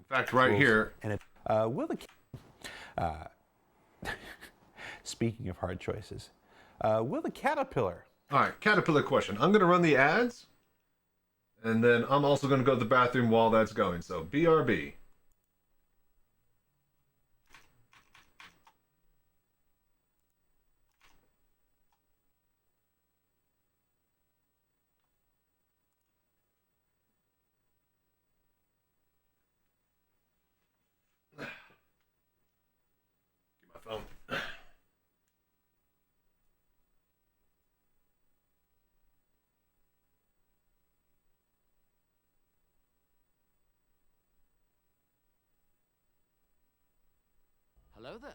fact, right here. And it, will the speaking of hard choices, will the caterpillar? All right, caterpillar question. I'm going to run the ads, and then I'm also going to go to the bathroom while that's going. So BRB. Get my phone. Hello there.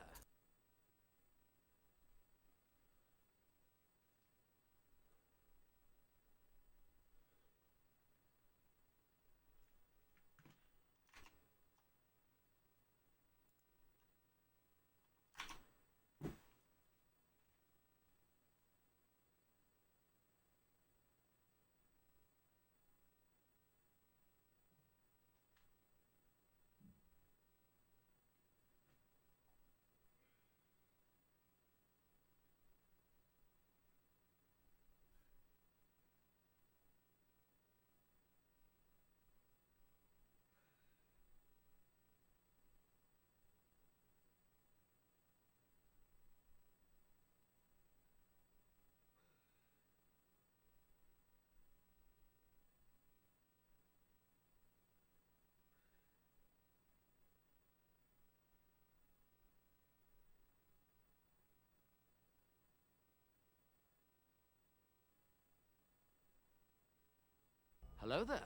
Hello there.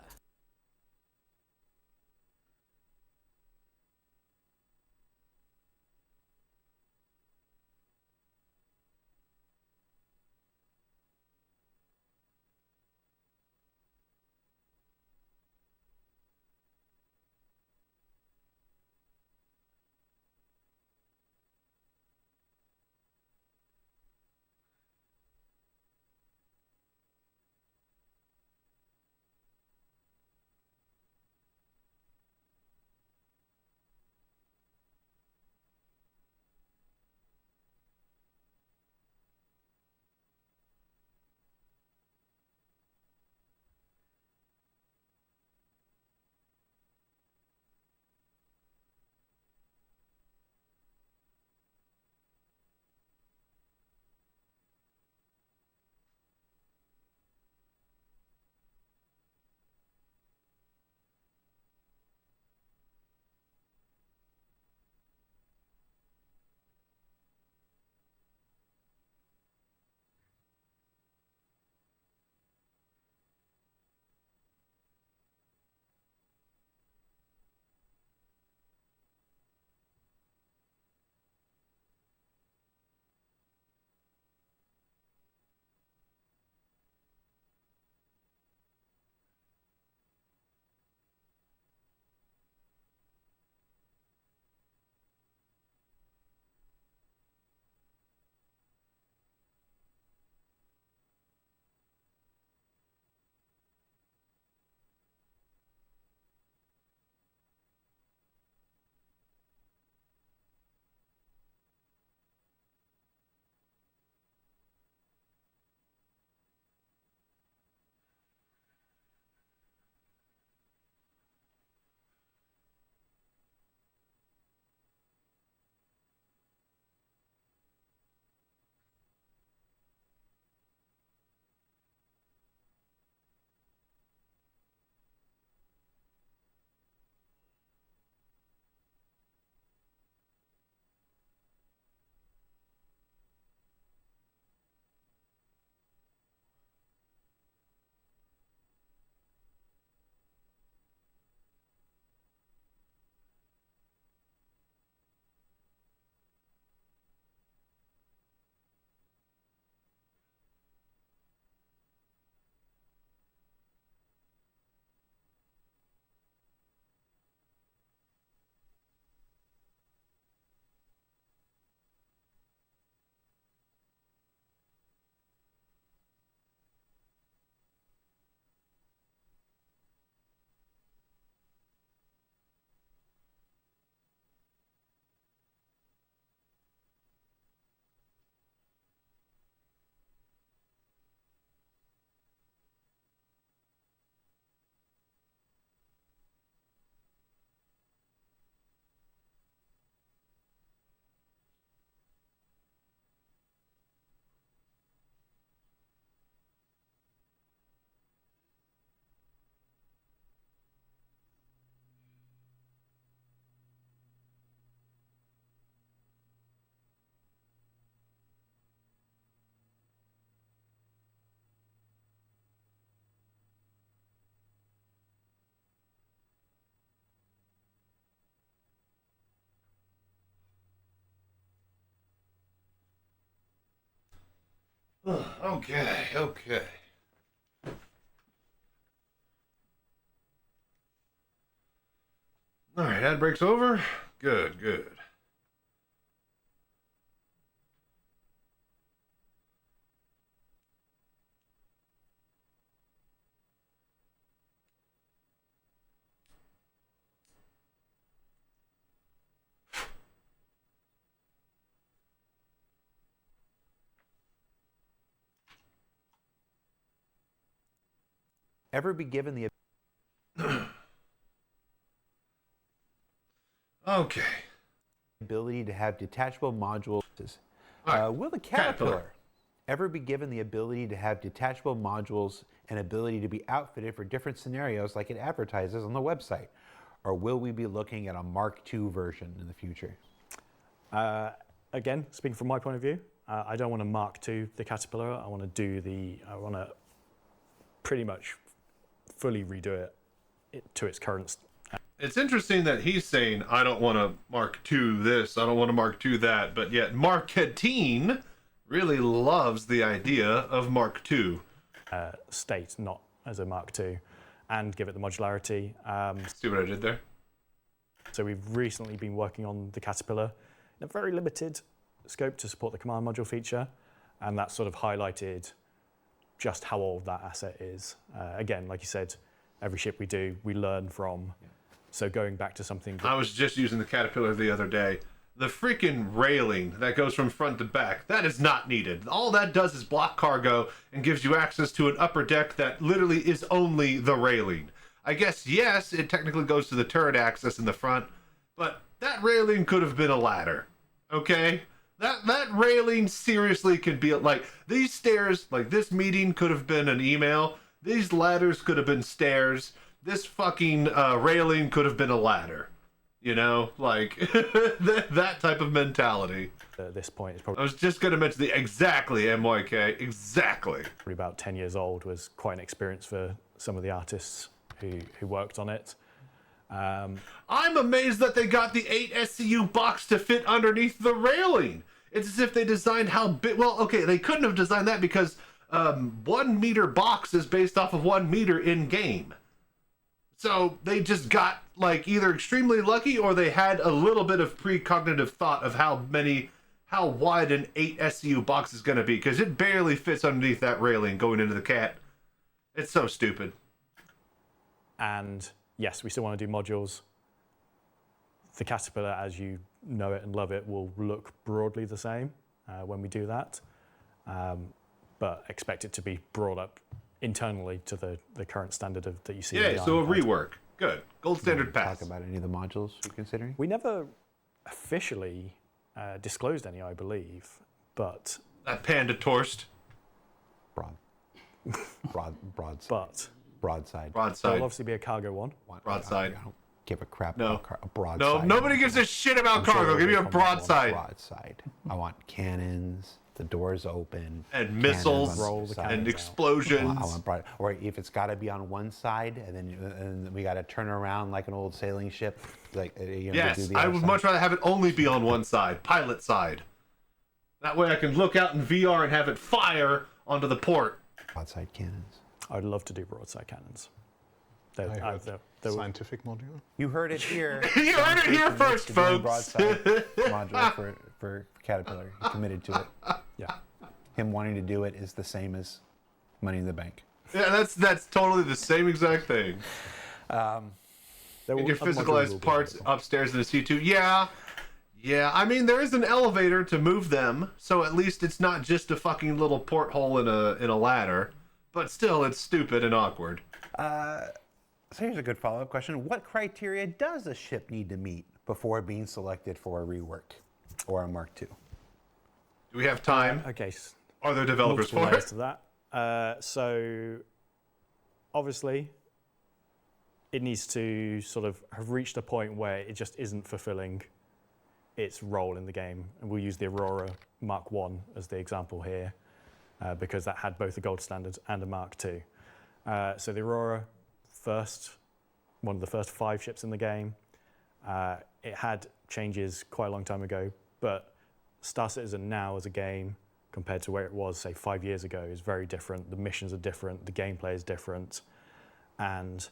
Okay, okay. All right, ad break's over. Good, good. Ever be given the Okay. ability to have detachable modules? All right. Will the Caterpillar ever be given the ability to have detachable modules and ability to be outfitted for different scenarios like it advertises on the website? Or will we be looking at a Mark II version in the future? Again, speaking from my point of view, I don't want to Mark II the Caterpillar. I want to pretty much fully redo it to its current. It's interesting that he's saying, I don't want to Mark II this, I don't want to Mark II that, but yet Marketing really loves the idea of Mark II. State, not as a Mark II, and give it the modularity. See what I did there? So we've recently been working on the Caterpillar in a very limited scope to support the command module feature, and that sort of highlighted just how old that asset is. Again, like you said, every ship we do, we learn from. Yeah. So going back to something... I was just using the Caterpillar the other day. The freaking railing that goes from front to back, that is not needed. All that does is block cargo and gives you access to an upper deck that literally is only the railing. I guess, yes, it technically goes to the turret access in the front, but that railing could have been a ladder, okay? That railing seriously could be, like, these stairs, like this meeting could have been an email. These ladders could have been stairs. This fucking railing could have been a ladder. You know, like, that type of mentality. At this point, it's probably... I was just going to mention exactly, MYK, exactly. Probably about 10 years old, was quite an experience for some of the artists who worked on it. I'm amazed that they got the 8 SCU box to fit underneath the railing. It's as if they designed how big... Well, okay, they couldn't have designed that because 1 meter box is based off of 1 meter in-game. So they just got, like, either extremely lucky or they had a little bit of precognitive thought of how wide an 8 SCU box is going to be, because it barely fits underneath that railing going into the cat. It's so stupid. And yes, we still want to do modules. The Caterpillar, as you know it and love it, will look broadly the same when we do that, but expect it to be brought up internally to the current standard that you see. Yeah, so a rework. Good. Gold standard pass. Talk about any of the modules you're considering? We never officially disclosed any, I believe, but... That Panda Torst. Broadside. But... Broadside. Broadside. There'll obviously be a cargo one. Broadside. I don't give a crap No. about a broadside. No, nobody gives a shit about cargo. Give me a broadside. Broadside. I want cannons, the doors open. And missiles, and explosions. I want broad, or if it's got to be on one side, and then we got to turn around like an old sailing ship. Like, you know, yes, I would much rather have it only be on one side, pilot side. That way I can look out in VR and have it fire onto the port. Broadside cannons. I'd love to do broadside cannons. Scientific module. You heard it here. You heard it here first, folks. Broadside module for Caterpillar. He committed to it. Yeah. Him wanting to do it is the same as Money in the Bank. Yeah, that's totally the same exact thing. Your physicalized parts upstairs in the C2. Yeah. I mean, there is an elevator to move them, so at least it's not just a fucking little porthole in a ladder. But still, it's stupid and awkward. So here's a good follow-up question. What criteria does a ship need to meet before being selected for a rework or a Mark II? Do we have time? Okay. Are there developers for it? To that. So, obviously, it needs to sort of have reached a point where it just isn't fulfilling its role in the game. And we'll use the Aurora Mark I as the example here, because that had both a gold standard and a Mark II. So the Aurora, one of the first 5 ships in the game. It had changes quite a long time ago, but Star Citizen now as a game compared to where it was, say, 5 years ago is very different. The missions are different, the gameplay is different, and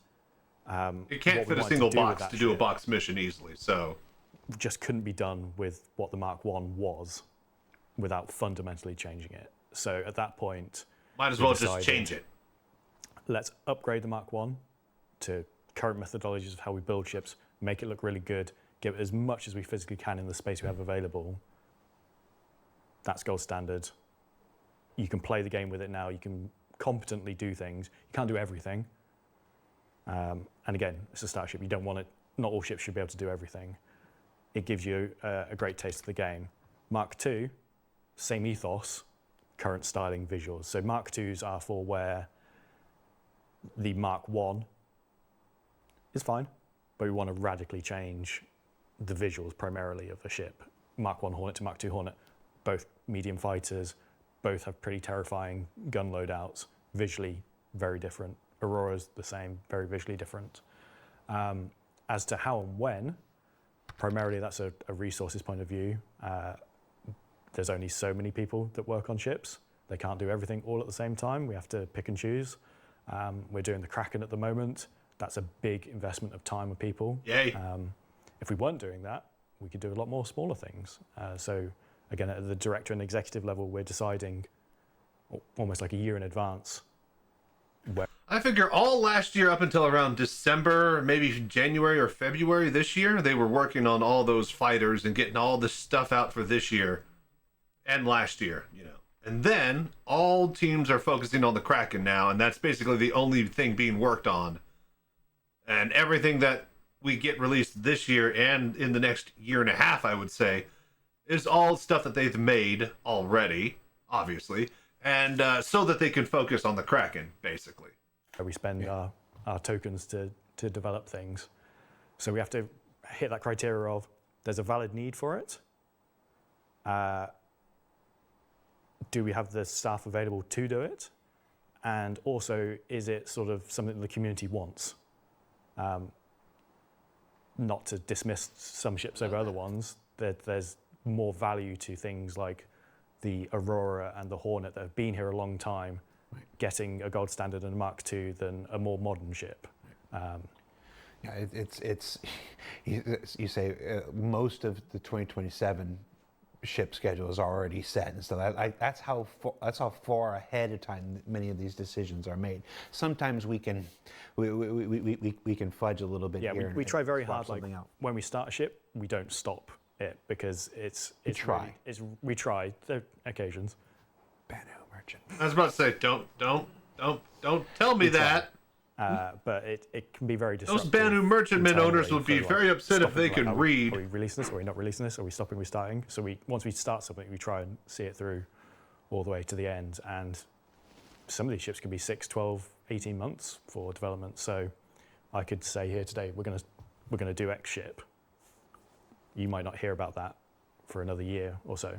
it can't fit a single box to do a box mission easily, so just couldn't be done with what the Mark 1 was without fundamentally changing it. So at that point, might as well just change it. Let's upgrade the Mark 1 to current methodologies of how we build ships, make it look really good, give it as much as we physically can in the space we have available. That's gold standard. You can play the game with it now. You can competently do things. You can't do everything. And again, it's a starship. You don't want it. Not all ships should be able to do everything. It gives you a great taste of the game. Mark II, same ethos, current styling visuals. So Mark IIs are for where the Mark I is fine, but we want to radically change the visuals primarily of a ship. Mark I Hornet to Mark II Hornet, both medium fighters, both have pretty terrifying gun loadouts, visually very different. Aurora's the same, very visually different. As to how and when, primarily that's a resources point of view. There's only so many people that work on ships. They can't do everything all at the same time. We have to pick and choose. We're doing the Kraken at the moment. That's a big investment of time and people. Yay. If we weren't doing that, we could do a lot more smaller things. So again, at the director and executive level, we're deciding almost like a year in advance. I figure all last year up until around December, maybe January or February this year, they were working on all those fighters and getting all this stuff out for this year and last year, you know. And then all teams are focusing on the Kraken now, and that's basically the only thing being worked on. And everything that we get released this year and in the next year and a half, I would say, is all stuff that they've made already, obviously, and so that they can focus on the Kraken, basically. We spend our tokens to develop things. So we have to hit that criteria of there's a valid need for it. Do we have the staff available to do it? And also, is it sort of something the community wants? Not to dismiss some ships over other ones, there's more value to things like the Aurora and the Hornet that have been here a long time, getting a gold standard and a Mark II than a more modern ship. Yeah, it's you say most of the 2027 ship schedule is already set, and so that's how far ahead of time many of these decisions are made. Sometimes we can fudge a little bit. Yeah, here we try very hard. Like when we start a ship, we don't stop it because we try. We try. There are occasions. Banu merchant. I was about to say, don't tell me that. But it can be very disruptive. Those Banu merchantmen owners would be very upset if they could read. Are we releasing this? Are we not releasing this? Are we stopping? Are we starting? So once we start something, we try and see it through all the way to the end. And some of these ships can be 6, 12, 18 months for development. So I could say here today, we're gonna do X ship. You might not hear about that for another year or so.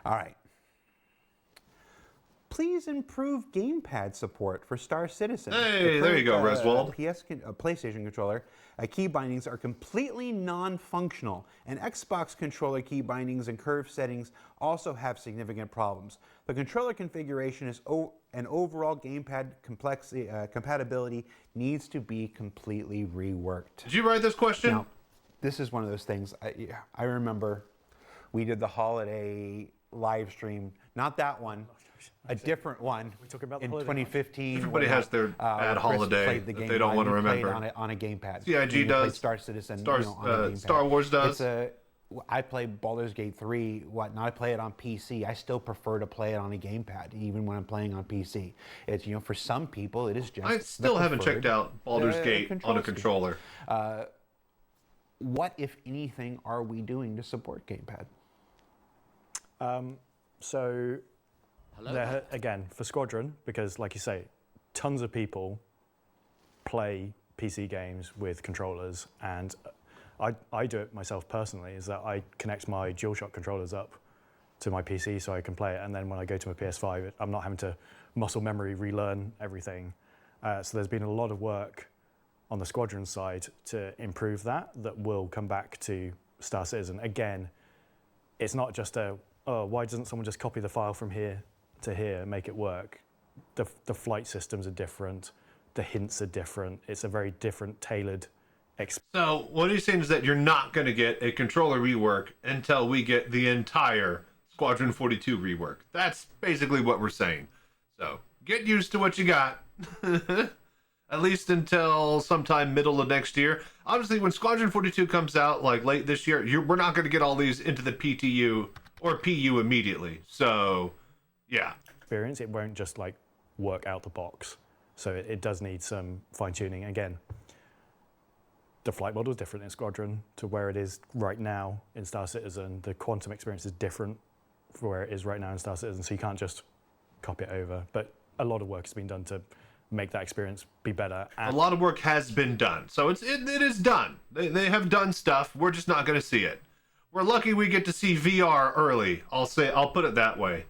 All right. Please improve gamepad support for Star Citizen. Hey, there you go, Reswold. PlayStation controller key bindings are completely non-functional, and Xbox controller key bindings and curve settings also have significant problems. The controller configuration and overall gamepad compatibility needs to be completely reworked. Did you write this question? Now, this is one of those things. I remember we did the holiday live stream, not that one. A different one in 2015. Everybody has their bad holiday that they don't want to remember. On a gamepad. CIG does. Star Citizen. Star Wars does. I play Baldur's Gate 3. Now I play it on PC. I still prefer to play it on a gamepad, even when I'm playing on PC. It's for some people it is just. I still haven't checked out Baldur's Gate on a controller. What, if anything, are we doing to support gamepad? So. Again, for Squadron, because like you say, tons of people play PC games with controllers, and I do it myself personally, is that I connect my DualShock controllers up to my PC so I can play it, and then when I go to my PS5, I'm not having to muscle memory relearn everything. So there's been a lot of work on the Squadron side to improve that will come back to Star Citizen. Again, it's not just oh, why doesn't someone just copy the file from here to here and make it work? The flight systems are different. The hints are different. It's a very different, tailored experience. So what he's saying is that you're not going to get a controller rework until we get the entire Squadron 42 rework. That's basically what we're saying. So get used to what you got. At least until sometime middle of next year. Obviously, when Squadron 42 comes out, like late this year, we're not going to get all these into the PTU or PU immediately. So, yeah. It won't just like work out the box. So it does need some fine tuning. Again, the flight model is different in Squadron to where it is right now in Star Citizen. The quantum experience is different from where it is right now in Star Citizen. So you can't just copy it over. But a lot of work has been done to make that experience be better. And a lot of work has been done. So it is done. They have done stuff. We're just not going to see it. We're lucky we get to see VR early. I'll put it that way.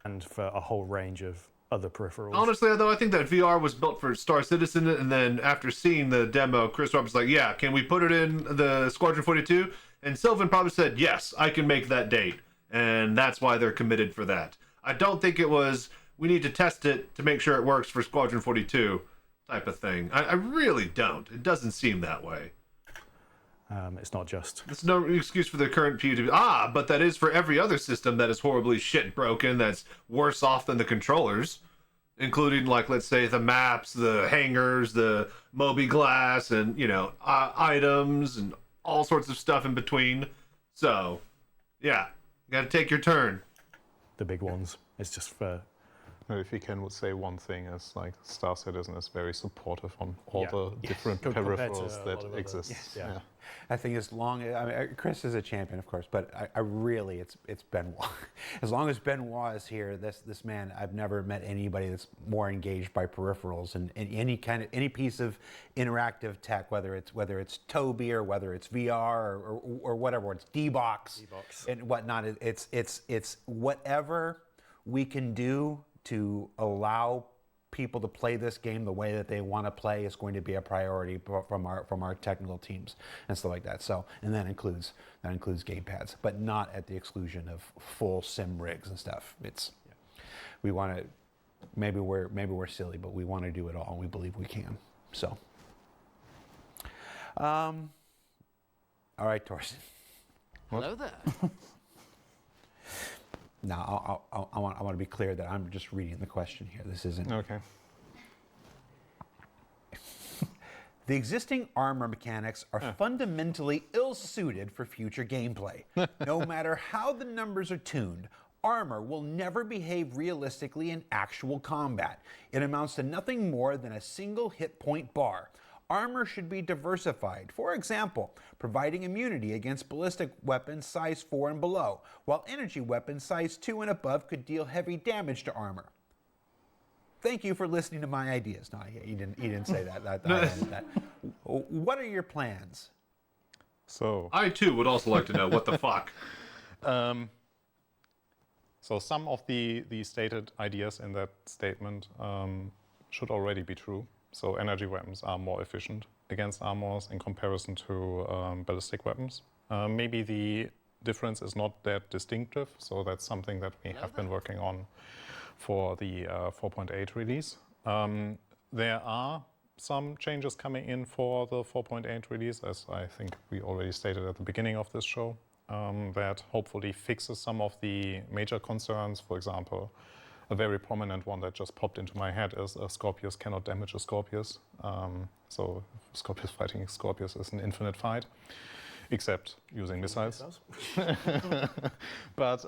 And for a whole range of other peripherals. Honestly, though, I think that VR was built for Star Citizen, and then after seeing the demo, Chris Roberts was like, yeah, can we put it in the Squadron 42? And Sylvan probably said, yes, I can make that date. And that's why they're committed for that. I don't think it was, we need to test it to make sure it works for Squadron 42 type of thing. I really don't. It doesn't seem that way. It's not just. It's no excuse for the current PTU. But that is for every other system that is horribly shit broken, that's worse off than the controllers, including, like, let's say, the maps, the hangars, the Moby Glass, and, items, and all sorts of stuff in between. So, yeah, you gotta take your turn. The big ones. It's just for... If you can say one thing, is like Star Citizen is very supportive on all the different peripherals that exist. Yes. Yeah. I think as long as, I mean, Chris is a champion, of course, but I really, it's Benoit. As long as Benoit is here, this man, I've never met anybody that's more engaged by peripherals and any piece of interactive tech, whether it's Tobii or whether it's VR or whatever, it's D-Box and whatnot. It's whatever we can do to allow people to play this game the way that they want to play is going to be a priority from our technical teams and stuff like that. So, and that includes gamepads, but not at the exclusion of full sim rigs and stuff. We want to, maybe we're silly, but we want to do it all, and we believe we can. So, all right, Torsten. Hello there. Now, I want to be clear that I'm just reading the question here. This isn't... Okay. The existing armor mechanics are fundamentally ill-suited for future gameplay. No matter how the numbers are tuned, armor will never behave realistically in actual combat. It amounts to nothing more than a single hit point bar. Armor should be diversified, for example, providing immunity against ballistic weapons size 4 and below, while energy weapons size 2 and above could deal heavy damage to armor. Thank you for listening to my ideas. No, he didn't say that. That. What are your plans? So I too would also like to know what the fuck. So some of the stated ideas in that statement should already be true. So energy weapons are more efficient against armors in comparison to ballistic weapons. Maybe the difference is not that distinctive, so that's something that we have been working on for the 4.8 release. There are some changes coming in for the 4.8 release, as I think we already stated at the beginning of this show, that hopefully fixes some of the major concerns. For example, a very prominent one that just popped into my head is a Scorpius cannot damage a Scorpius. So Scorpius fighting Scorpius is an infinite fight, except using missiles. But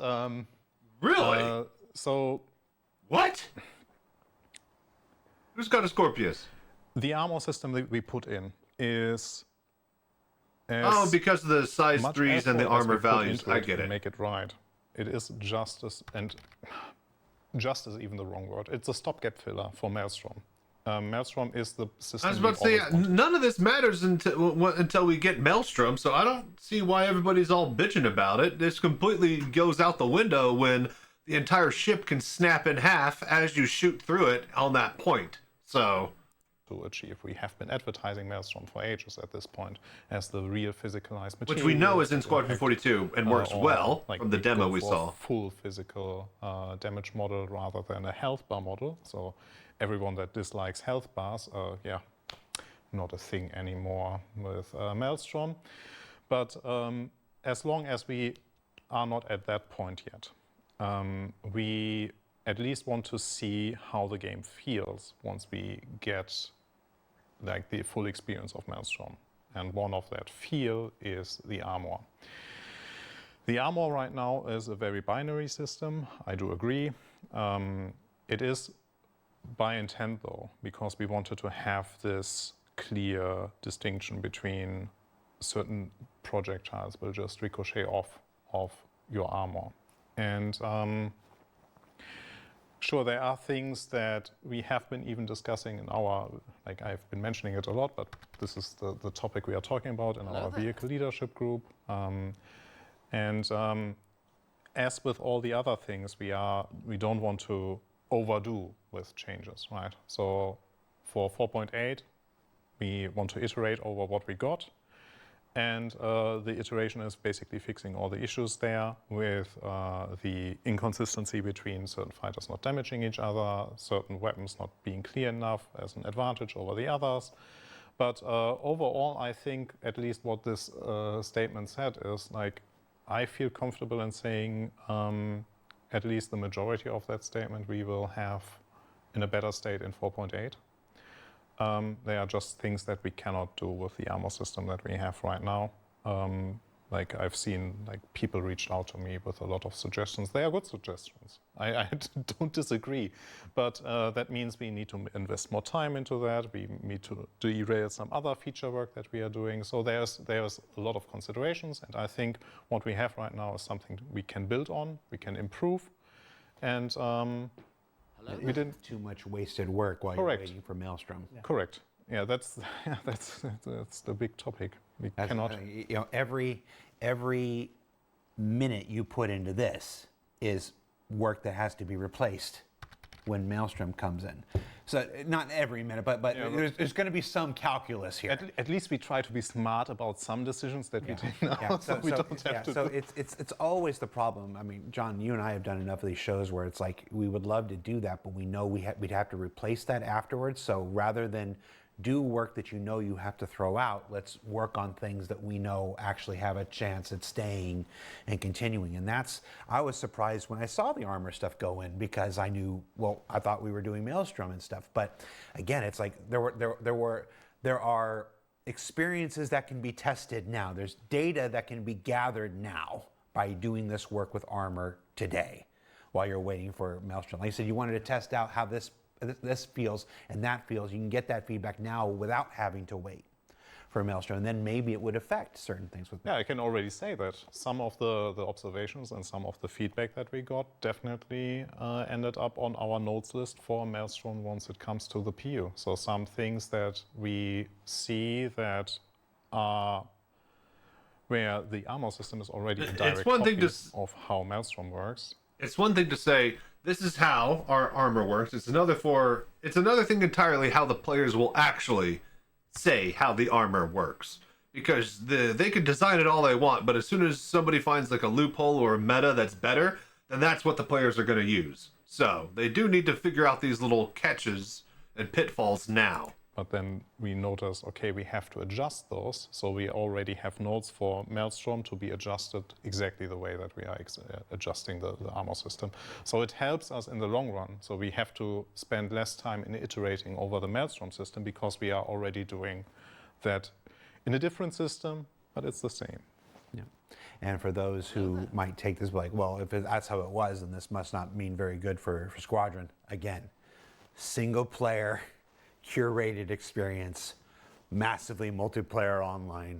really? So what? Who's got a Scorpius? The armor system that we put in is because of the size 3s and the armor values. I get it. Make it right. It is justice, and just is even the wrong word. It's a stopgap filler for Maelstrom. Maelstrom is the system. I was about to say, none of this matters until we get Maelstrom, so I don't see why everybody's all bitching about it. This completely goes out the window when the entire ship can snap in half as you shoot through it on that point. So, to achieve. We have been advertising Maelstrom for ages at this point as the real physicalized material. Which we know is in Squadron 42 and works well from the demo we saw. Full physical damage model rather than a health bar model. So everyone that dislikes health bars, not a thing anymore with Maelstrom. But as long as we are not at that point yet, we at least want to see how the game feels once we get like the full experience of Maelstrom. And one of that feel is the armor. The armor right now is a very binary system, I do agree. It is by intent though, because we wanted to have this clear distinction between certain projectiles will just ricochet off of your armor. And sure, there are things that we have been even discussing in our, like I've been mentioning it a lot, but this is the topic we are talking about in our vehicle leadership group. As with all the other things, we don't want to overdo with changes, right? So for 4.8, we want to iterate over what we got. And the iteration is basically fixing all the issues there with the inconsistency between certain fighters not damaging each other, certain weapons not being clear enough as an advantage over the others. But overall, I think at least what this statement said is like, I feel comfortable in saying at least the majority of that statement we will have in a better state in 4.8. They are just things that we cannot do with the armor system that we have right now. Like I've seen, like people reached out to me with a lot of suggestions. They are good suggestions. I don't disagree, but that means we need to invest more time into that. We need to derail some other feature work that we are doing. So there's a lot of considerations, and I think what we have right now is something we can build on, we can improve, and we didn't too much wasted work while you're waiting for Maelstrom. Yeah. Correct. Yeah, that's the big topic. We cannot. You know, every minute you put into this is work that has to be replaced when Maelstrom comes in. So not every minute, but there's going to be some calculus here. At least we try to be smart about some decisions that we take now, so we don't have to. So it's always the problem. I mean, John, you and I have done enough of these shows where it's like we would love to do that, but we know we'd have to replace that afterwards. So rather than do work that you know you have to throw out, let's work on things that we know actually have a chance at staying and continuing. And I was surprised when I saw the armor stuff go in, because I knew, well, I thought we were doing Maelstrom and stuff. But again, it's like there are experiences that can be tested now. There's data that can be gathered now by doing this work with armor today while you're waiting for Maelstrom. Like I said, you wanted to test out how this feels and that feels. You can get that feedback now without having to wait for Maelstrom, and then maybe it would affect certain things with I can already say that some of the observations and some of the feedback that we got definitely ended up on our notes list for Maelstrom once it comes to the PU. So some things that we see that are where the armor system is already a direct copy of how Maelstrom works. It's one thing to say, this is how our armor works. It's another thing entirely how the players will actually say how the armor works. Because they can design it all they want, but as soon as somebody finds like a loophole or a meta that's better, then that's what the players are going to use. So they do need to figure out these little catches and pitfalls now. But then we notice, okay, we have to adjust those. So we already have notes for Maelstrom to be adjusted exactly the way that we are adjusting the armor system. So it helps us in the long run. So we have to spend less time in iterating over the Maelstrom system because we are already doing that in a different system, but it's the same. Yeah. And for those who might take this like, well, if that's how it was, then this must not mean very good for Squadron. Again, single player, curated experience, massively multiplayer online,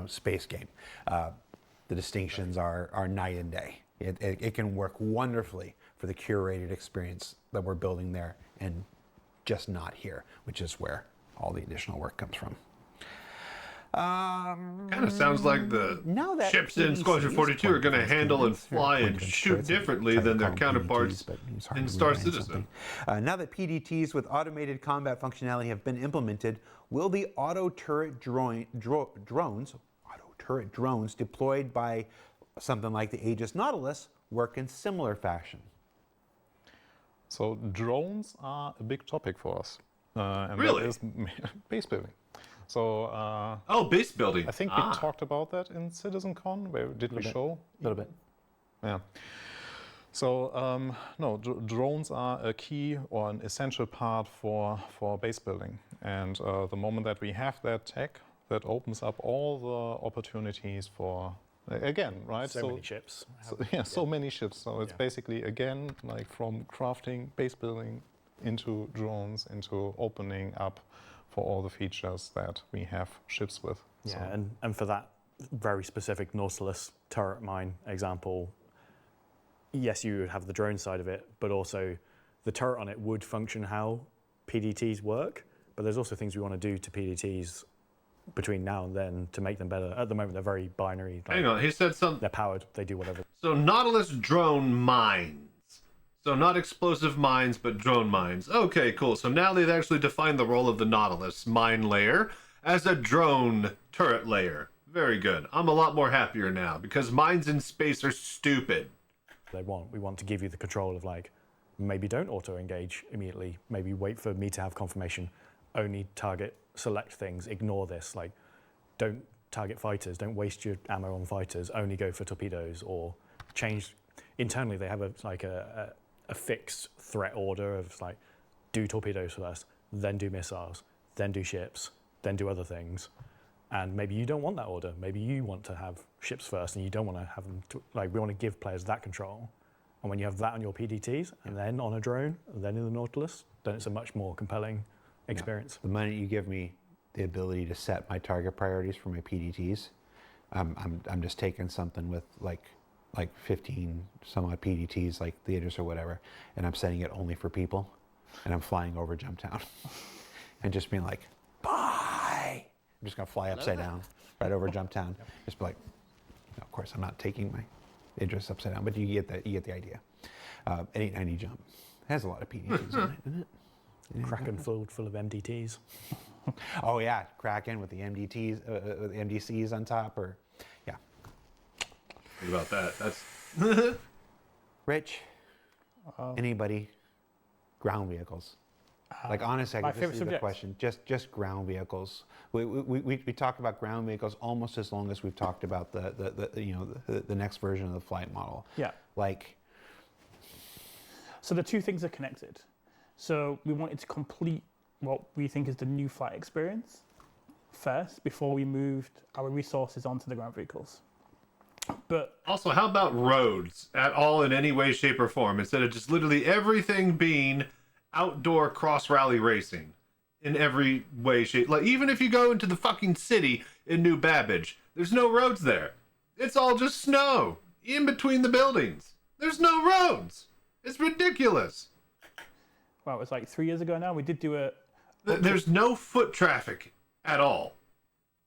space game. The distinctions are night and day. It can work wonderfully for the curated experience that we're building there, and just not here, which is where all the additional work comes from. Kind of sounds like the now that ships in PDCs, Squadron 42 are going to point handle and defense, they're fly point and defense shoot turrets, and differently try to than their call them counterparts PDTs, but it's hard in to Star really find Citizen. something. Now that PDTs with automated combat functionality have been implemented, will the auto turret drones deployed by something like the Aegis Nautilus work in similar fashion? So drones are a big topic for us. And Really? that is base building. So Oh, base building. I think we talked about that in Citizencon. Where did we show? A little bit. Yeah. So no, drones are a key or an essential part for base building. And the moment that we have that tech, that opens up all the opportunities for, again, right? So many ships. So many ships. So it's basically, again, like from crafting, base building, into drones, into opening up for all the features that we have ships with. Yeah, So- and for that very specific Nautilus turret mine example, yes, you would have the drone side of it, but also the turret on it would function how PDTs work, but there's also things we want to do to PDTs between now and then to make them better. At the moment, they're very binary. Hang on, he said something. They're powered, they do whatever. So Nautilus drone mines. So not explosive mines, but drone mines. Okay, cool. So now they've actually defined the role of the Nautilus mine layer as a drone turret layer. Very good. I'm a lot more happier now because mines in space are stupid. We want to give you the control of like, maybe don't auto-engage immediately. Maybe wait for me to have confirmation. Only target select things. Ignore this. Like, don't target fighters. Don't waste your ammo on fighters. Only go for torpedoes or change. Internally, they have a fixed threat order of like, do torpedoes first, then do missiles, then do ships, then do other things. And maybe you don't want that order. Maybe you want to have ships first and you don't want to have them, like we want to give players that control. And when you have that on your PDTs and then on a drone, and then in the Nautilus, then it's a much more compelling experience. The minute you give me the ability to set my target priorities for my PDTs, I'm just taking something with like 15 some odd PDTs, like theaters or whatever, and I'm setting it only for people, and I'm flying over Jumptown, and just being like, bye. I'm just gonna fly upside down, right over Jumptown. Just be like, no, of course I'm not taking my Idris upside down, but you get the idea. 890 jump has a lot of PDTs in it, doesn't it? Kraken full of MDTs. Oh yeah, Kraken with the MDTs, with the MDCs on top, or yeah. What about that? That's Rich, anybody, ground vehicles. Like honestly, my I guess favorite this is the subject. question. Just ground vehicles. We talk about ground vehicles almost as long as we've talked about the next version of the flight model. Yeah. Like, So the two things are connected. So we wanted to complete what we think is the new flight experience first before we moved our resources onto the ground vehicles. But also, how about roads at all in any way, shape, or form instead of just literally everything being outdoor cross rally racing in every way, shape? Like even if you go into the fucking city in New Babbage, there's no roads there. It's all just snow in between the buildings. There's no roads. It's ridiculous. well, it was like 3 years ago now. We did do a There's no foot traffic at all.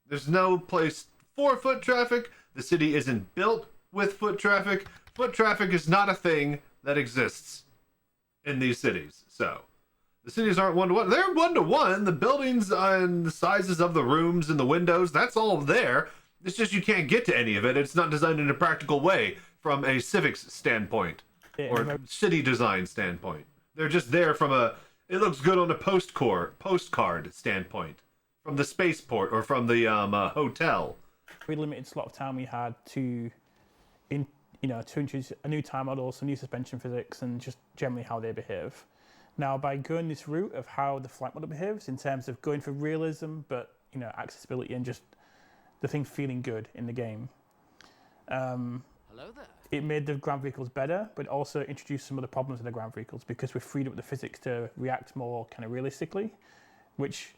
There's no place for foot traffic. The city isn't built with foot traffic. Foot traffic is not a thing that exists in these cities. So the cities aren't one-to-one. They're one-to-one. The buildings and the sizes of the rooms and the windows, that's all there. It's just you can't get to any of it. It's not designed in a practical way from a civics standpoint or city design standpoint. They're just there from it looks good on a postcard standpoint, from the spaceport or from the hotel. very limited slot of time we had to introduce a new time model, some new suspension physics, and just generally how they behave. Now, by going this route of how the flight model behaves in terms of going for realism, but accessibility and just the thing feeling good in the game, Hello there. it made the ground vehicles better, but also introduced some of the problems in the ground vehicles because we freed up the physics to react more kind of realistically, which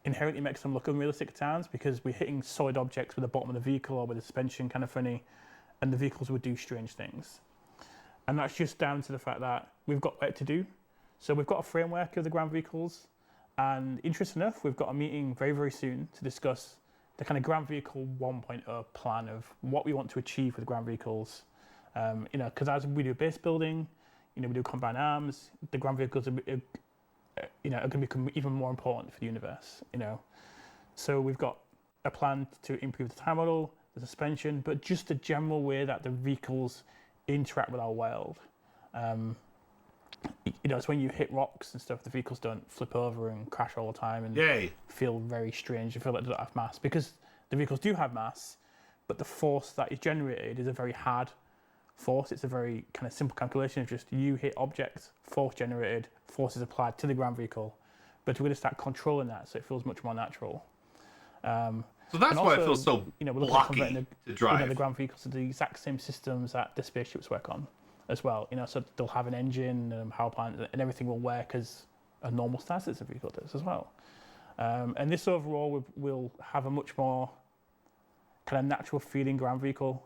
inherently makes them look unrealistic at times because we're hitting solid objects with the bottom of the vehicle or with the suspension kind of funny, and the vehicles would do strange things. And that's just down to the fact that we've got work to do. So we've got a framework of the ground vehicles, and interesting enough, we've got a meeting very, very soon to discuss the kind of ground vehicle 1.0 plan of what we want to achieve with ground vehicles. Because as we do base building, we do combined arms, the ground vehicles are going to become even more important for the universe. So we've got a plan to improve the tire model, the suspension, but just the general way that the vehicles interact with our world. It's when you hit rocks and stuff, the vehicles don't flip over and crash all the time and feel very strange. You feel like they don't have mass because the vehicles do have mass, but the force that is generated is a very hard force. It's a very kind of simple calculation of just you hit objects, force generated, force is applied to the ground vehicle. But we're going to start controlling that so it feels much more natural. So that's why it feels so blocky to drive. The ground vehicles are the exact same systems that the spaceships work on as well. So they'll have an engine, power plant, and everything will work as a normal Star Citizen vehicle does as well. And this overall will have a much more kind of natural feeling ground vehicle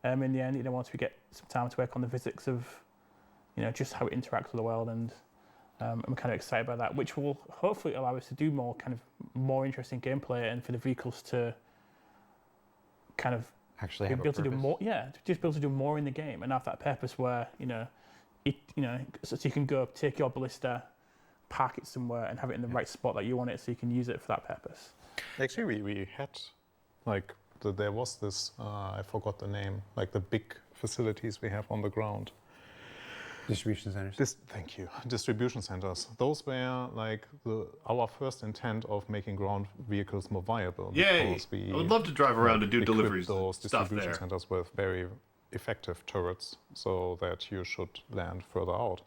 in the end. Once we get some time to work on the physics of, just how it interacts with the world, and I'm kind of excited about that, which will hopefully allow us to do more interesting gameplay and for the vehicles to kind of Actually be have a able to do purpose. more. Yeah, just be able to do more in the game and have that purpose where so you can go take your ballista, park it somewhere, and have it in the right spot that you want it, so you can use it for that purpose. Actually, we had, there was this, I forgot the name, the big facilities we have on the ground. Distribution centers. Thank you. Distribution centers. Those were our first intent of making ground vehicles more viable. Yay! I would love to drive around and do deliveries. Those stuff distribution there. centers with very effective turrets, so that you should land further out.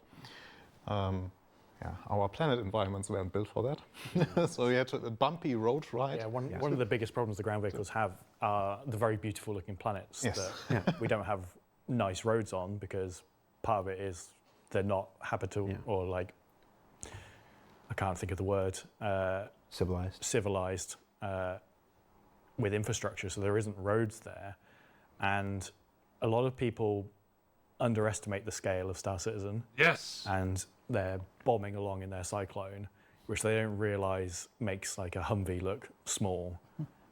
Our planet environments weren't built for that. So we had a bumpy road ride. Yeah, one of the biggest problems the ground vehicles have are the very beautiful looking planets that we don't have nice roads on, because part of it is they're not habitable or I can't think of the word. Civilized with infrastructure, so there isn't roads there. And a lot of people underestimate the scale of Star Citizen. Yes. And they're bombing along in their Cyclone, which they don't realise makes a Humvee look small.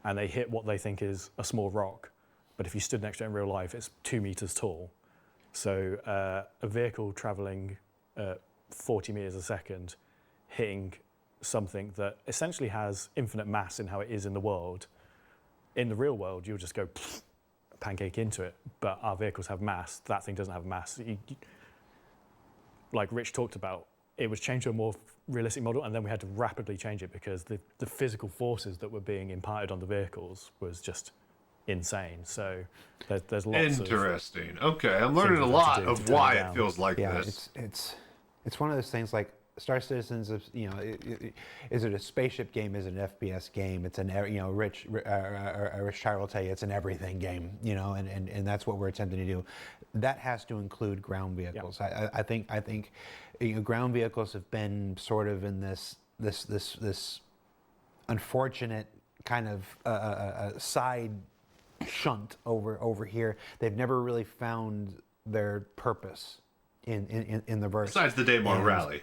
And they hit what they think is a small rock. But if you stood next to it in real life, it's 2 meters tall. So a vehicle travelling 40 meters a second, hitting something that essentially has infinite mass in how it is in the world. In the real world, you'll just go pancake into it. But our vehicles have mass. That thing doesn't have mass. Like Rich talked about, it was changed to a more realistic model, and then we had to rapidly change it because the physical forces that were being imparted on the vehicles was just insane. So there's lots Interesting. Okay, I'm learning a lot of why it feels like this. It's one of those things like Star Citizens. Is it a spaceship game? Is it an FPS game? It's an Rich Shire will tell you it's an everything game. And that's what we're attempting to do. That has to include ground vehicles. Yeah. I think ground vehicles have been sort of in this unfortunate kind of side shunt over here. They've never really found their purpose in the verse. Besides the Daymar rally.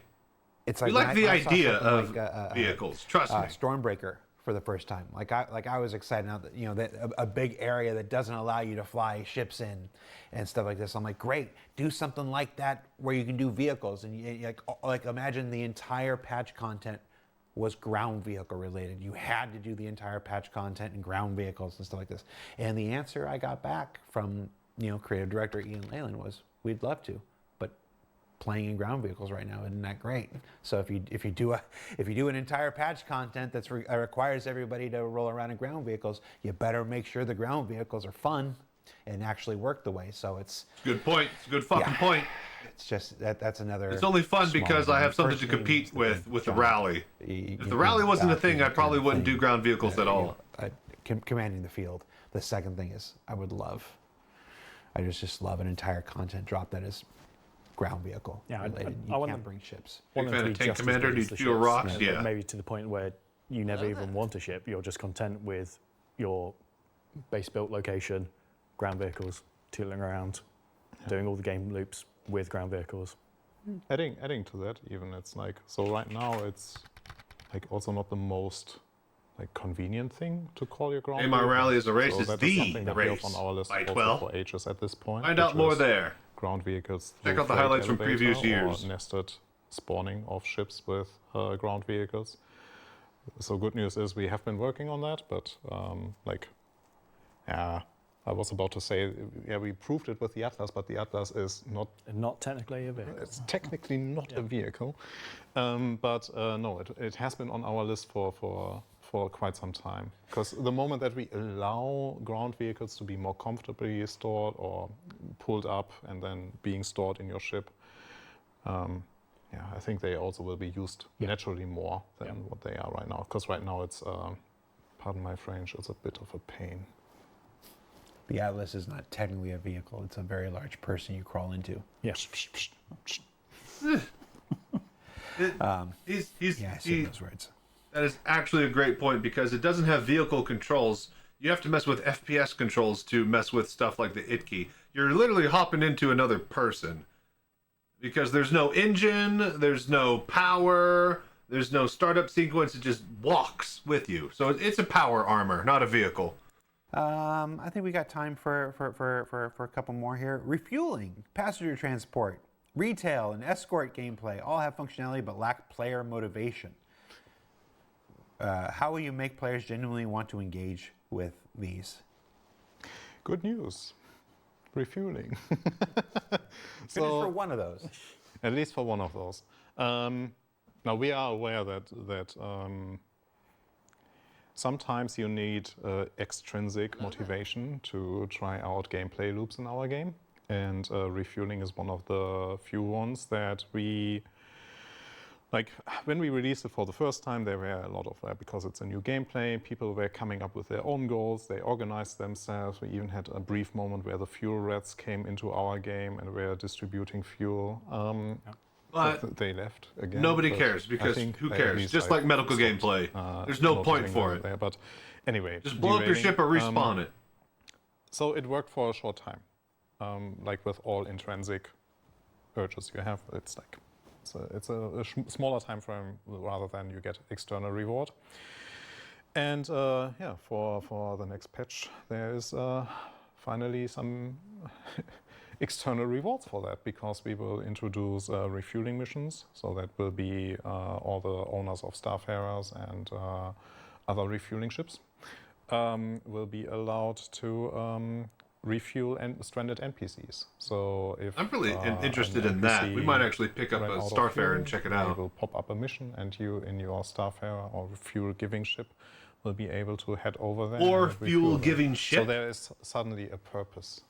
It's we like the idea of vehicles. Trust me. Stormbreaker for the first time. I was excited now that that a big area that doesn't allow you to fly ships in and stuff like this. I'm like, great, do something like that where you can do vehicles, and like imagine the entire patch content was ground vehicle related. You had to do the entire patch content in ground vehicles and stuff like this. And the answer I got back from creative director Ian Leyland was, we'd love to, but playing in ground vehicles right now isn't that great. So if you do an entire patch content that requires everybody to roll around in ground vehicles, you better make sure the ground vehicles are fun and actually work the way. So it's good point. It's a good fucking point. It's just that's another. It's only fun because I have something to compete with the rally. If the rally wasn't a thing, I probably wouldn't do ground vehicles at all. Commanding the field. The second thing is I just love an entire content drop that is ground vehicle related. You can't bring ships. Big fan of tank commander, need fuel rocks, yeah. Maybe to the point where you never even want a ship. You're just content with your base built location, ground vehicles, tooling around, doing all the game loops with ground vehicles. Adding to that, even it's so right now it's also not the most like convenient thing to call your ground AMR vehicle. Rally is a race, So it's that is the something that we have race on our list by also 12. for ages at this point. Find out which more is there. Ground vehicles. Check through out the freight highlights from elevator previous or years. nested spawning of ships with ground vehicles. So good news is we have been working on that, but I was about to say, yeah, we proved it with the Atlas, but the Atlas is Not technically a vehicle. it's technically not a vehicle. No, it has been on our list for quite some time. Because the moment that we allow ground vehicles to be more comfortably stored or pulled up and then being stored in your ship, I think they also will be used naturally more than what they are right now. Because right now it's, pardon my French, it's a bit of a pain. The Atlas is not technically a vehicle. It's a very large person you crawl into. Yes. Yeah, I see those words. That is actually a great point because it doesn't have vehicle controls. You have to mess with FPS controls to mess with stuff like the IT key. You're literally hopping into another person because there's no engine, there's no power, there's no startup sequence. It just walks with you. So it's a power armor, not a vehicle. I think we got time for a couple more here. Refueling, passenger transport, retail, and escort gameplay all have functionality but lack player motivation. How will you make players genuinely want to engage with these? Good news. Refueling. So, for one of those. At least for one of those. Now we are aware that sometimes you need extrinsic motivation to try out gameplay loops in our game, and refueling is one of the few ones that we, like when we released it for the first time, there were a lot of that because it's a new gameplay. People were coming up with their own goals, they organized themselves. We even had a brief moment where the fuel rats came into our game and were distributing fuel. But they left again. Nobody cares because who cares? Just like medical gameplay. There's no point for it. There, but anyway, just blow up your ship or respawn it. So it worked for a short time. Like with all intrinsic urges you have, it's like it's a smaller time frame rather than you get external reward. And for the next patch, there is finally some external rewards for that because we will introduce refueling missions. So that will be all the owners of starfarers and other refueling ships will be allowed to refuel stranded NPCs. So if I'm really interested an in that. NPC We might actually pick up ran a out of Starfarer fuel, and check it they out. will pop up a mission, and you in your Starfarer or fuel-giving ship will be able to head over there. Or and refuel fuel-giving them. ship. So there is suddenly a purpose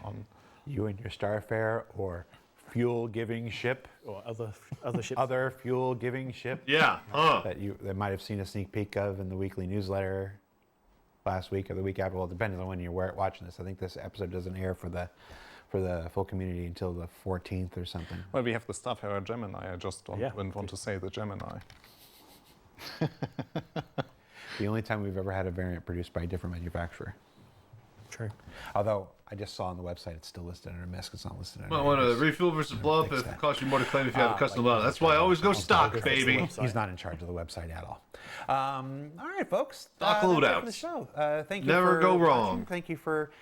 on You and your Starfarer or fuel-giving ship, Or other ships. other fuel-giving ship Yeah, that might have seen a sneak peek of in the weekly newsletter last week or the week after. Well, it depends on when you're watching this. I think this episode doesn't air for the full community until the 14th or something. Well, we have the Starfarer Gemini. I just don't want to say the Gemini. The only time we've ever had a variant produced by a different manufacturer. True. Although I just saw on the website it's still listed under MISC. It's not listed under. might want to refuel versus blow up if it costs you more to claim if you have a custom model. That's why I always go stock, baby. He's not in charge of the website at all. All right, folks. Stock That's it loadouts. for the show. Thank you. Never for go watching. wrong. Thank you for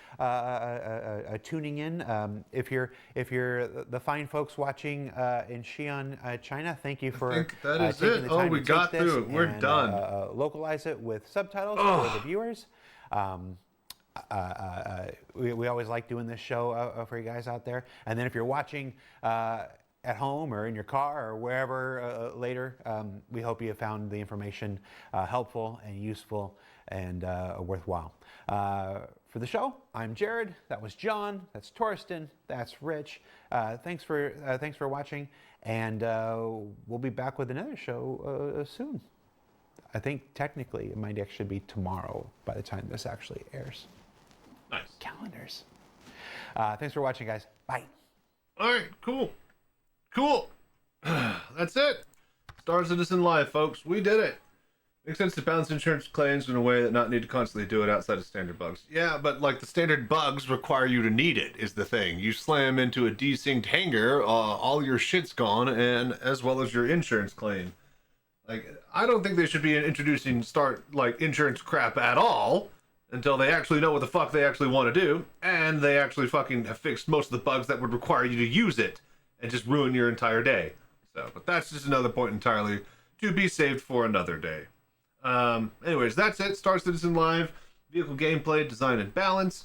tuning in. If you're the fine folks watching in Xi'an, China, thank you for think that is taking it. the Oh, time we to got take this through it. We're and, done. Localize it with subtitles for the viewers. We always like doing this show for you guys out there. And then if you're watching at home or in your car or wherever later, we hope you have found the information helpful and useful and worthwhile. For the show, I'm Jared. That was John. That's Torsten. That's Rich. Thanks for watching, and we'll be back with another show soon. I think technically it might actually be tomorrow by the time this actually airs. Nice. Calendars. Thanks for watching, guys. Bye. All right, cool. That's it. Star Citizen Live, folks. We did it. Makes sense to balance insurance claims in a way that not need to constantly do it outside of standard bugs. Yeah, but like the standard bugs require you to need it is the thing. You slam into a desynced hangar, all your shit's gone, and as well as your insurance claim. Like, I don't think they should be introducing insurance crap at all until they actually know what the fuck they actually want to do, and they actually fucking have fixed most of the bugs that would require you to use it and just ruin your entire day. So, but that's just another point entirely to be saved for another day. Anyways, that's it. Star Citizen Live, vehicle gameplay, design and balance.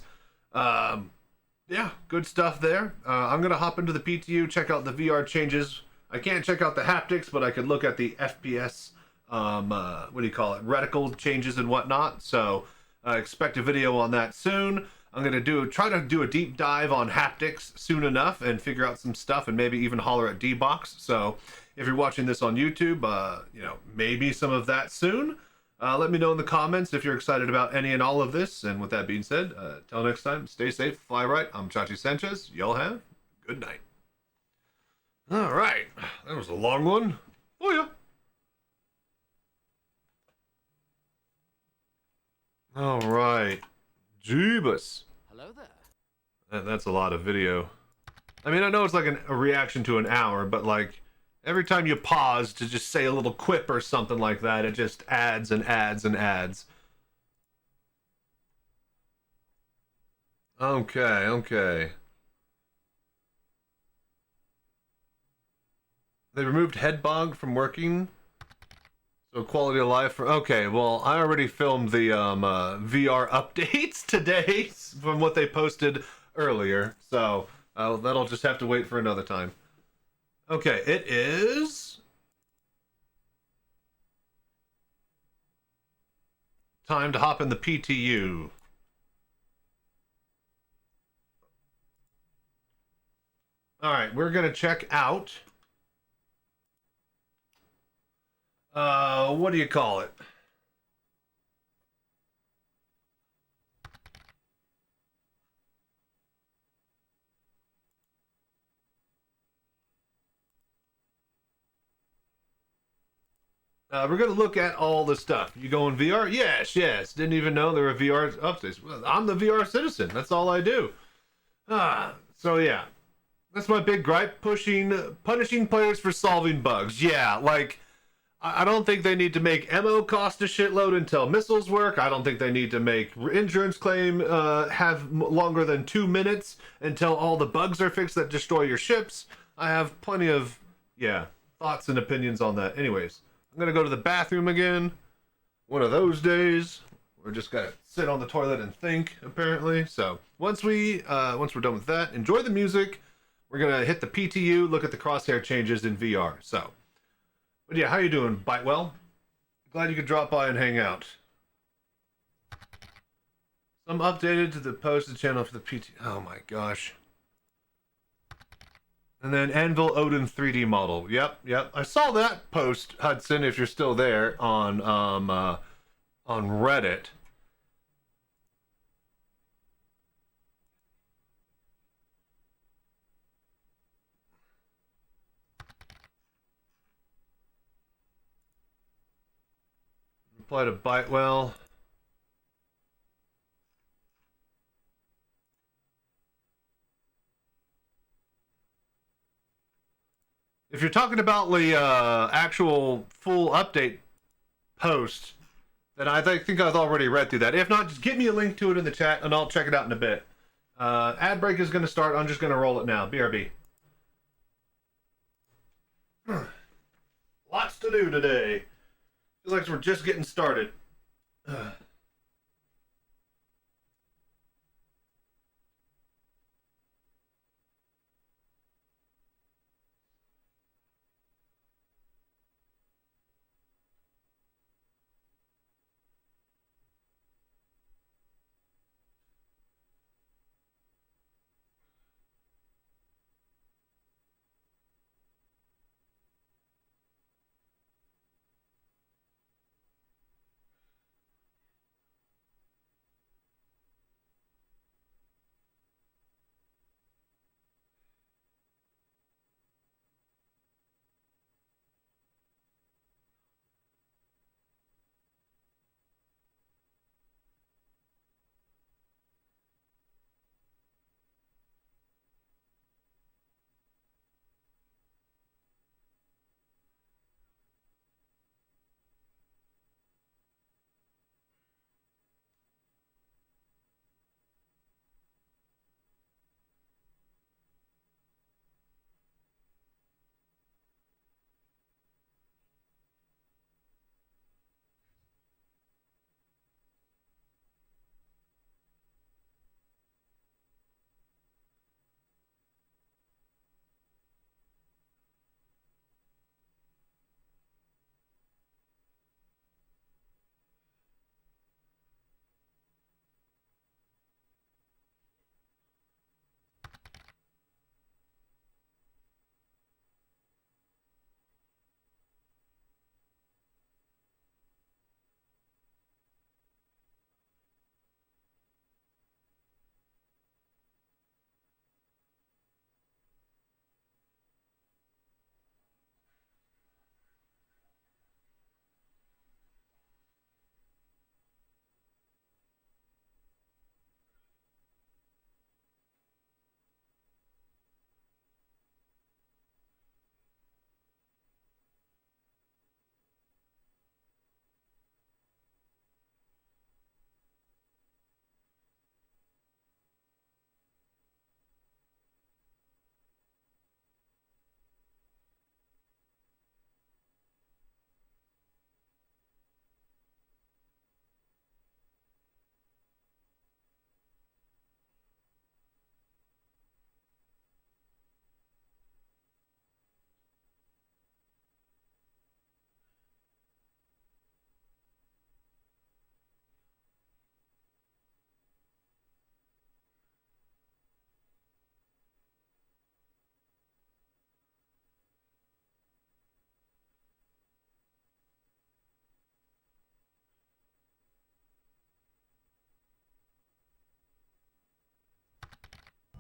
Yeah, good stuff there. I'm gonna hop into the PTU, check out the VR changes. I can't check out the haptics, but I could look at the FPS, what do you call it, reticle changes and whatnot. So expect a video on that soon. I'm gonna try to do a deep dive on haptics soon enough and figure out some stuff and maybe even holler at D-Box. So if you're watching this on YouTube, maybe some of that soon. Let me know in the comments if you're excited about any and all of this. And with that being said, till next time, stay safe, fly right. I'm Chachi Sanchez. Y'all have a good night. All right, that was a long one. Oh yeah. All right, Jeebus. Hello there. That's a lot of video. I mean, I know it's like a reaction to an hour, but like every time you pause to just say a little quip or something like that, it just adds and adds and adds. Okay. They removed Headbog from working. So quality of life for... Okay, well, I already filmed the VR updates today from what they posted earlier. So that'll just have to wait for another time. Okay, it is... time to hop in the PTU. Alright, we're going to check out... what do you call it? We're going to look at all the stuff. You go in VR? Yes. Didn't even know there were VR updates. Well, I'm the VR citizen. That's all I do. So yeah. That's my big gripe. Punishing players for solving bugs. Yeah, like... I don't think they need to make ammo cost a shitload until missiles work. I don't think they need to make insurance claim have longer than 2 minutes until all the bugs are fixed that destroy your ships. I have plenty of, thoughts and opinions on that. Anyways, I'm going to go to the bathroom again. One of those days. We're just going to sit on the toilet and think, apparently. So once we're done with that, enjoy the music. We're going to hit the PTU, look at the crosshair changes in VR. So... But yeah, how you doing, Bitewell? Glad you could drop by and hang out. Some updated to the posted channel for the PT. Oh my gosh. And then Anvil Odin 3D model. Yep. I saw that post, Hudson, if you're still there, on Reddit. Reply to Bitewell. If you're talking about the actual full update post, then I think I've already read through that. If not, just get me a link to it in the chat and I'll check it out in a bit. Ad break is going to start. I'm just going to roll it now. BRB. Lots to do today. Feels like we're just getting started.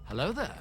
Hello there.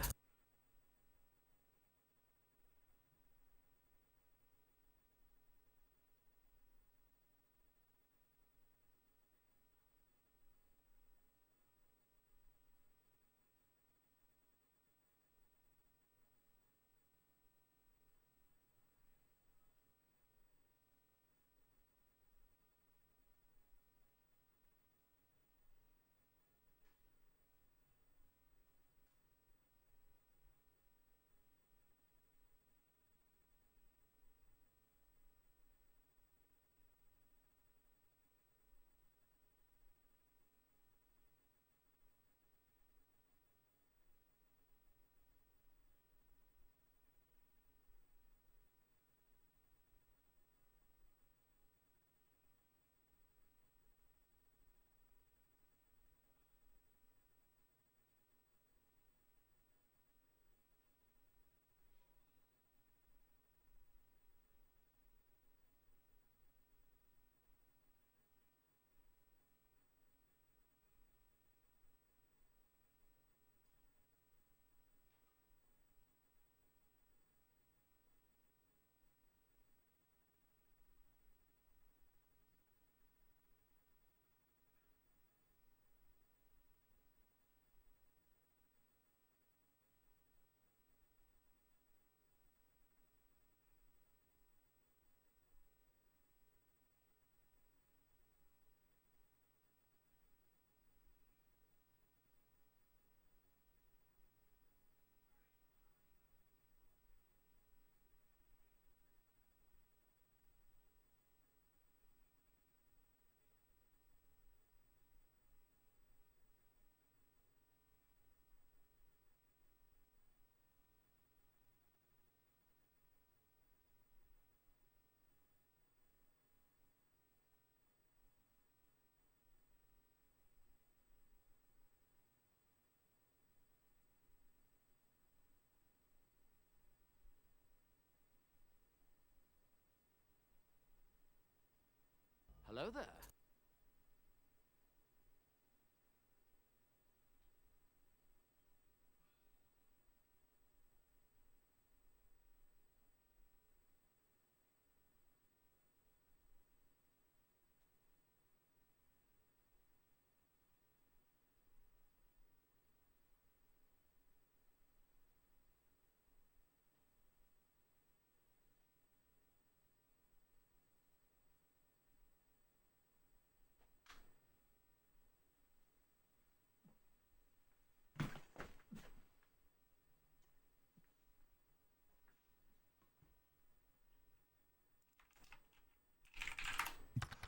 Hello there.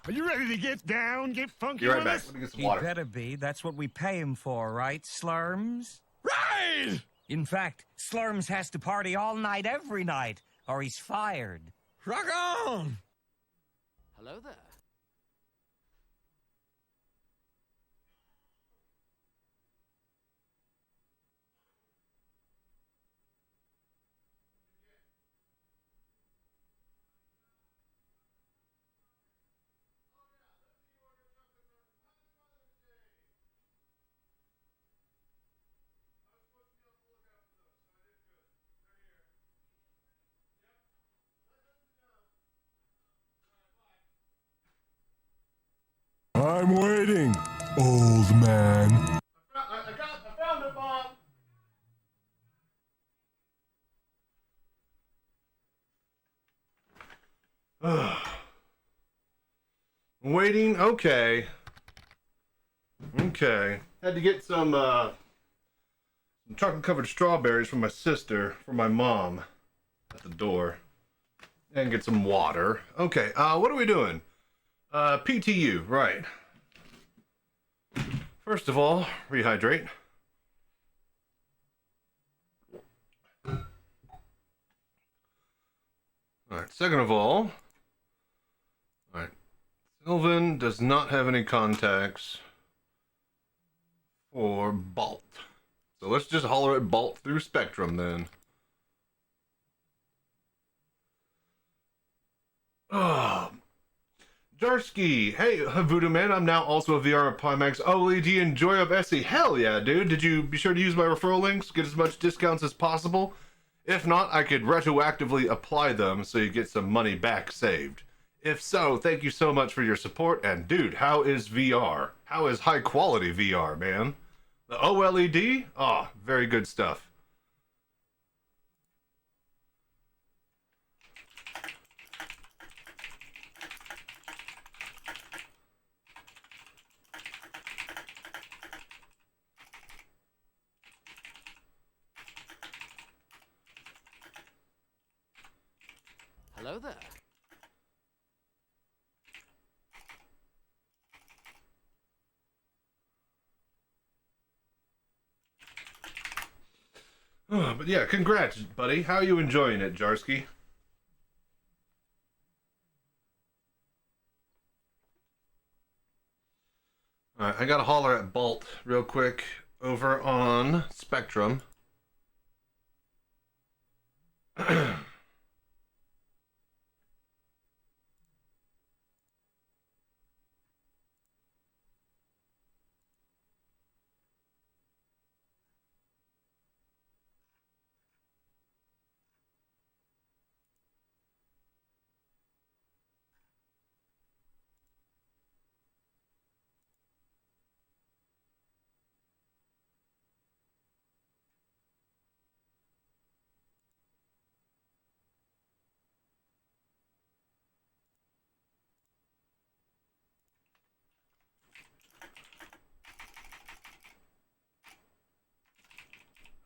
Are you ready to get down, get funky Be right with back. us? Let me get some He water. better be. That's what we pay him for, right, Slurms? Right! In fact, Slurms has to party all night, every night, or he's fired. Rock on! Hello there. I'm waiting, old man. I found it, Mom. Waiting. Okay. Okay. Had to get some chocolate covered strawberries from my sister for my mom at the door, and get some water. Okay. What are we doing? PTU. Right. First of all, rehydrate. Alright, second of all, alright, Sylvan does not have any contacts for Bolt. So let's just holler at Bolt through Spectrum then. Oh, Jarsky, hey, Voodoo Man, I'm now also a VR Pimax OLED and Joy of SE. Hell yeah, dude. Did you be sure to use my referral links? Get as much discounts as possible? If not, I could retroactively apply them so you get some money back saved. If so, thank you so much for your support. And dude, how is VR? How is high quality VR, man? The OLED? Oh, very good stuff. Hello there. Oh, but yeah, congrats, buddy. How are you enjoying it, Jarsky? Alright, I gotta holler at Bolt real quick over on Spectrum.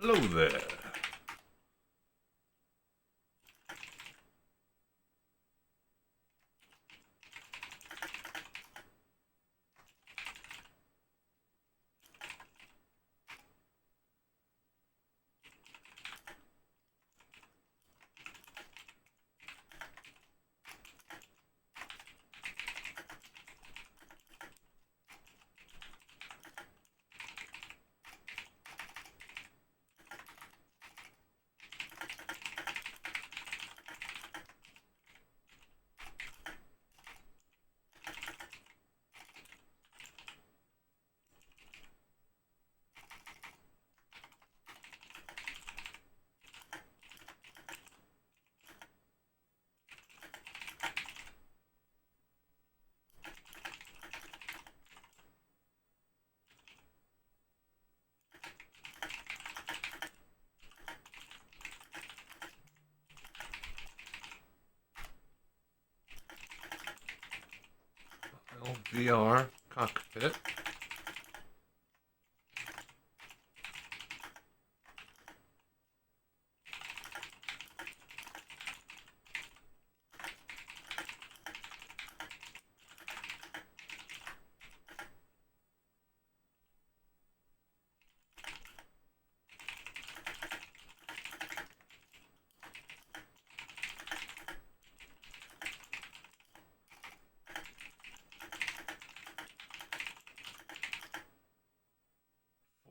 Hello there. VR Cockpit.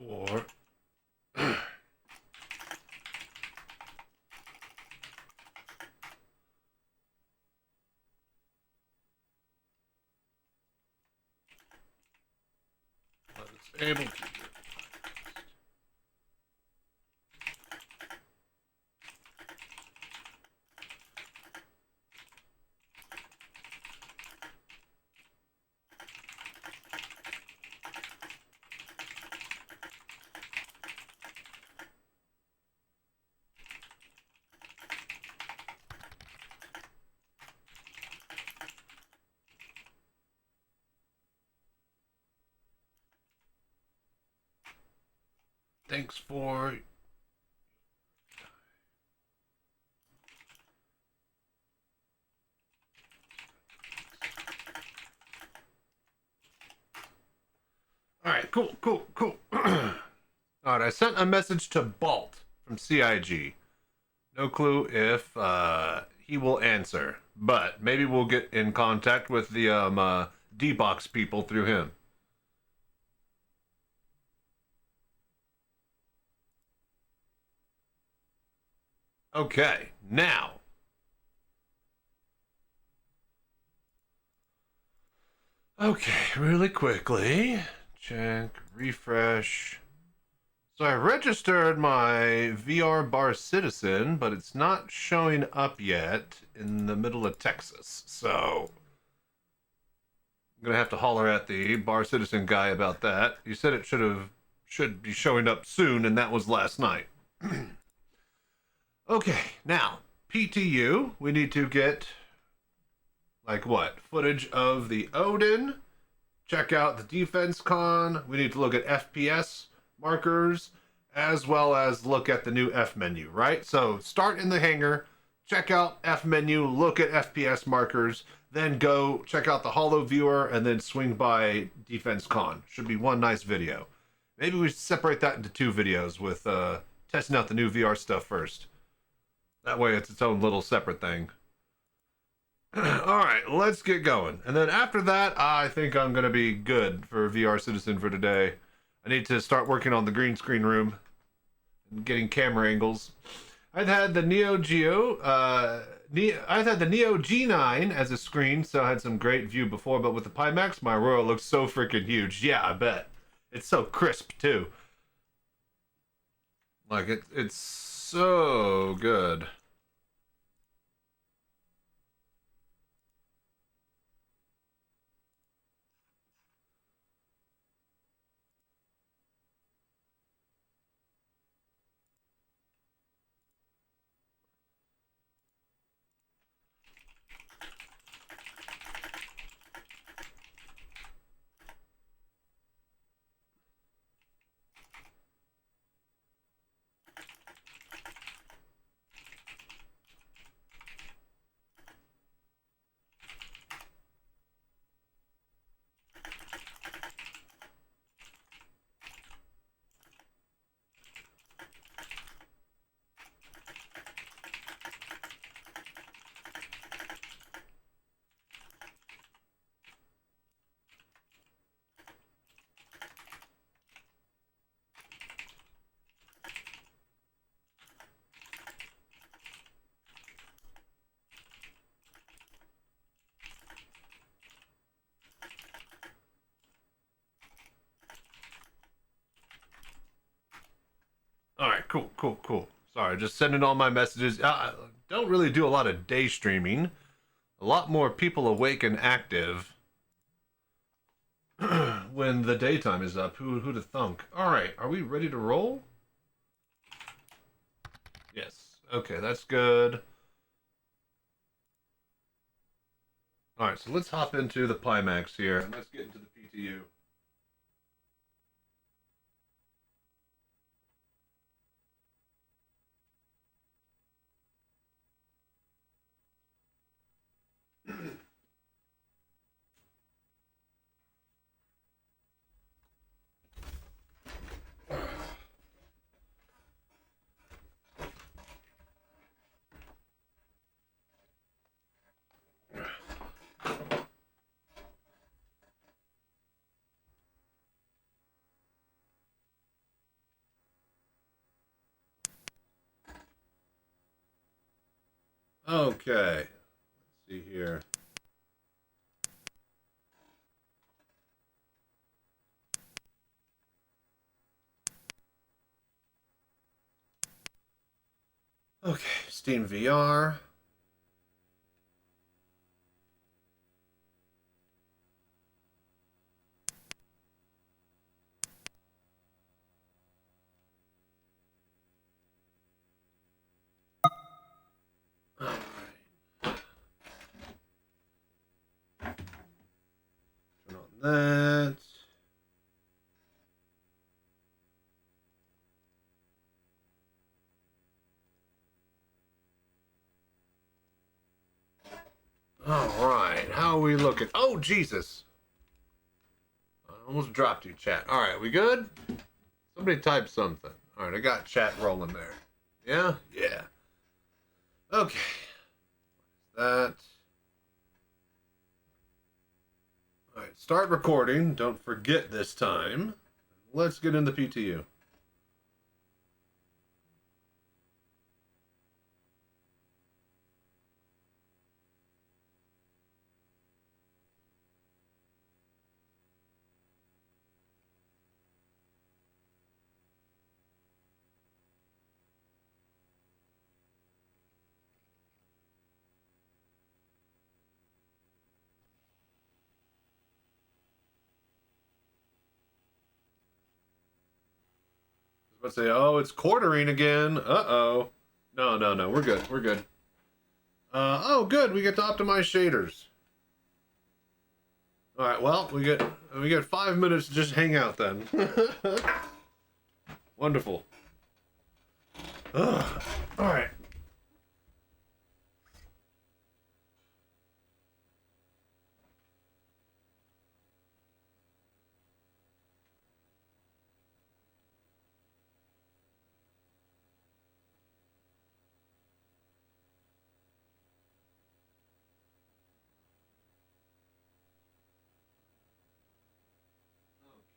Or was able to. Thanks for all right, cool. All right, I sent a message to Bolt from CIG. No clue if he will answer, but maybe we'll get in contact with the D-Box people through him. Okay, now. Okay, really quickly. Check, refresh. So I registered my VR Bar Citizen, but it's not showing up yet in the middle of Texas. So I'm gonna have to holler at the Bar Citizen guy about that. He said it should be showing up soon, and that was last night. Okay, now PTU. We need to get like what? Footage of the Odin. Check out the Defense-Con. We need to look at FPS markers, as well as look at the new F menu, right? So start in the hangar, check out F menu, look at FPS markers, then go check out the Holo Viewer, and then swing by Defense-Con. Should be one nice video. Maybe we separate that into two videos with testing out the new VR stuff first. That way it's its own little separate thing. Alright, let's get going. And then after that, I think I'm going to be good for VR Citizen for today. I need to start working on the green screen room and getting camera angles. I've had the Neo Geo, I've had the Neo G9 as a screen, so I had some great view before, but with the Pimax, my Aurora looks so freaking huge. Yeah, I bet. It's so crisp, too. Like, it's so good. All right, cool. Sorry, just sending all my messages. I don't really do a lot of day streaming. A lot more people awake and active when the daytime is up. Who'd have thunk? All right, are we ready to roll? Yes. Okay, that's good. All right, so let's hop into the Pimax here, and let's get into the PTU. Okay, let's see here. Okay, Steam VR. All right. Turn on that. All right, how are we looking? Oh, Jesus. I almost dropped you, chat. All right, we good? Somebody type something. All right, I got chat rolling there. Yeah? Yeah. Okay. That. All right, start recording. Don't forget this time. Let's get in the PTU. Let's say, oh, it's quartering again. Uh-oh. No, we're good. We're good. Oh, good. We get to optimize shaders. All right. Well, we get 5 minutes to just hang out then. Wonderful. Ugh. All right.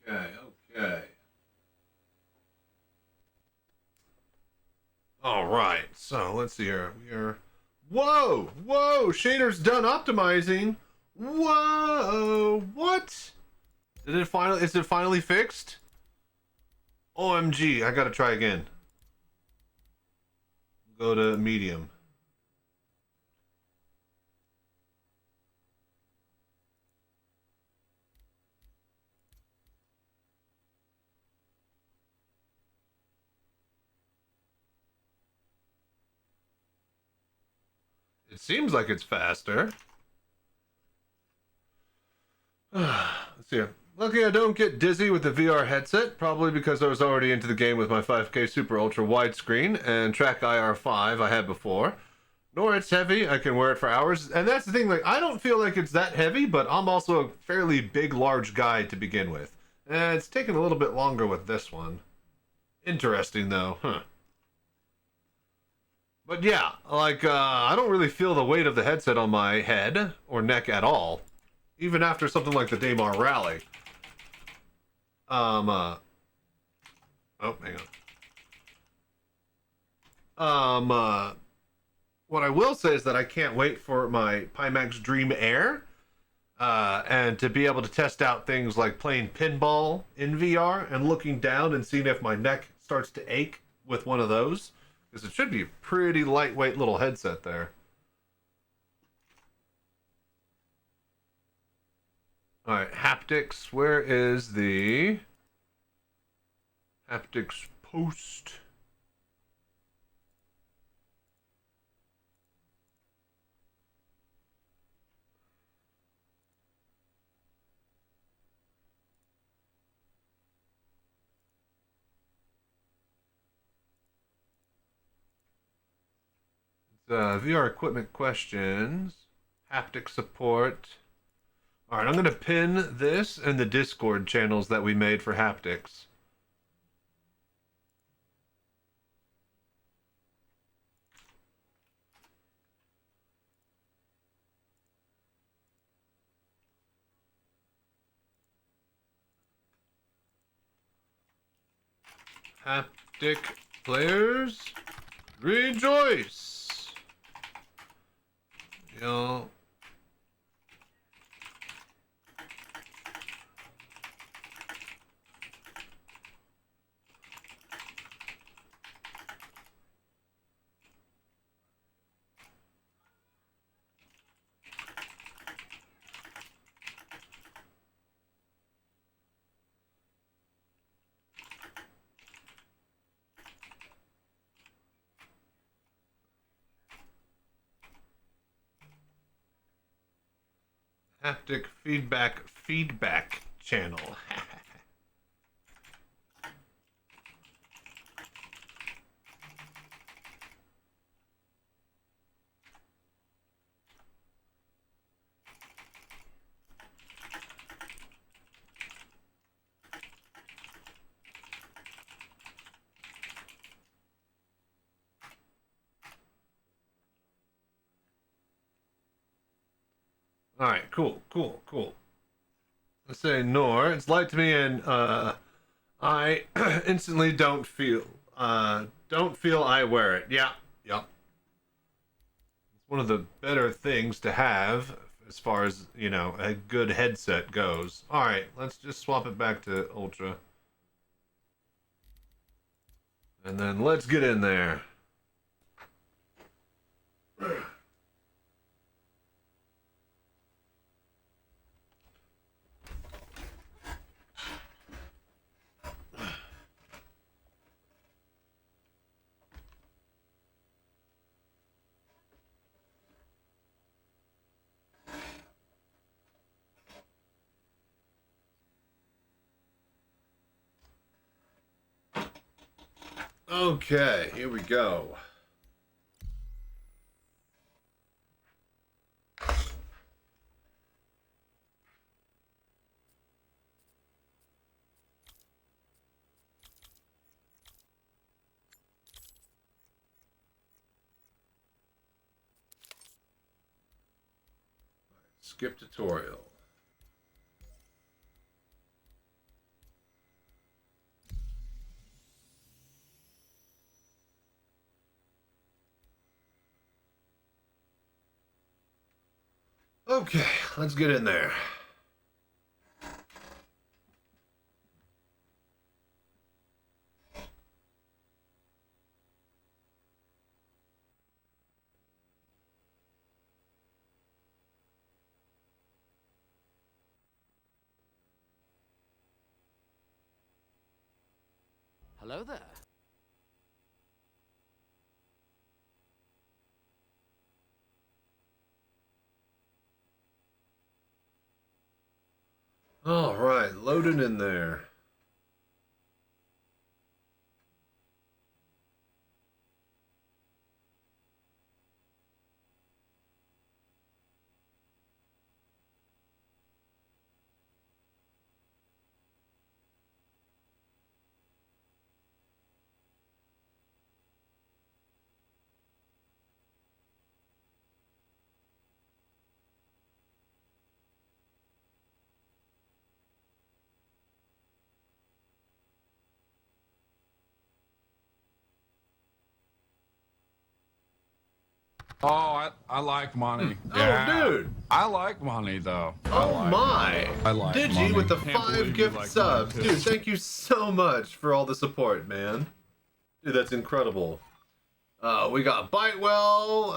Okay. All right. So let's see here. We are. Whoa! Shader's done optimizing. Whoa! What? Did it finally? Is it finally fixed? OMG! I gotta try again. Go to medium. It seems like it's faster. Let's see here. Luckily, I don't get dizzy with the VR headset, probably because I was already into the game with my 5K Super Ultra widescreen and Track IR5 I had before. Nor it's heavy, I can wear it for hours. And that's the thing, like, I don't feel like it's that heavy, but I'm also a fairly big, large guy to begin with. And it's taken a little bit longer with this one. Interesting, though, huh. But yeah, like, I don't really feel the weight of the headset on my head or neck at all. Even after something like the Daymar Rally. Oh, hang on. What I will say is that I can't wait for my Pimax Dream Air, and to be able to test out things like playing pinball in VR and looking down and seeing if my neck starts to ache with one of those. Because it should be a pretty lightweight little headset there. Alright, haptics. Where is the haptics post? VR equipment questions. Haptic support. Alright, I'm going to pin this in the Discord channels that we made for haptics. Haptic players, rejoice! Yall. Haptic feedback channel. Alright, cool. Let's say Nor. It's light to me and I instantly don't feel I wear it. Yeah. It's one of the better things to have as far as, you know, a good headset goes. Alright, let's just swap it back to Ultra. And then let's get in there. Okay, here we go. Skip tutorial. Okay, let's get in there. Hello there. All right, loading in there. Oh, I like money. Oh, dude. I like money, though. Oh my! I like Digi money. with the Can't 5 believe you gift like subs. money, too. Dude, thank you so much for all the support, man. Dude, that's incredible. We got Bitewell,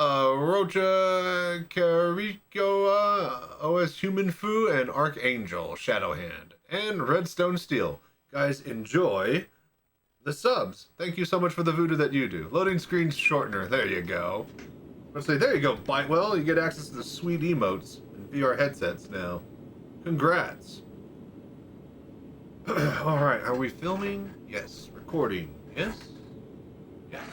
Rocha, Carico, OS Human Fu, and Archangel, Shadowhand, and Redstone Steel. Guys, enjoy the subs. Thank you so much for the voodoo that you do. Loading screen shortener. There you go. Let's say, there you go, Bitewell. You get access to the sweet emotes and VR headsets now. Congrats. All right, are we filming? Yes. Recording? Yes. Yes.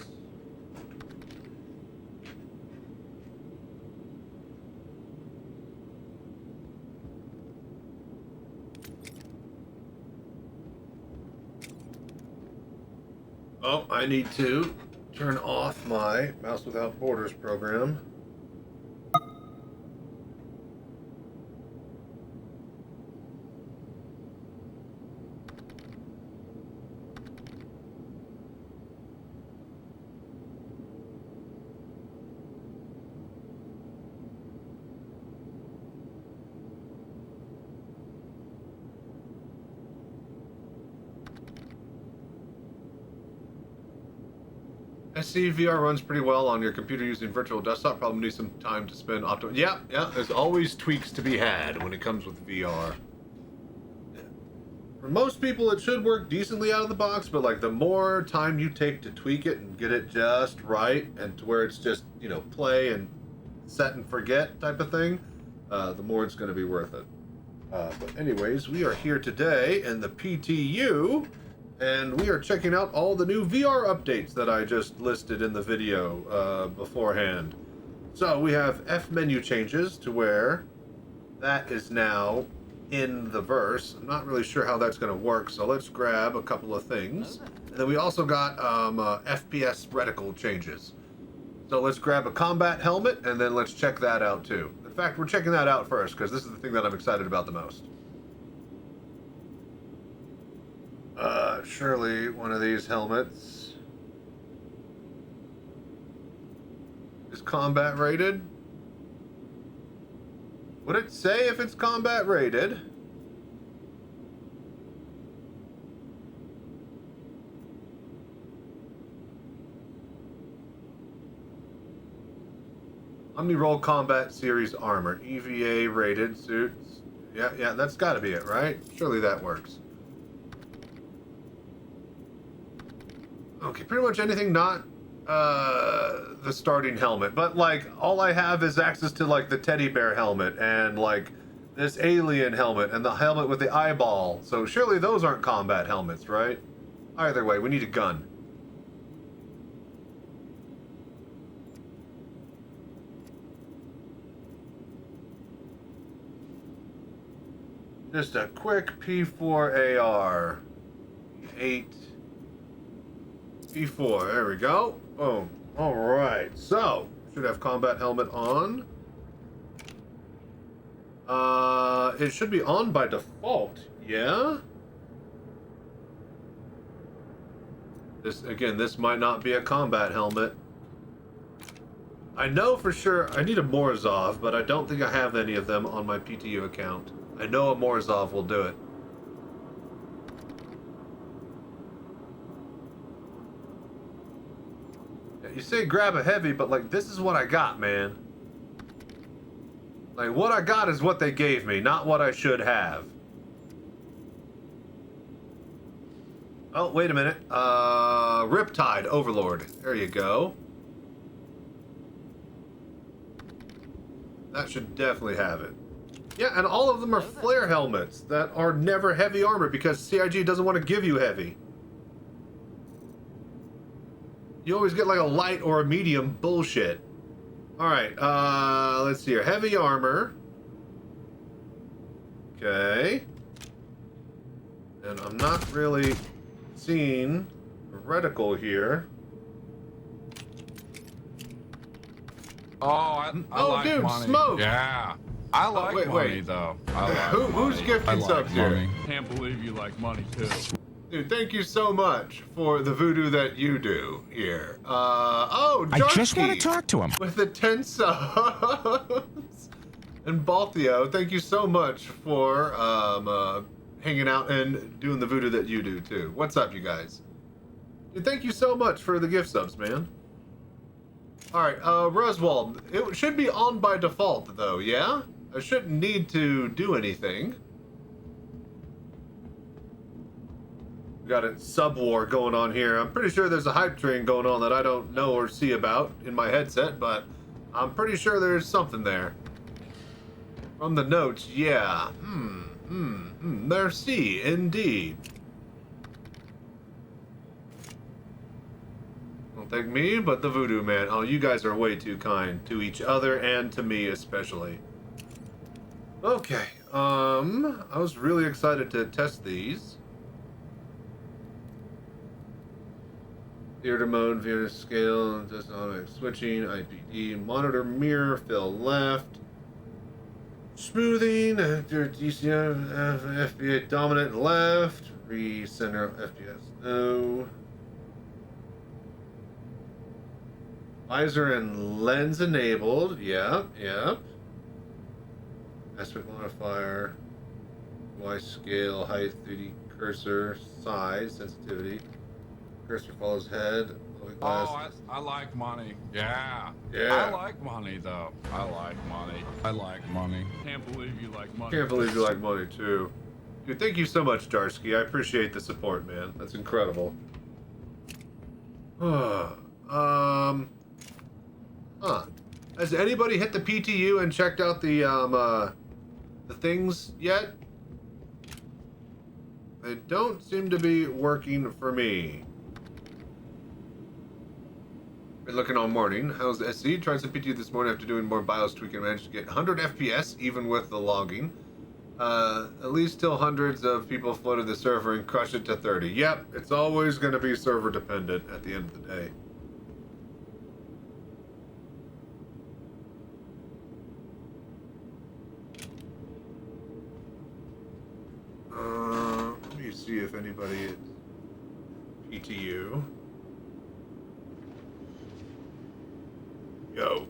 Oh, I need to turn off my Mouse Without Borders program. I see VR runs pretty well on your computer using virtual desktop. Probably need some time to spend optimal. Yeah, there's always tweaks to be had when it comes with VR. For most people, it should work decently out of the box, but like the more time you take to tweak it and get it just right, and to where it's just, you know, play and set and forget type of thing, the more it's going to be worth it. But anyways, we are here today in the PTU. And we are checking out all the new VR updates that I just listed in the video beforehand. So we have F menu changes to where that is now in the verse. I'm not really sure how that's going to work, so let's grab a couple of things. And then we also got FPS reticle changes. So let's grab a combat helmet, and then let's check that out too. In fact, we're checking that out first, because this is the thing that I'm excited about the most. Surely one of these helmets is combat rated. Would it say if it's combat rated? Omni-Roll Combat Series Armor. EVA rated suits. Yeah, that's gotta be it, right? Surely that works. Okay, pretty much anything not the starting helmet, but like all I have is access to like the teddy bear helmet and like this alien helmet and the helmet with the eyeball. So surely those aren't combat helmets, right? Either way, we need a gun. Just a quick P4 AR. 8. P4. There we go. Boom. All right. So, should have combat helmet on. It should be on by default. Yeah? This might not be a combat helmet. I know for sure I need a Morozov, but I don't think I have any of them on my PTU account. I know a Morozov will do it. Yeah, you say grab a heavy, but like this is what I got, man. Like what I got is what they gave me, not what I should have. Oh, wait a minute. Riptide Overlord. There you go. That should definitely have it. Yeah, and all of them are flare helmets that are never heavy armor because CIG doesn't want to give you heavy. You always get like a light or a medium bullshit. Alright, let's see here. Heavy armor. Okay. And I'm not really seeing a reticle here. Oh, I like dude, money. smoke! Yeah. I like money, though. I like Who's money. gifting subs here? Can't believe you like money, too. Dude, thank you so much for the voodoo that you do here. Oh, Jarski, I just want to talk to him. with the 10 subs. And Balthio, thank you so much for hanging out and doing the voodoo that you do too. What's up, you guys? Dude, thank you so much for the gift subs, man. Alright, Roswald, it should be on by default though, yeah? I shouldn't need to do anything. We got a sub war going on here. I'm pretty sure there's a hype train going on that I don't know or see about in my headset, but I'm pretty sure there's something there. From the notes, yeah. Merci, indeed. Don't thank me, but the voodoo man. Oh, you guys are way too kind to each other and to me especially. Okay, I was really excited to test these. Theater mode, theater scale, just automatic switching, IPD, monitor mirror, fill left. Smoothing, after DCF, FBA dominant left, recenter FPS no. Visor and lens enabled, yep. Aspect modifier, Y scale, height, 3D cursor, size, sensitivity. Cursor follows head. Oh, I like money. Yeah. Yeah. I like money, though. I like money. I like money. Can't believe you like money. Can't believe you like money, too. Dude, thank you so much, Jarsky. I appreciate the support, man. That's incredible. Has anybody hit the PTU and checked out the things yet? They don't seem to be working for me. Been looking all morning. How's the SC? Tried some PTU this morning after doing more BIOS tweaking. Managed to get 100 FPS even with the logging. At least till hundreds of people flooded the server and crushed it to 30. Yep, it's always going to be server dependent at the end of the day. Let me see if anybody is PTU. Yo.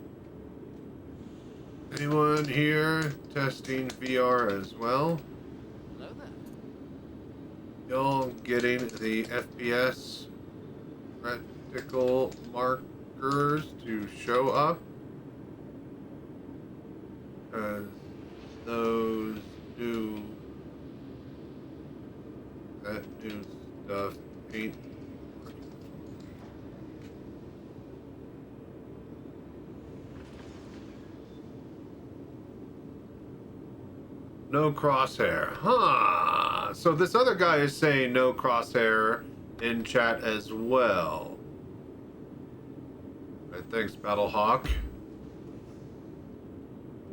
Anyone here testing VR as well? Hello there. Y'all getting the FPS reticle markers to show up? Because those do that new stuff ain't. No crosshair. Huh. So this other guy is saying no crosshair in chat as well. Right, thanks, Battlehawk.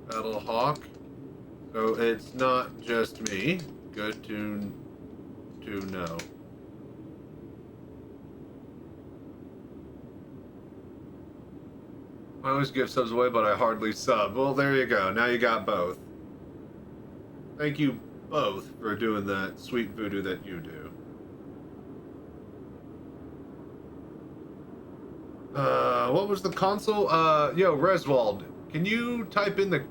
Battlehawk. So it's not just me. Good to know. I always give subs away, but I hardly sub. Well, there you go. Now you got both. Thank you both for doing that sweet voodoo that you do. What was the console? Yo, Reswald, can you type in the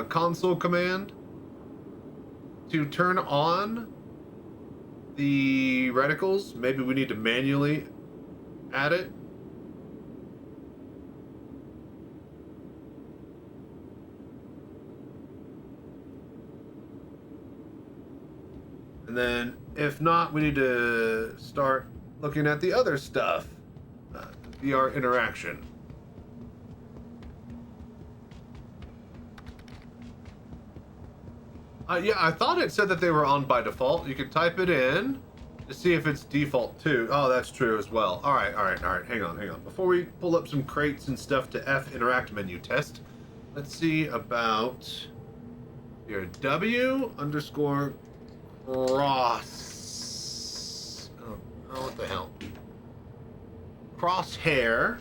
console command to turn on the reticles? Maybe we need to manually add it. And then, if not, we need to start looking at the other stuff. VR interaction. Yeah, I thought it said that they were on by default. You can type it in to see if it's default too. Oh, that's true as well. All right. Hang on. Before we pull up some crates and stuff to F interact menu test, let's see about here. W underscore cross. Oh, what the hell? Crosshair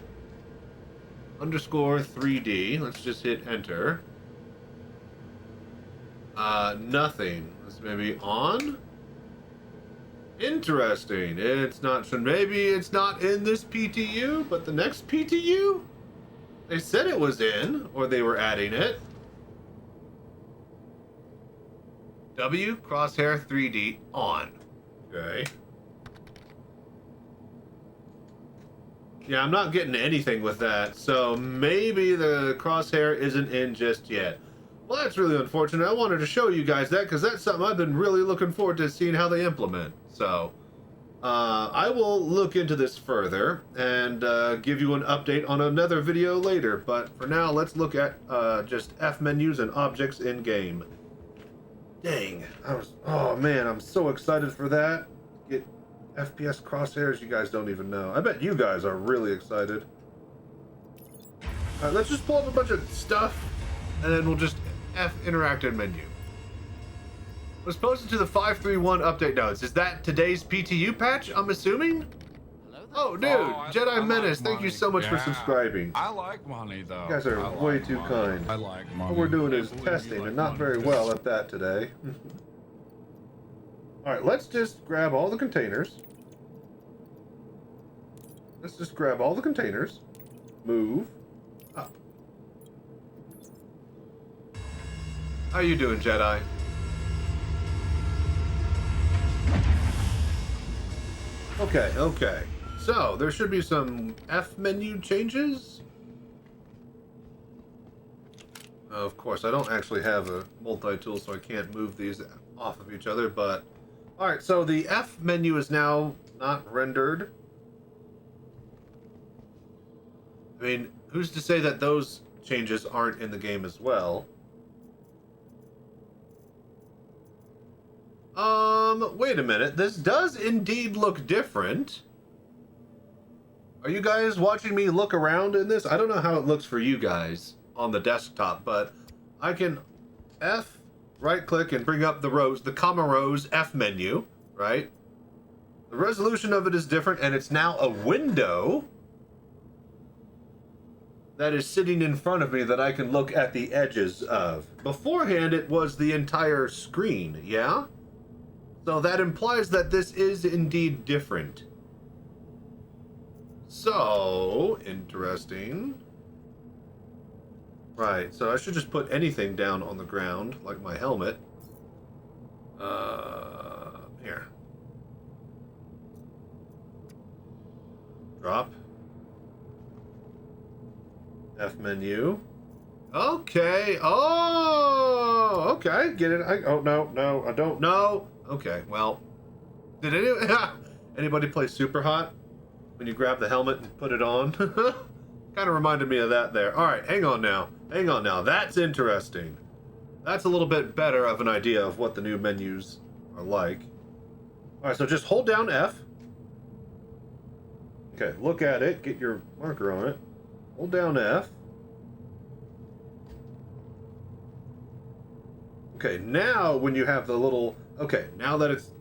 underscore 3D. Let's just hit enter. Nothing. Let's maybe on. Interesting. It's not. Maybe it's not in this PTU, but the next PTU? They said it was in, or they were adding it. W crosshair 3D on. Okay. Yeah, I'm not getting anything with that, so maybe the crosshair isn't in just yet. Well, that's really unfortunate. I wanted to show you guys that because that's something I've been really looking forward to seeing how they implement. So, I will look into this further and give you an update on another video later. But for now, let's look at just F menus and objects in game. Dang, oh man, I'm so excited for that. Get FPS crosshairs, you guys don't even know. I bet you guys are really excited. Alright, let's just pull up a bunch of stuff, and then we'll just F interactive menu. Was posted to the 531 update notes. Is that today's PTU patch, I'm assuming? Oh, dude, Jedi Menace, thank you so much for subscribing. I like money, though. You guys are way too kind. I like money. What we're doing is testing, and not very well at that today. Alright, let's just grab all the containers. Move up. How you doing, Jedi? Okay. So, there should be some F menu changes. Of course, I don't actually have a multi-tool, so I can't move these off of each other, but... Alright, so the F menu is now not rendered. I mean, who's to say that those changes aren't in the game as well? Wait a minute. This does indeed look different. Are you guys watching me look around in this? I don't know how it looks for you guys on the desktop, but I can F, right-click, and bring up the rows, the comma rows F menu, right? The resolution of it is different, and it's now a window that is sitting in front of me that I can look at the edges of. Beforehand, it was the entire screen, yeah? So that implies that this is indeed different. So, interesting. Right, so I should just put anything down on the ground, like my helmet. Here. Drop. F menu. Okay. Oh, okay. Get it. Oh, no, I don't know. Okay, well. Did anybody play Super Hot? When you grab the helmet and put it on? Kind of reminded me of that there. All right, hang on now. That's interesting. That's a little bit better of an idea of what the new menus are like. All right, so just hold down F. Okay, look at it. Get your marker on it. Hold down F. Okay, now when you have the little... Okay, now that it's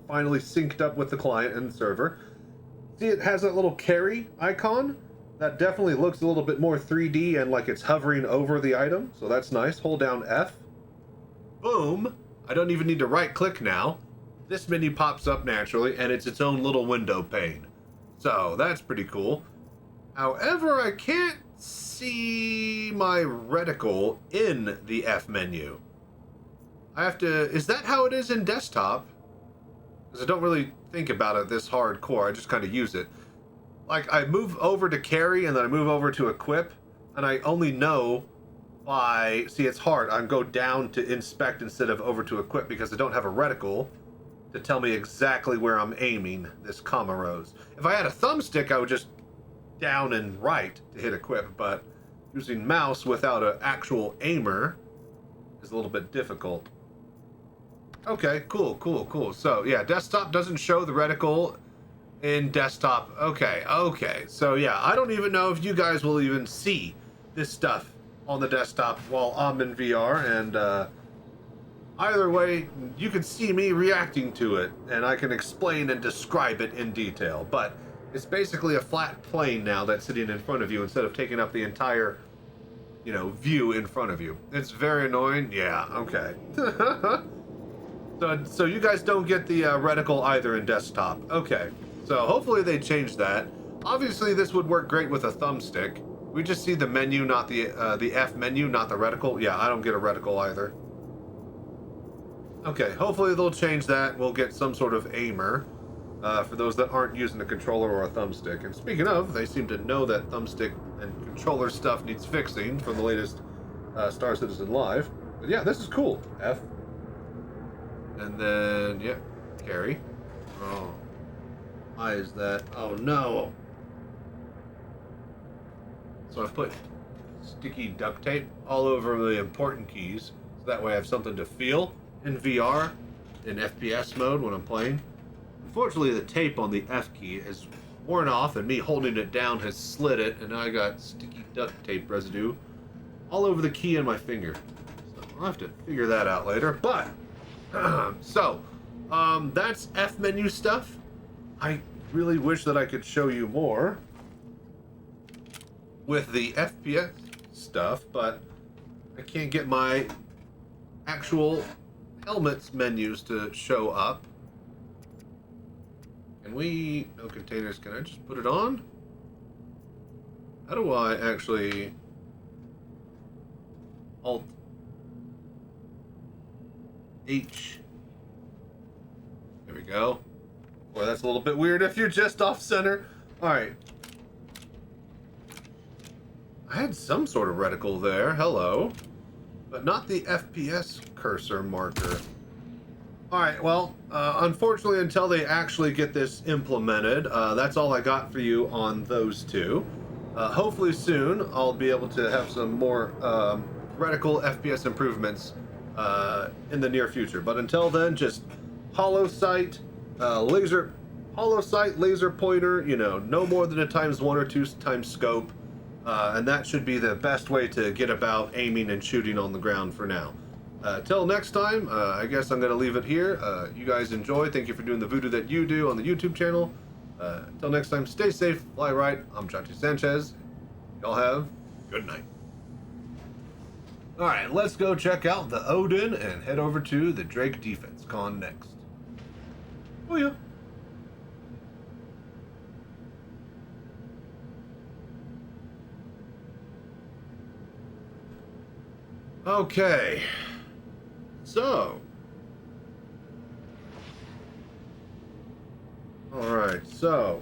finally synced up with the client and the server, see it has that little carry icon? That definitely looks a little bit more 3D and like it's hovering over the item, so that's nice. Hold down F. Boom! I don't even need to right-click now. This menu pops up naturally, and it's its own little window pane. So, that's pretty cool. However, I can't see my reticle in the F menu. I have to... Is that how it is in desktop? Because I don't really think about it this hardcore. I just kind of use it. Like, I move over to carry, and then I move over to equip, and I only know by... See, it's hard. I go down to inspect instead of over to equip because I don't have a reticle to tell me exactly where I'm aiming this comma rows. If I had a thumbstick, I would just down and right to hit equip, but using mouse without an actual aimer is a little bit difficult. Okay, cool. So, yeah, desktop doesn't show the reticle in desktop. Okay. So, yeah, I don't even know if you guys will even see this stuff on the desktop while I'm in VR, and either way, you can see me reacting to it, and I can explain and describe it in detail, but it's basically a flat plane now that's sitting in front of you instead of taking up the entire, you know, view in front of you. It's very annoying. Yeah, okay. So you guys don't get the reticle either in desktop. Okay, so hopefully they change that. Obviously, this would work great with a thumbstick. We just see the menu, not the F menu, not the reticle. Yeah, I don't get a reticle either. Okay, hopefully they'll change that. We'll get some sort of aimer for those that aren't using a controller or a thumbstick. And speaking of, they seem to know that thumbstick and controller stuff needs fixing from the latest Star Citizen Live. But yeah, this is cool. F. And then, yeah, carry. Oh, why is that? Oh no. So I put sticky duct tape all over the important keys, so that way I have something to feel in VR, in FPS mode when I'm playing. Unfortunately, the tape on the F key has worn off, and me holding it down has slid it, and now I got sticky duct tape residue all over the key and my finger. So I'll have to figure that out later, but... that's F menu stuff. I really wish that I could show you more with the FPS stuff, but I can't get my actual helmets menus to show up. Can we... No containers. Can I just put it on? How do I actually... Alt H. There we go. Boy, that's a little bit weird if you're just off center. Alright. I had some sort of reticle there. Hello. But not the FPS cursor marker. Alright, well, unfortunately, until they actually get this implemented, that's all I got for you on those two. Hopefully soon, I'll be able to have some more reticle FPS improvements in the near future. But until then, just hollow sight, laser pointer, you know, no more than a ×1 or 2 times scope. And that should be the best way to get about aiming and shooting on the ground for now. Till next time, I guess I'm going to leave it here. You guys enjoy. Thank you for doing the voodoo that you do on the YouTube channel. Till next time, stay safe, fly right. I'm Chachi Sanchez. Y'all have good night. Alright, let's go check out the Odin and head over to the Drake Defense Con next. Oh yeah. Okay. So. Alright, so.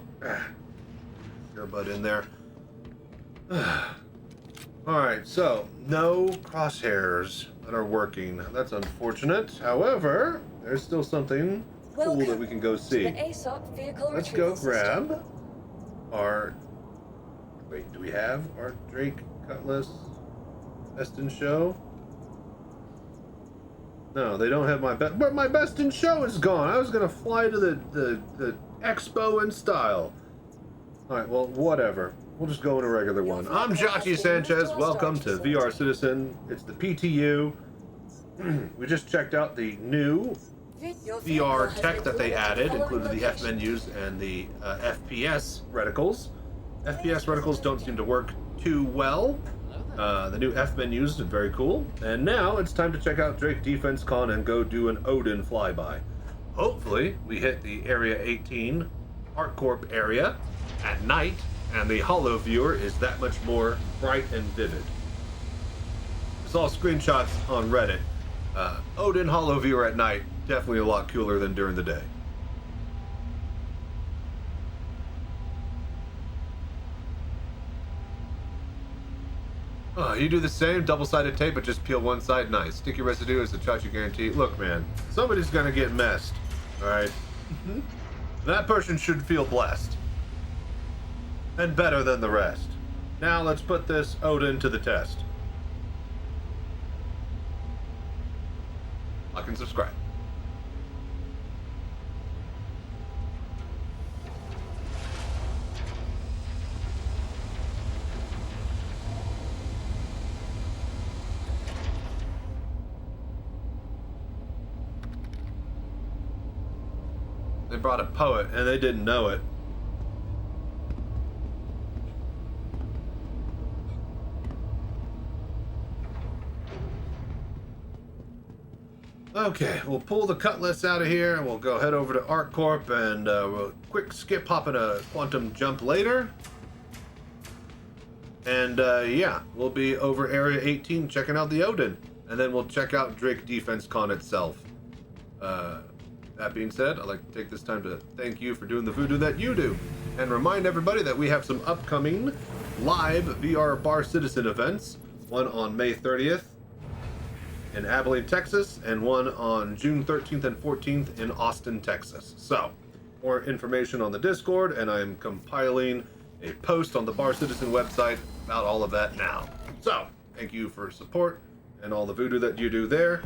Earbud in there. Alright, so. No crosshairs that are working. That's unfortunate. However, there's still something cool that we can go see. Let's go grab our... Wait, do we have our Drake Cutlass Best in Show? No, they don't have my best. But my Best in Show is gone. I was gonna fly to the expo in style. All right, well, whatever. We'll just go in a regular one. I'm Chachi Sanchez. Welcome to VR Citizen. It's the PTU. we just checked out the new VR tech that they added, including the F menus and the FPS reticles. FPS reticles don't seem to work too well. The new F menus are very cool. And now it's time to check out Drake Defense Con and go do an Odin flyby. Hopefully, we hit the Area 18 ArcCorp area at night, and the holo viewer is that much more bright and vivid. I saw screenshots on Reddit. Odin holo viewer at night, definitely a lot cooler than during the day. Oh, you do the same, double-sided tape, but just peel one side. Nice. Sticky residue is the Chachi guarantee. Look, man, somebody's gonna get messed. All right. That person should feel blessed and better than the rest. Now let's put this Odin to the test. Like and subscribe. They brought a poet and they didn't know it. Okay, we'll pull the Cutlass out of here and we'll go head over to ArcCorp and we'll quick skip hop in a quantum jump later. And yeah, we'll be over Area 18 checking out the Odin. And then we'll check out Drake Defense Con itself. That being said, I'd like to take this time to thank you for doing the voodoo that you do. And remind everybody that we have some upcoming live VR Bar Citizen events. One on May 30th in Abilene, Texas, and one on June 13th and 14th in Austin, Texas. So, more information on the Discord, and I'm compiling a post on the Bar Citizen website about all of that now. So, thank you for support and all the voodoo that you do there.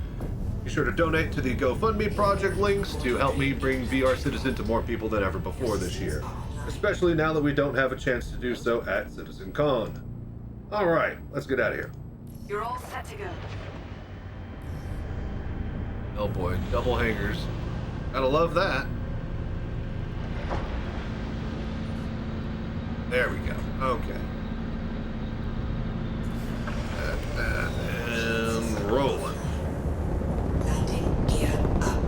Be sure to donate to the GoFundMe project links to help me bring VR Citizen to more people than ever before this year, especially now that we don't have a chance to do so at Citizencon. All right, let's get out of here. You're all set to go. Oh boy, double hangers. Gotta love that. There we go. Okay. And rolling. Landing gear up.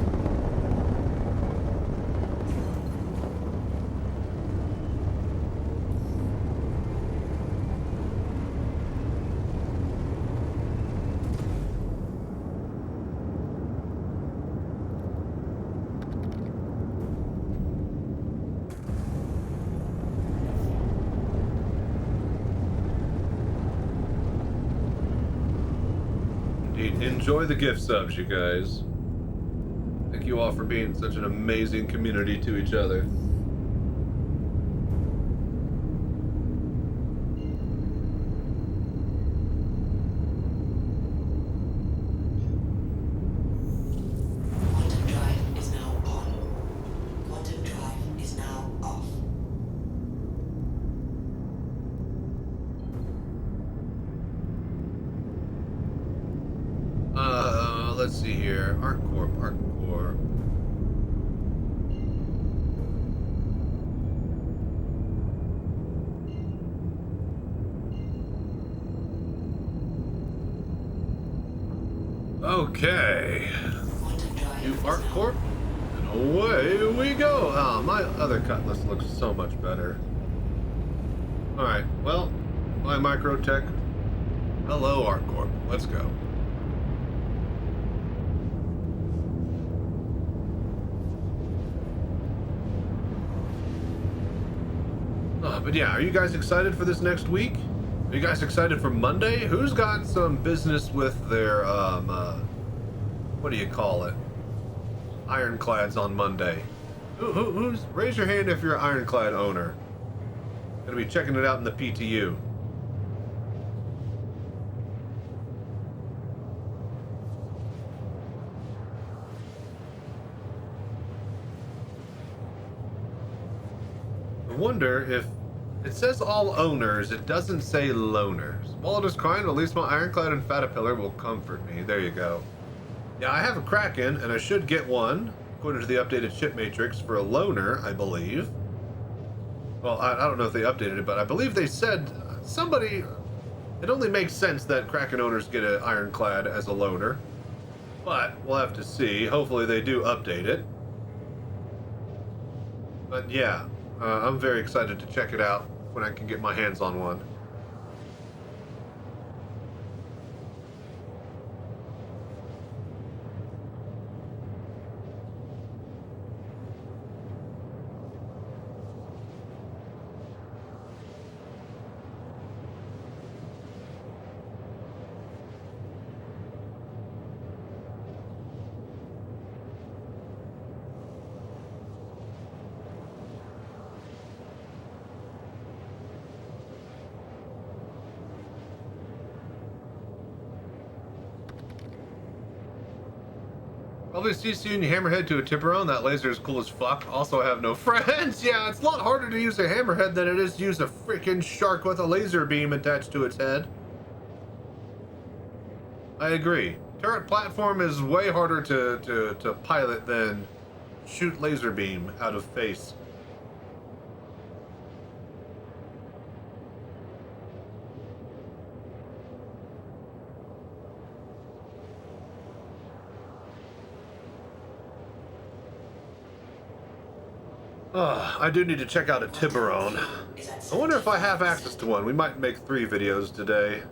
Enjoy the gift subs, you guys. Thank you all for being such an amazing community to each other. Quantum drive is now on. Quantum drive is now off. Let's see here. ArcCorp. Okay. New ArcCorp, and away we go. Oh, my other Cutlass looks so much better. Alright, well, my Microtech. Hello, ArcCorp. Let's go. But yeah, are you guys excited for this next week? Are you guys excited for Monday? Who's got some business with their, what do you call it? Ironclads on Monday. Who's, raise your hand if you're an Ironclad owner. Gonna be checking it out in the PTU. I wonder if it says all owners, it doesn't say loners. While it is crying, at least my Ironclad and Fatapillar will comfort me. There you go. Yeah, I have a Kraken, and I should get one, according to the updated ship matrix, for a loner, I believe. Well, I don't know if they updated it, but I believe they said somebody... It only makes sense that Kraken owners get an Ironclad as a loner. But we'll have to see. Hopefully they do update it. But yeah, I'm very excited to check it out when I can get my hands on one. Probably CCing Hammerhead to a Tiburon. That laser is cool as fuck. Also, I have no friends. Yeah, it's a lot harder to use a Hammerhead than it is to use a freaking shark with a laser beam attached to its head. I agree. Turret platform is way harder to pilot than shoot laser beam out of face. I do need to check out a Tiburon. I wonder if I have access to one. We might make 3 videos today.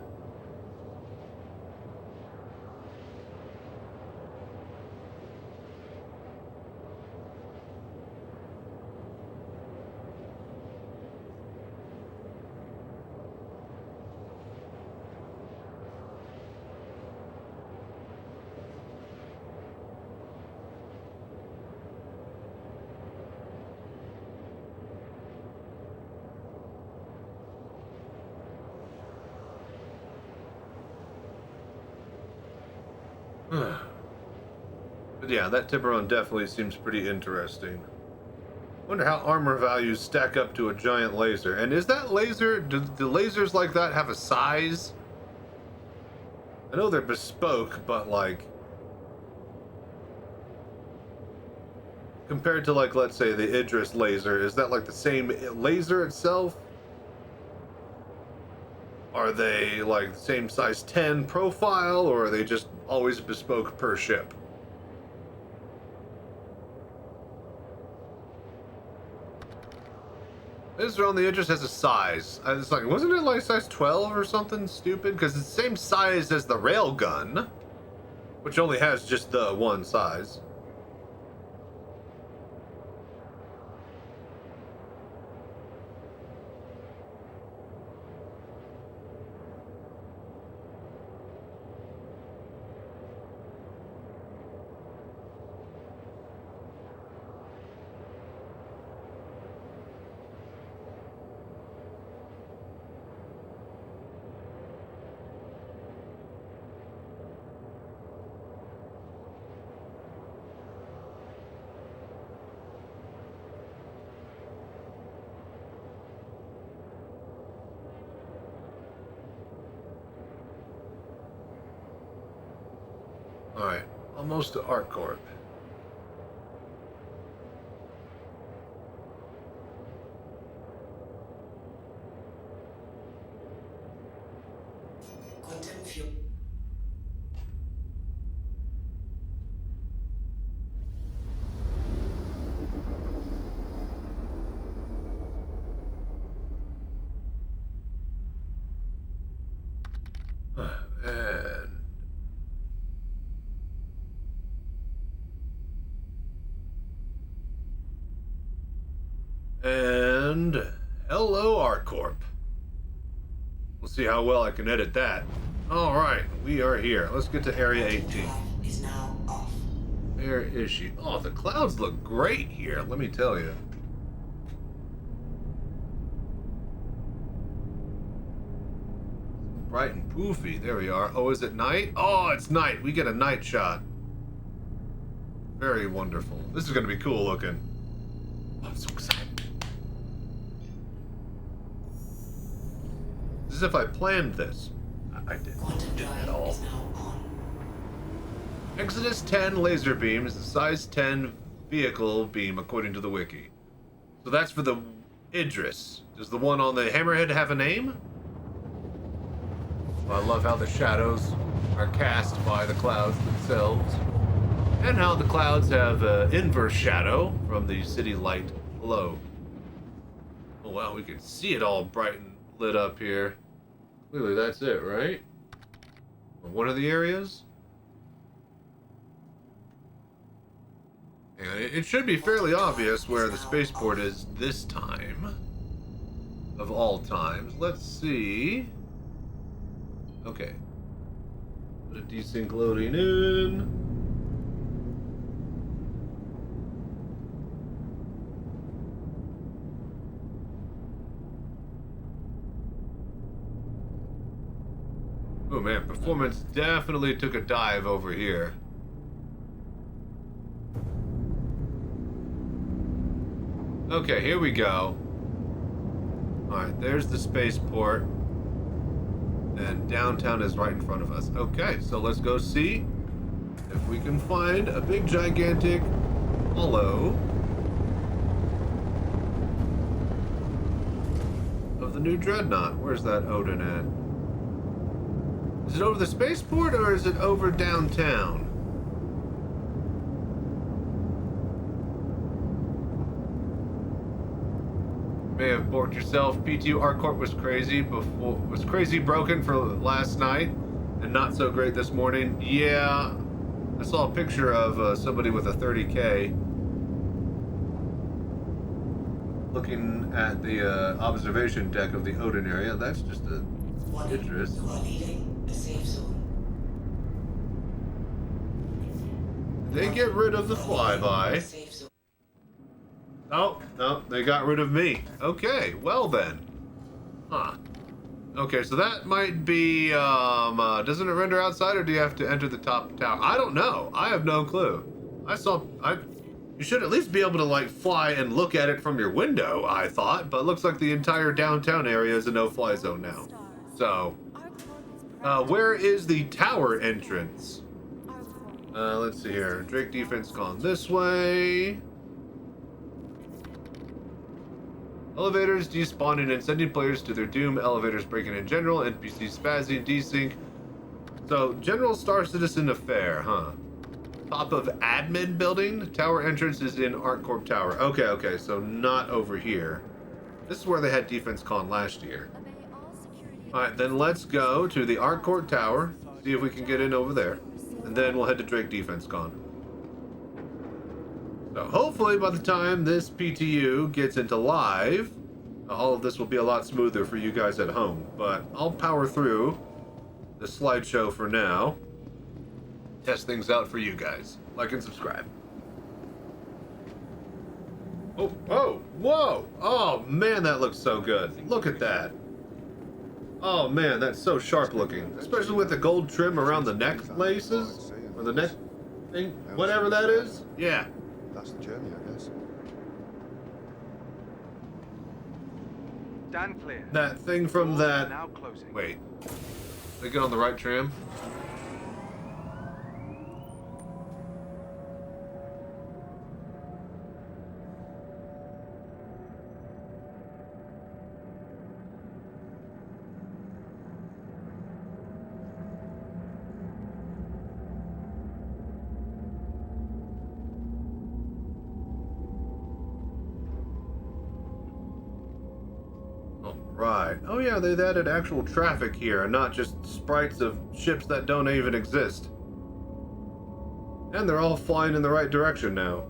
But yeah, that Tiburon definitely seems pretty interesting. Wonder how armor values stack up to a giant laser. And is that laser, do lasers like that have a size? I know they're bespoke, but like, compared to like, let's say the Idris laser, is that like the same laser itself? Are they like the same size 10 profile, or are they just always bespoke per ship? Laser on the Idris has a size. I was like, wasn't it like size 12 or something stupid? Because it's the same size as the railgun, which only has just the one size. Alright, almost to ArcCorp. Quantum fuel. And hello, ArcCorp. We'll see how well I can edit that. All right, we are here. Let's get to Area 18. Is now off. Where is she? Oh, the clouds look great here, let me tell you. Bright and poofy. There we are. Oh, is it night? Oh, it's night. We get a night shot. Very wonderful. This is going to be cool looking. Oh, I'm so excited. As if I planned this. I didn't at all. Exodus 10 laser beam is the size 10 vehicle beam according to the wiki. So that's for the Idris. Does the one on the hammerhead have a name? Well, I love how the shadows are cast by the clouds themselves. And how the clouds have inverse shadow from the city light below. Oh wow, we can see it all bright and lit up here. Clearly that's it, right? One of the areas? And it should be fairly obvious where the spaceport is this time. Of all times. Let's see. Okay. Put a desync loading in. Oh man, performance definitely took a dive over here. Okay, here we go. Alright, there's the spaceport. And downtown is right in front of us. Okay, so let's go see if we can find a big gigantic hollow of the new dreadnought. Where's that Odin at? Is it over the spaceport or is it over downtown? May have bored yourself. PTU ArcCorp was crazy before, was crazy broken for last night and not so great this morning. Yeah, I saw a picture of somebody with a 30K looking at the observation deck of the Odin area. That's just a Idris. They get rid of the flyby. Oh, no, they got rid of me. Okay, well then. Huh. Okay, so that might be, doesn't it render outside or do you have to enter the top tower? I don't know. I have no clue. You should at least be able to, like, fly and look at it from your window, I thought, but it looks like the entire downtown area is a no-fly zone now. So, where is the tower entrance? Let's see here. Drake defense gone this way. Elevators despawning and sending players to their doom. Elevators breaking in general. NPC spazzing. Desync. So, General Star Citizen Affair, huh? Top of admin building. Tower entrance is in ArcCorp Tower. Okay, so not over here. This is where they had Defense Con last year. Alright, then let's go to the ArcCorp Tower. See if we can get in over there. And then we'll head to Drake Defense Con. So hopefully by the time this PTU gets into live, all of this will be a lot smoother for you guys at home. But I'll power through the slideshow for now. Test things out for you guys. Like and subscribe. Oh, whoa! Oh man, that looks so good. Look at that. Oh man, that's so sharp looking. Especially with the gold trim around the neck laces. Or the neck thing, whatever that is. Yeah. That's the journey, I guess. Stand clear. That thing from that... Now closing. Wait. They get on the right tram? Right. Oh yeah, they've added actual traffic here and not just sprites of ships that don't even exist. And they're all flying in the right direction now.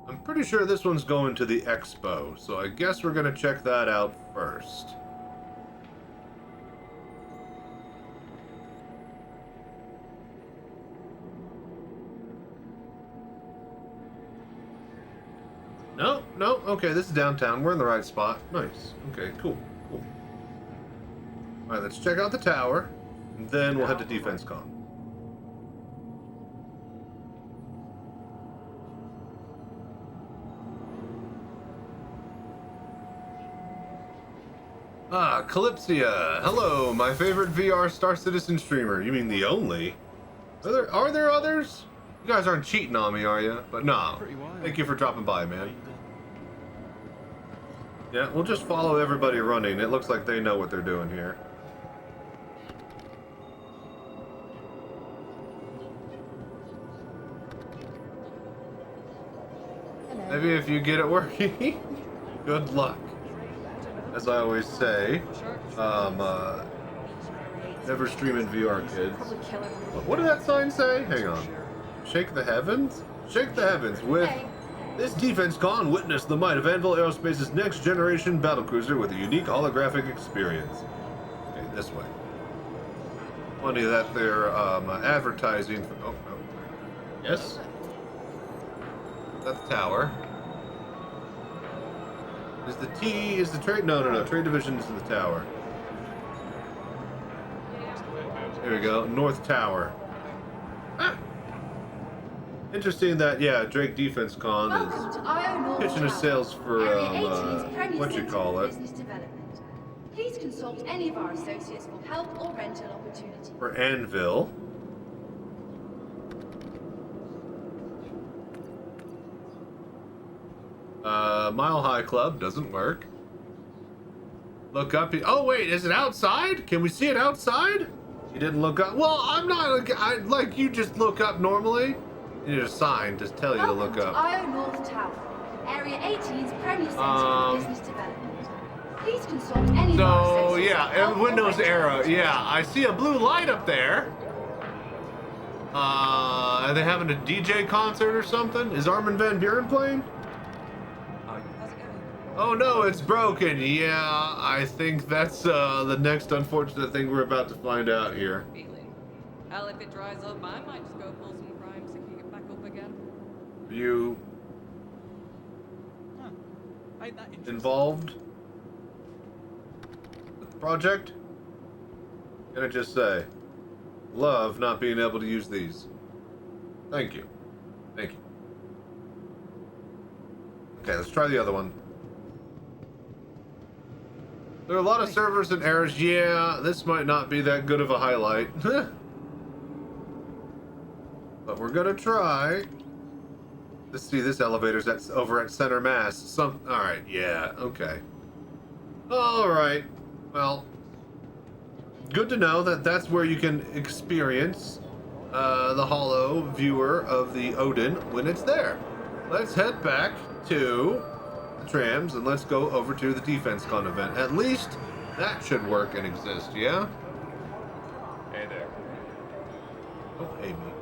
I'm pretty sure this one's going to the expo, so I guess we're gonna check that out first. No, okay, this is downtown. We're in the right spot. Nice. Okay, cool. Alright, let's check out the tower. And then we'll head to Defense-Con. Ah, Calypsia. Hello, my favorite VR Star Citizen streamer. You mean the only? Are there others? You guys aren't cheating on me, are you? But no. Thank you for dropping by, man. Yeah, we'll just follow everybody running. It looks like they know what they're doing here. Maybe if you get it working, good luck. As I always say, never stream in VR, kids. What did that sign say? Hang on. Shake the heavens? Shake the heavens with this Defense-Con. Witness the might of Anvil Aerospace's next generation battlecruiser with a unique holographic experience. Okay, this way. Funny that they're advertising for. Oh, no. Yes? That's the tower. Is the trade? No. Trade division is in the tower. There we go. North Tower. Ah. Interesting that, yeah, Drake Defense-Con is pitching his sales for, what you call it? Please consult any of our associates for help or rental opportunity. For Anvil. Mile High Club doesn't work. Look up. Oh wait, is it outside? Can we see it outside? You didn't look up. Well, I'm not. Like you just look up normally. You need a sign to tell you to look up. Welcome to IO North Tower, Area 18's Premier Centre for Business Development. Please consult any of our So associates for yeah, help or Windows rental era. opportunity. Yeah, I see a blue light up there. Are they having a DJ concert or something? Is Armin van Buren playing? Oh no, it's broken. Yeah, I think that's the next unfortunate thing we're about to find out here. Hell, if it dries up, I might just go pull some crimes and kick it back up again. You Ain't that interesting? involved with the project? Can I just say, love not being able to use these. Thank you. Thank you. Okay, let's try the other one. There are a lot of servers and errors. Yeah, this might not be that good of a highlight. But we're gonna try. Let's see, this elevator's over at Center Mass. Alright, yeah, okay. Alright, well. Good to know that that's where you can experience the holo viewer of the Odin when it's there. Let's head back to the trams and let's go over to the Defense-Con event. At least that should work and exist, yeah? Hey there. Oh, hey me.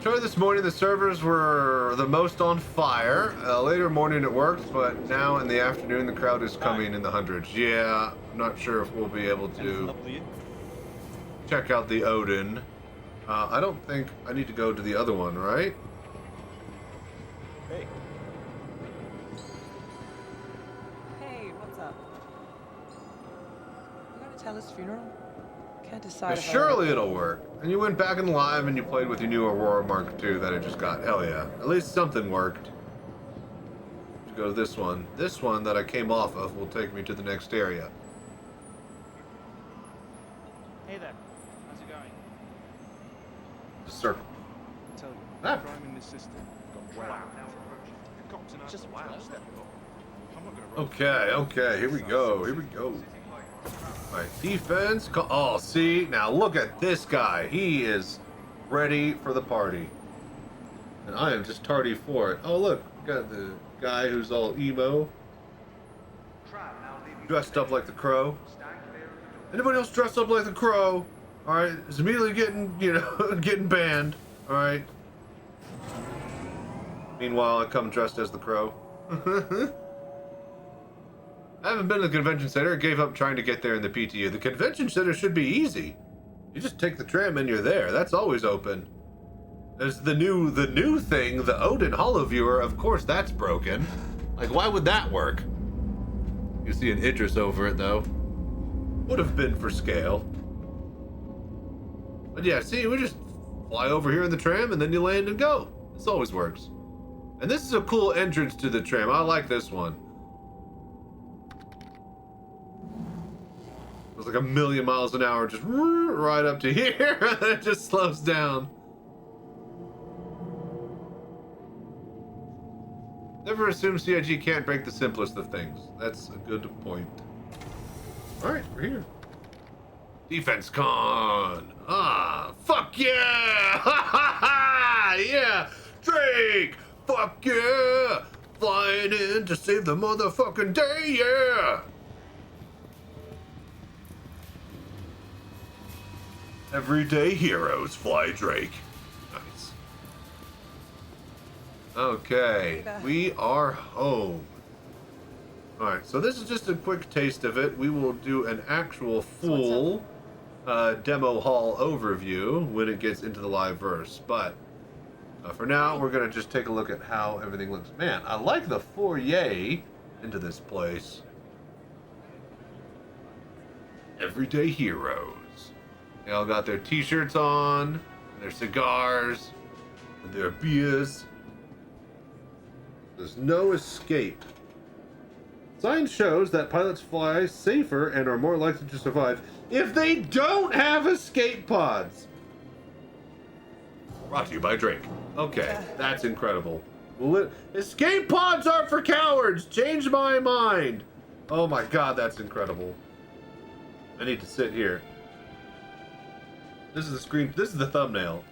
Tried this morning, the servers were the most on fire. Later morning it worked, but now in the afternoon the crowd is coming in the hundreds. Yeah, I'm not sure if we'll be able to check out the Odin. I don't think I need to go to the other one, right? Hey. Hey, what's up? You going to Teller's funeral? Can't decide. Surely it'll work. And you went back in live and you played with your new Aurora Mark II that I just got. Hell yeah. At least something worked. Let's go to this one. This one that I came off of will take me to the next area. Hey there. How's it going? The circle. I tell you, Ah. crime in this system got drowned. The cops and Just wow. wow. I'm not gonna roll. Okay, here we go. Here we go. Alright, defense. Oh, see? Now look at this guy. He is ready for the party. And I am just tardy for it. Oh, look. We got the guy who's all emo. Dressed up like the Crow. Anybody else dressed up like the Crow? Alright, is immediately getting, getting banned. Alright. Meanwhile, I come dressed as the Crow. I haven't been to the convention center. I gave up trying to get there in the PTU. The convention center should be easy. You just take the tram and you're there. That's always open. There's the new thing, the Odin Hollow Viewer. Of course, that's broken. Like, why would that work? You see an Idris over it, though. Would have been for scale. But yeah, see, we just fly over here in the tram, and then you land and go. This always works. And this is a cool entrance to the tram. I like this one. It was like 1,000,000 miles an hour, just right up to here, and then it just slows down. Never assume CIG can't break the simplest of things. That's a good point. Alright, we're here. Defense-con! Ah, fuck yeah! Ha ha ha! Yeah! Drake! Fuck yeah! Flying in to save the motherfucking day, yeah! Everyday heroes fly Drake. Nice. Okay, we are home. Alright, so this is just a quick taste of it. We will do an actual full demo hall overview when it gets into the live verse. But for now, we're going to just take a look at how everything looks. Man, I like the foyer into this place. Everyday heroes. They all got their t-shirts on, and their cigars, and their beers. There's no escape. Science shows that pilots fly safer and are more likely to survive if they don't have escape pods. Brought to you by Drake. Okay, that's incredible. Escape pods are for cowards! Change my mind! Oh my god, that's incredible. I need to sit here. This is the screen. This is the thumbnail.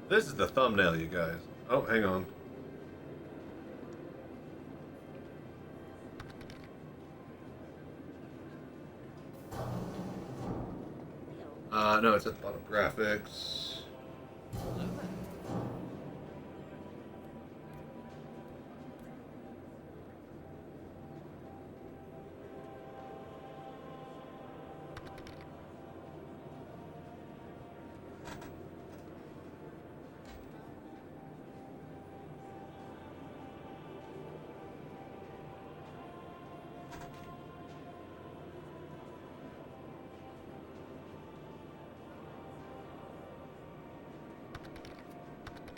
This is the thumbnail, you guys. Oh, hang on. No, it's at the bottom. Graphics.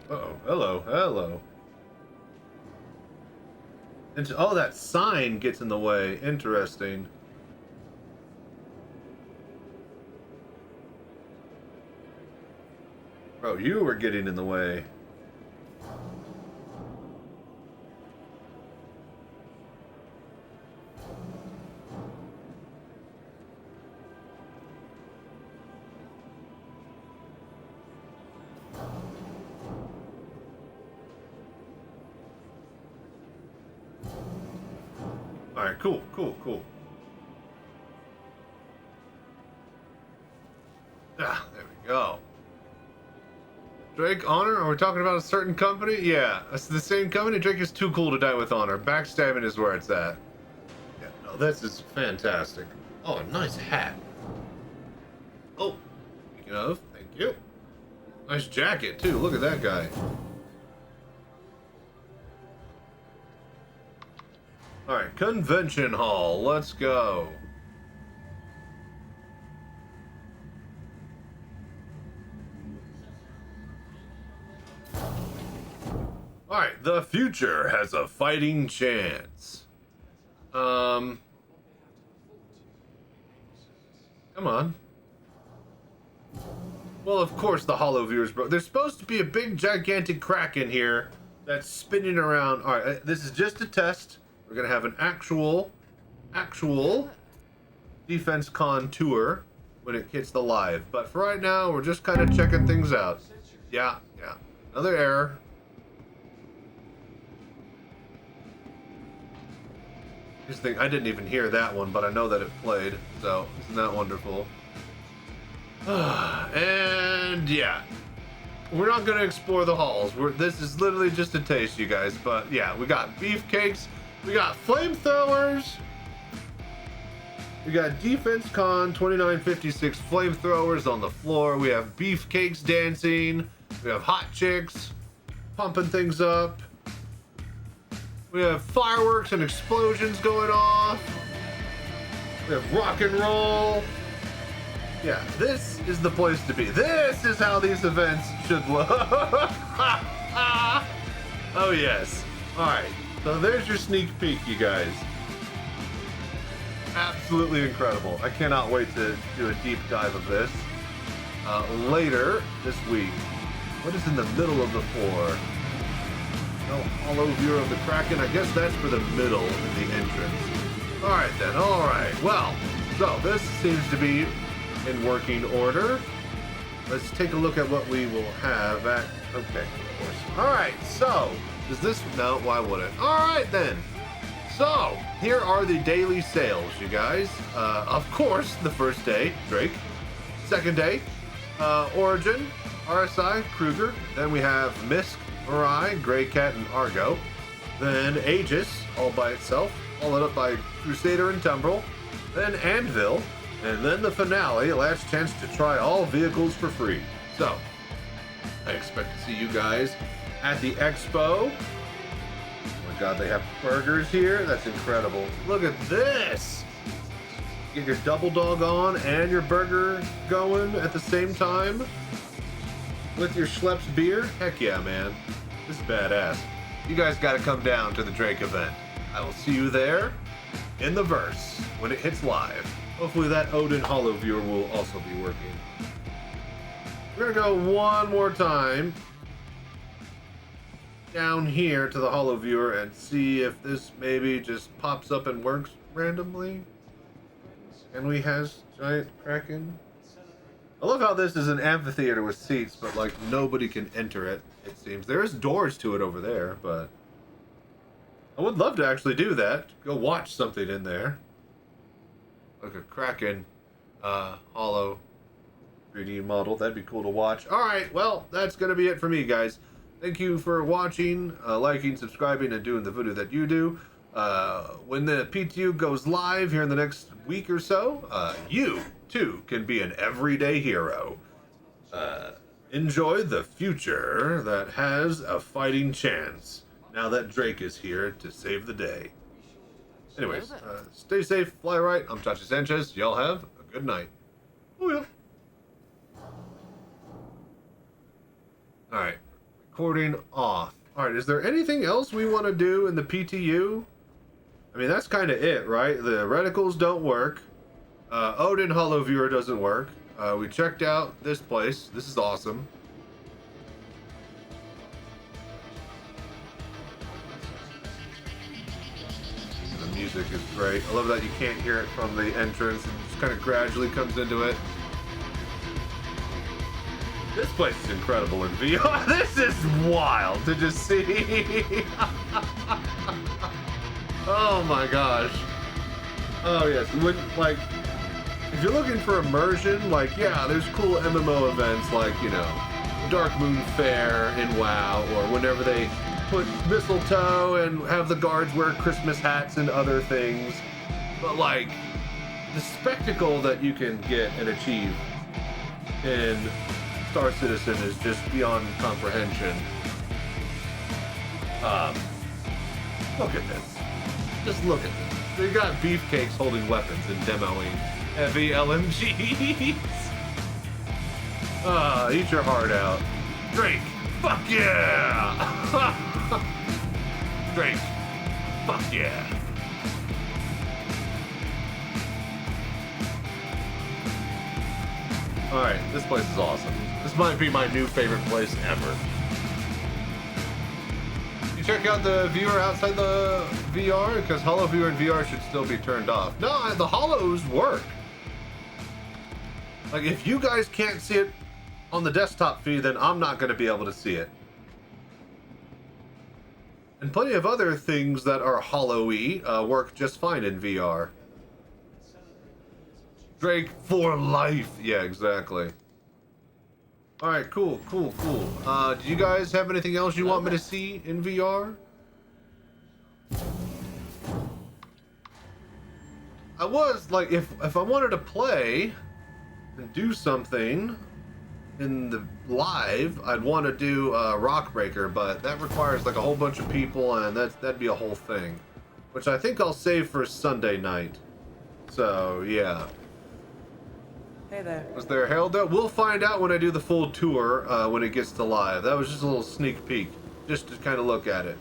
Uh-oh. Hello. Hello. Oh, that sign gets in the way. Interesting. Bro, you were getting in the way. Alright, cool. Ah, there we go. Drake, Honor? Are we talking about a certain company? Yeah, it's the same company. Drake is too cool to die with Honor. Backstabbing is where it's at. Yeah, no, this is fantastic. Oh, a nice hat. Oh, speaking of, thank you. Nice jacket, too. Look at that guy. Alright, convention hall. Let's go. Alright, the future has a fighting chance. Come on. Well, of course the hollow viewers broke. There's supposed to be a big gigantic crack in here that's spinning around. Alright, this is just a test. We're gonna have an actual Defense-Con tour when it hits the live. But for right now, we're just kind of checking things out. Yeah. Another error. Here's the thing, I didn't even hear that one, but I know that it played, so isn't that wonderful? And yeah, we're not gonna explore the halls. This is literally just a taste, you guys. But yeah, we got beefcakes, We got flamethrowers. We got Defense-Con 2956 flamethrowers on the floor. We have beefcakes dancing. We have hot chicks pumping things up. We have fireworks and explosions going off. We have rock and roll. Yeah, this is the place to be. This is how these events should look. Oh, yes. All right, so there's your sneak peek, you guys. Absolutely incredible. I cannot wait to do a deep dive of this later this week. What is in the middle of the floor? No hollow view of the Kraken. I guess that's for the middle in the entrance. All right then. All right. Well, so this seems to be in working order. Let's take a look at what we will have at. Okay, of course. All right. So is this? No. Why would it? All right then. So here are the daily sales, you guys. Of course, the first day, Drake. Second day, Origin, RSI, Kruger. Then we have Misk, Mirai, Grey Cat, and Argo. Then Aegis, all by itself, followed up by Crusader and Tumbrel. Then Anvil, and then the finale, last chance to try all vehicles for free. So, I expect to see you guys at the expo. Oh my god, they have burgers here? That's incredible. Look at this! Get your double dog on and your burger going at the same time with your Schlepp's beer? Heck yeah, man. This is badass. You guys gotta come down to the Drake event. I will see you there in the verse when it hits live. Hopefully that Odin Hollow viewer will also be working. We're gonna go one more time down here to the Hollow viewer and see if this maybe just pops up and works randomly. And we has giant Kraken. I love how this is an amphitheater with seats, but like nobody can enter it, it seems. There is doors to it over there, but I would love to actually do that. Go watch something in there. Like a Kraken Hollow 3D model. That'd be cool to watch. Alright, well, that's going to be it for me, guys. Thank you for watching, liking, subscribing, and doing the voodoo that you do. When the PTU goes live here in the next week or so, you, too, can be an everyday hero. Enjoy the future that has a fighting chance, now that Drake is here to save the day. Anyways, stay safe, fly right. I'm Chachi Sanchez. Y'all have a good night. Oh, yeah. Alright, recording off. Alright, is there anything else we want to do in the PTU? I mean, that's kind of it, right? The reticles don't work. Odin Hollow Viewer doesn't work. We checked out this place. This is awesome. The music is great. I love that you can't hear it from the entrance. It just kind of gradually comes into it. This place is incredible in VR. This is wild to just see. Oh my gosh. Oh yes, when, like, if you're looking for immersion, like, yeah, there's cool MMO events like, you know, Dark Moon Fair in WoW, or whenever they put mistletoe and have the guards wear Christmas hats and other things. But like, the spectacle that you can get and achieve in Star Citizen is just beyond comprehension. Look at this. Just look at this. They got beefcakes holding weapons and demoing heavy LMGs. Eat your heart out. Drake, fuck yeah! Drake, fuck yeah. Alright, this place is awesome. This might be my new favorite place ever. You check out the viewer outside the VR, because Hollow Viewer and VR should still be turned off. No, the Hollows work. Like, if you guys can't see it on the desktop feed, then I'm not going to be able to see it. And plenty of other things that are Hollow-y work just fine in VR. Drake for life. Yeah, exactly. Alright, cool. Do you guys have anything else you want me to see in VR? I was like, if I wanted to play and do something in the live, I'd want to do Rock Breaker, but that requires like a whole bunch of people, and that'd be a whole thing, which I think I'll save for Sunday night. So yeah. Hey there. Was there Harold though? We'll find out when I do the full tour when it gets to live. That was just a little sneak peek, just to kind of look at it.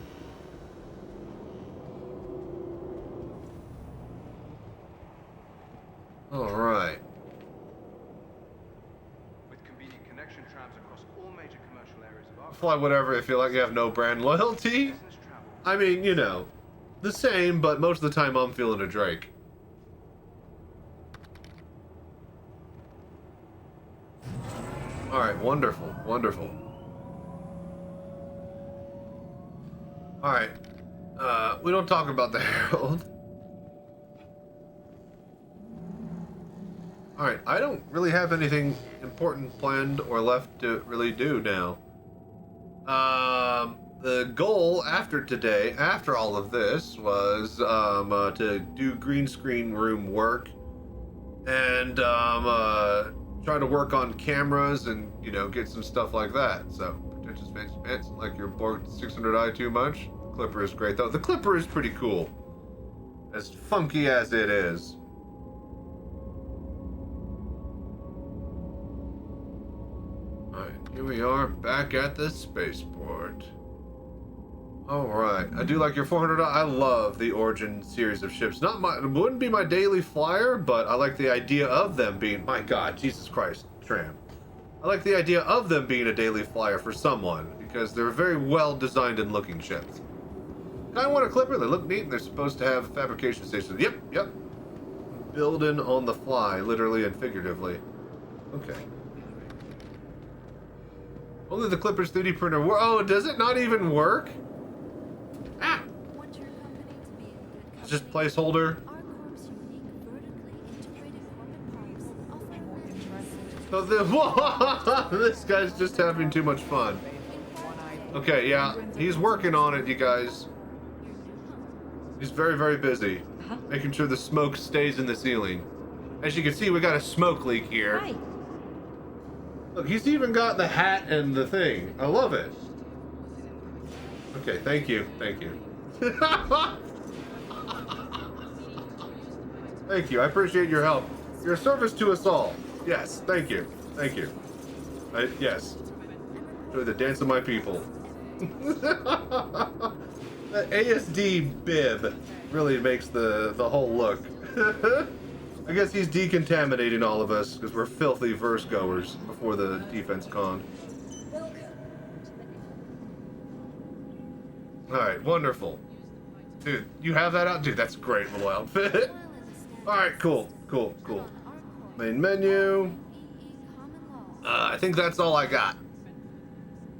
All right. With convenient connection trams across all major commercial areas of our Fly whatever if you like. You have no brand loyalty. I mean, you know, the same, but most of the time I'm feeling a Drake. All right, wonderful, wonderful. All right, we don't talk about the Herald. All right, I don't really have anything important planned or left to really do now. The goal after today, after all of this, was to do green screen room work and try to work on cameras and, you know, get some stuff like that. So, pretentious fancy pants, like your Borg 600i too much. The Clipper is great though. The Clipper is pretty cool, as funky as it is. Alright, here we are back at the spaceport. Alright, I do like your 400. I love the Origin series of ships. It wouldn't be my daily flyer, but I like the idea of them being, my god, Jesus Christ, Tram. I like the idea of them being a daily flyer for someone, because they're very well designed and looking ships. And I want a Clipper, they look neat, and they're supposed to have fabrication stations. Yep. Building on the fly, literally and figuratively. Okay. Only the Clipper's 3D printer. Oh, does it not even work? Ah! It's just placeholder. So this guy's just having too much fun. Okay, yeah, he's working on it, you guys. He's very, very busy, making sure the smoke stays in the ceiling. As you can see, we got a smoke leak here. Hi. Look, he's even got the hat and the thing. I love it. Okay, thank you. Thank you. Thank you. I appreciate your help. Your service to us all. Yes, thank you. Thank you. Yes. Enjoy the dance of my people. The ASD bib really makes the whole look. I guess he's decontaminating all of us because we're filthy verse goers before the defense con. Alright, wonderful. Dude, you have that out? Dude, that's a great little outfit. Alright, cool. Main menu. I think that's all I got.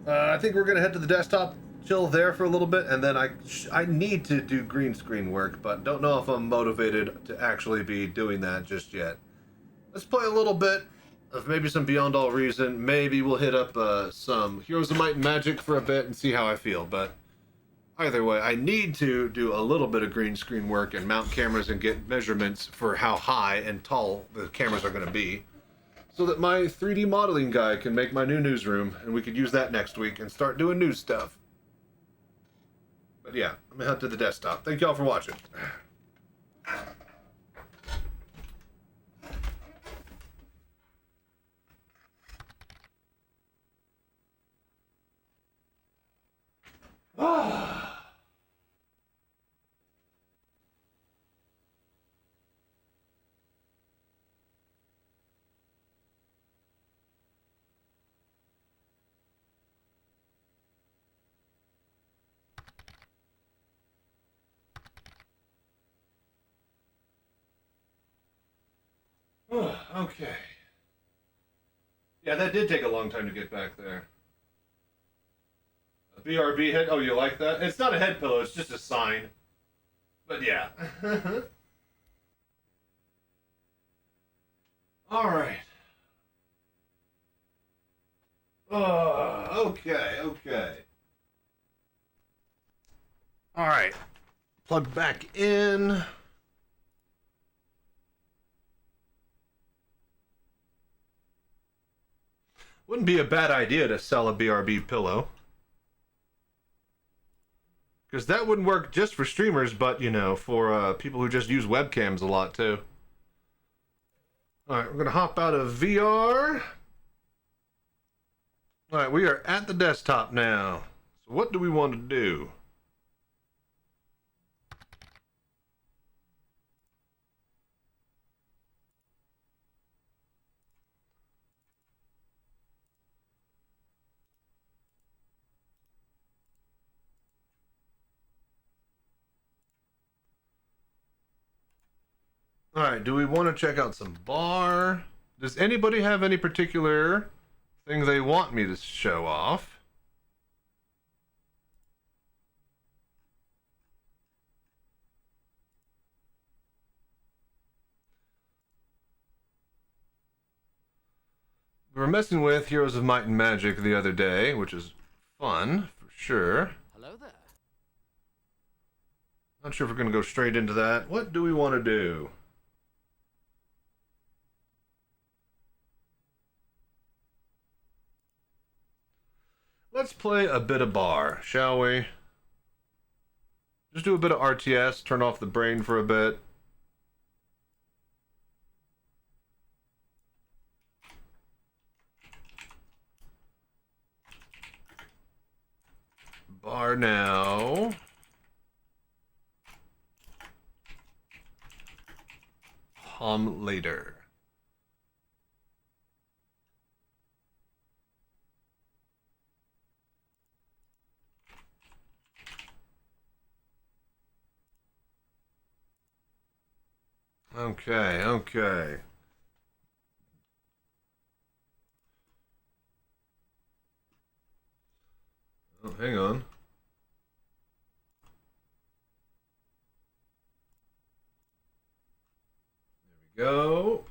I think we're gonna head to the desktop, chill there for a little bit, and then I need to do green screen work, but don't know if I'm motivated to actually be doing that just yet. Let's play a little bit of maybe some Beyond All Reason. Maybe we'll hit up some Heroes of Might and Magic for a bit and see how I feel, but either way, I need to do a little bit of green screen work and mount cameras and get measurements for how high and tall the cameras are going to be, so that my 3D modeling guy can make my new newsroom, and we could use that next week and start doing news stuff. But yeah, I'm gonna head to the desktop. Thank y'all for watching. Okay. Yeah, that did take a long time to get back there. A BRB head. Oh, you like that? It's not a head pillow, it's just a sign. But yeah. Alright. Oh, okay. Alright. Plug back in. Wouldn't be a bad idea to sell a BRB pillow. Because that wouldn't work just for streamers, but, you know, for people who just use webcams a lot, too. Alright, we're going to hop out of VR. Alright, we are at the desktop now. So what do we want to do? Alright, do we want to check out some bar? Does anybody have any particular thing they want me to show off? We were messing with Heroes of Might and Magic the other day, which is fun, for sure. Hello there. Not sure if we're going to go straight into that. What do we want to do? Let's play a bit of bar, shall we? Just do a bit of RTS, turn off the brain for a bit. Bar now. Hum later. Okay, okay. Oh, hang on. There we go.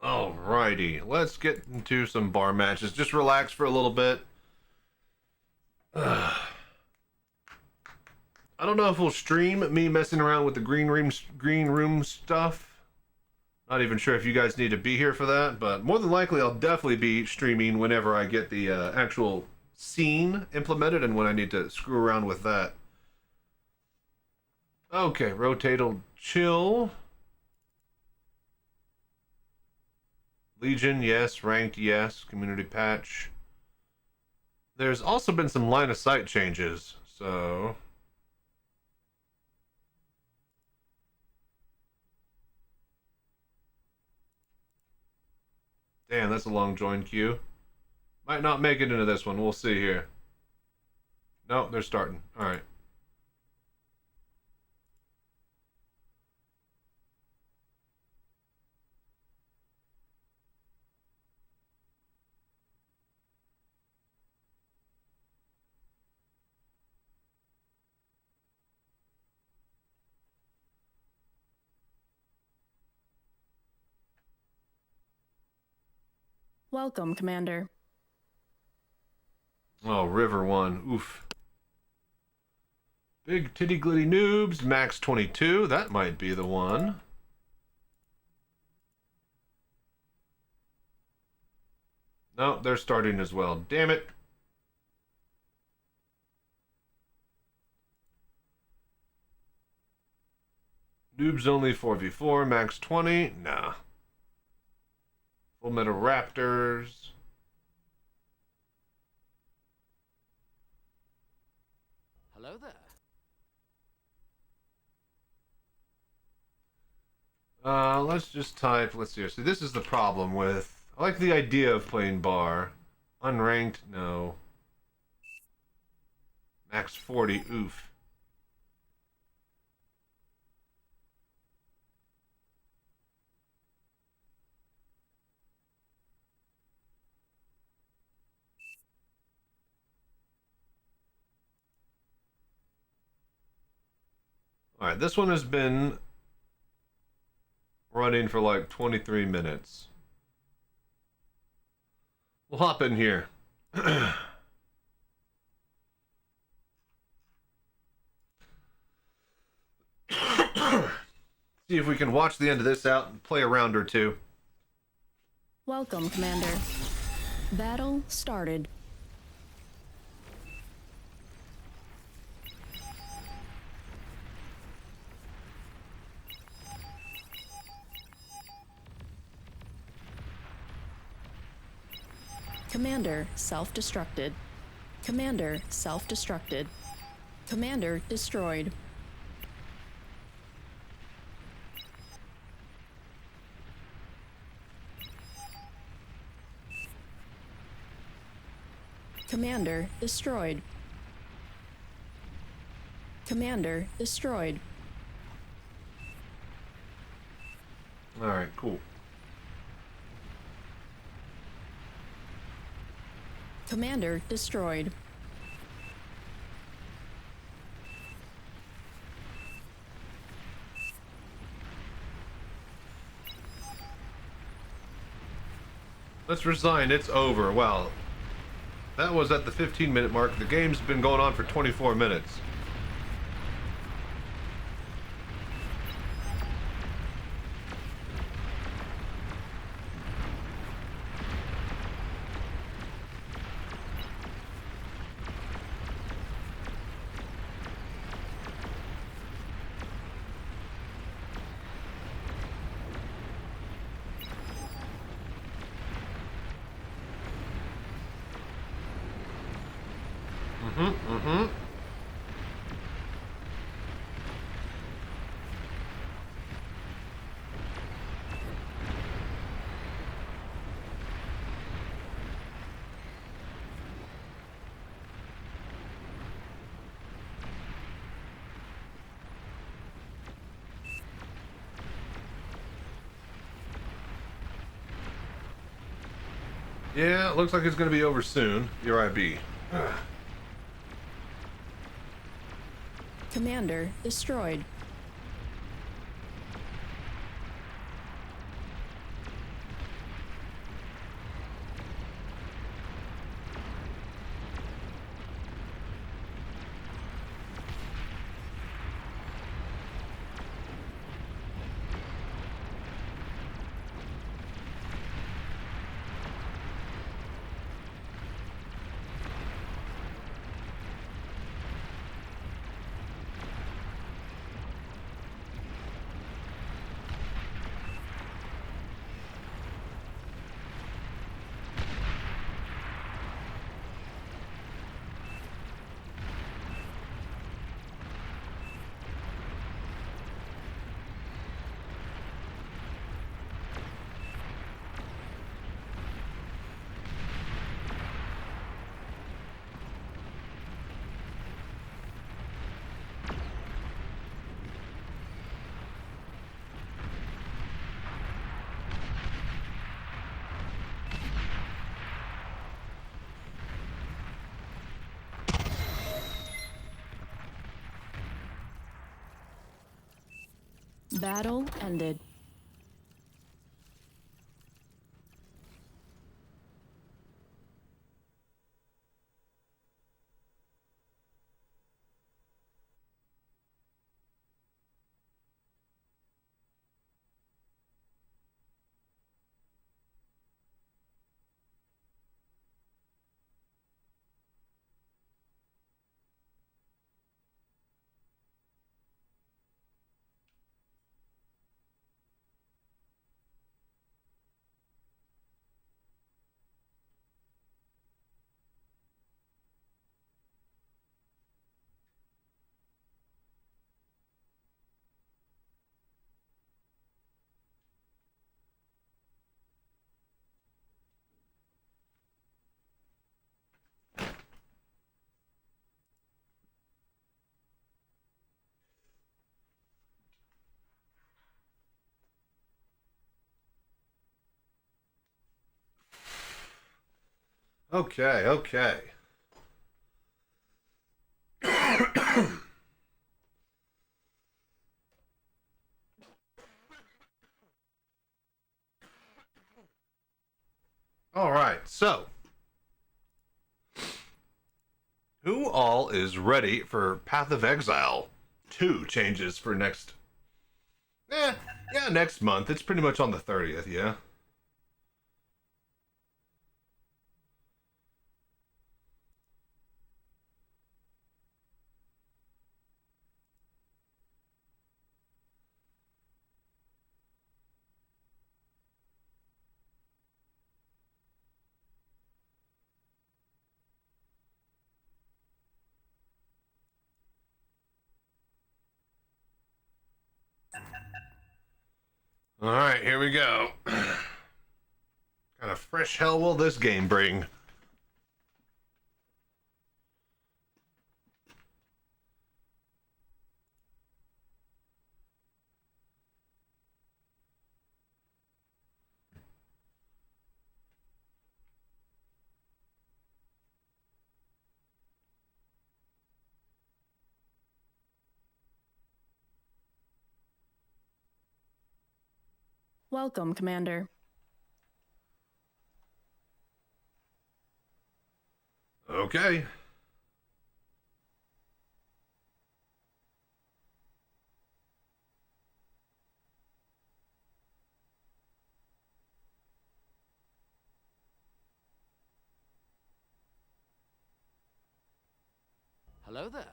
Alrighty, let's get into some bar matches. Just relax for a little bit. I don't know if we'll stream me messing around with the green room stuff. Not even sure if you guys need to be here for that, but more than likely I'll definitely be streaming whenever I get the actual scene implemented and when I need to screw around with that. Okay, rotatal chill. Legion, yes. Ranked, yes. Community patch. There's also been some line of sight changes, so... Damn, that's a long join queue. Might not make it into this one. We'll see here. No, they're starting. Alright. Welcome, Commander. Oh, River one. Oof. Big titty glitty noobs. Max 22. That might be the one. No, they're starting as well. Damn it. Noobs only 4v4. Max 20. Nah. Full Metal Raptors. Hello there. Let's just type, let's see. So this is the problem with, I like the idea of playing bar. Unranked, no. Max 40, oof. Alright, this one has been running for like 23 minutes. We'll hop in here. See if we can watch the end of this out and play a round or two. Welcome, Commander. Battle started. Commander self-destructed. Commander self-destructed. Commander destroyed. Commander destroyed. Commander destroyed. All right, cool. Commander destroyed. Let's resign. It's over. Well, that was at the 15-minute mark. The game's been going on for 24 minutes. Yeah, it looks like it's going to be over soon. Your IB. Commander destroyed. Battle ended. Okay, okay. All right, so who all is ready for Path of Exile 2 changes for next? Yeah, next month. It's pretty much on the 30th, yeah. All right, here we go. Kind of fresh hell will this game bring? Welcome, Commander. Okay. Hello there.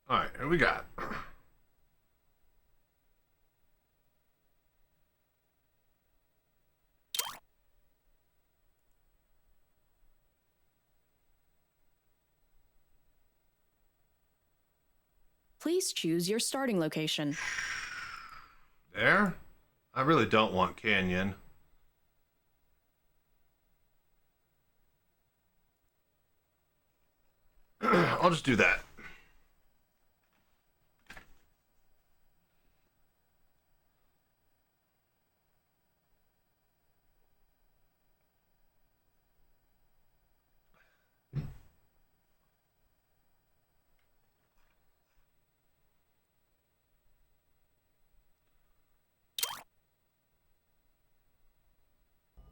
All right, here we got. Please choose your starting location. There? I really don't want Canyon. I'll just do that.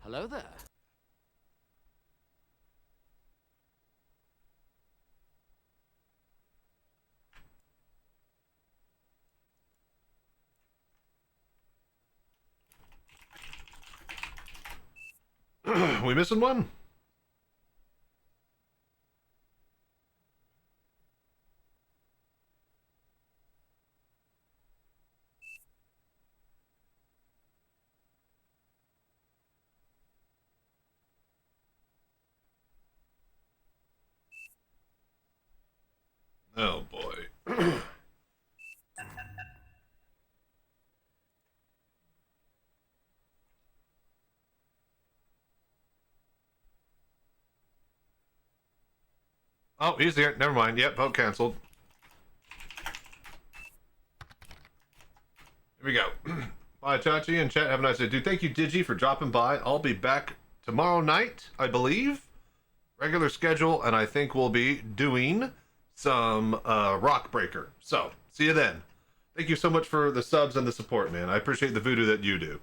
Hello there. We missing one? Oh boy. Oh, he's here. Never mind. Yep, vote canceled. Here we go. Bye, Chachi and chat. Have a nice day. Dude, thank you, Digi, for dropping by. I'll be back tomorrow night, I believe. Regular schedule, and I think we'll be doing some Rock Breaker. So, see you then. Thank you so much for the subs and the support, man. I appreciate the voodoo that you do.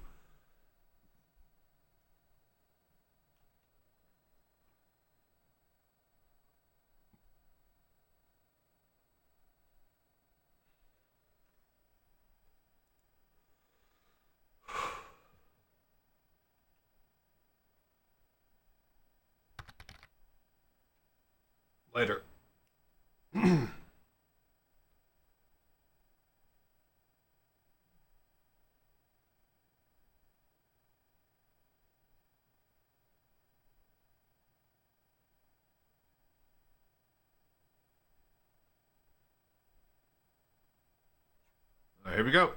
Later. Here we go.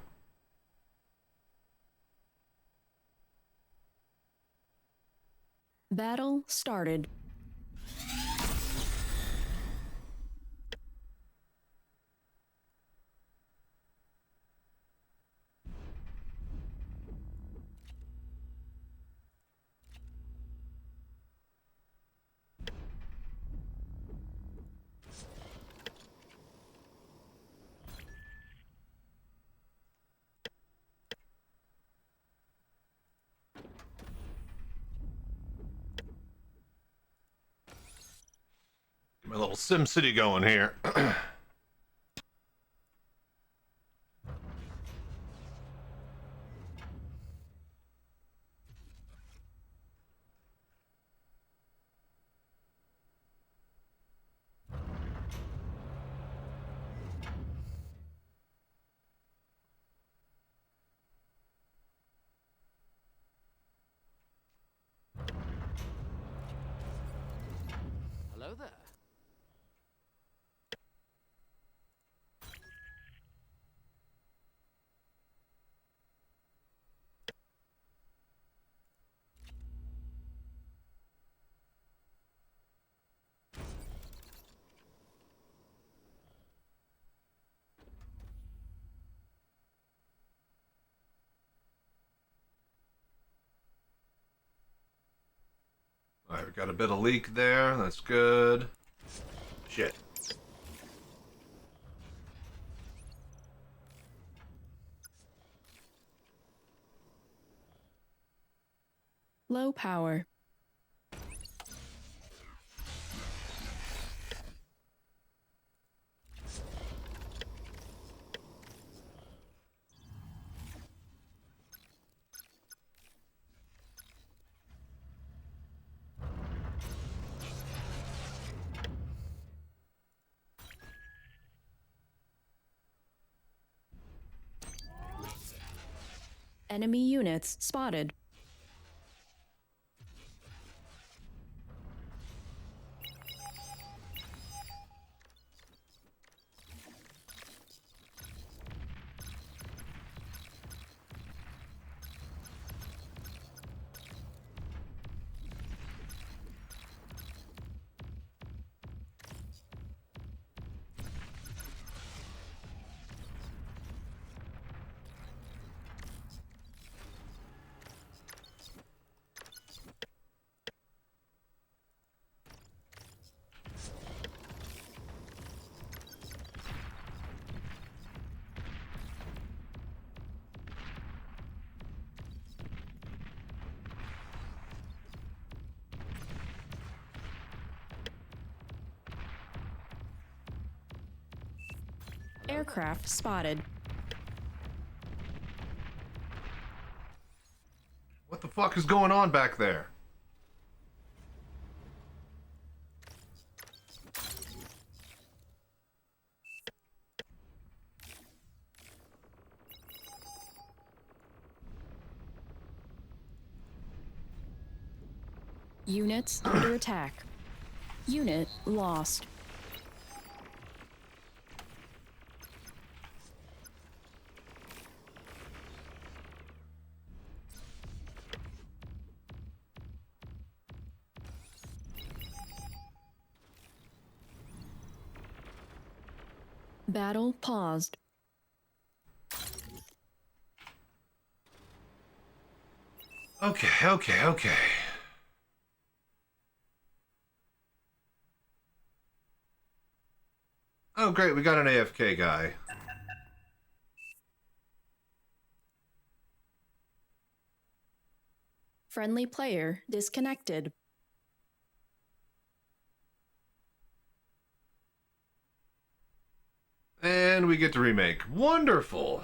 Battle started. Get my little Sim City going here. Alright, got a bit of leak there. That's good. Shit. Low power. Enemy units spotted. Aircraft spotted. What the fuck is going on back there? Units under attack. Unit lost. Battle paused. Okay. Oh, great, we got an AFK guy. Friendly player disconnected. And we get to remake. Wonderful!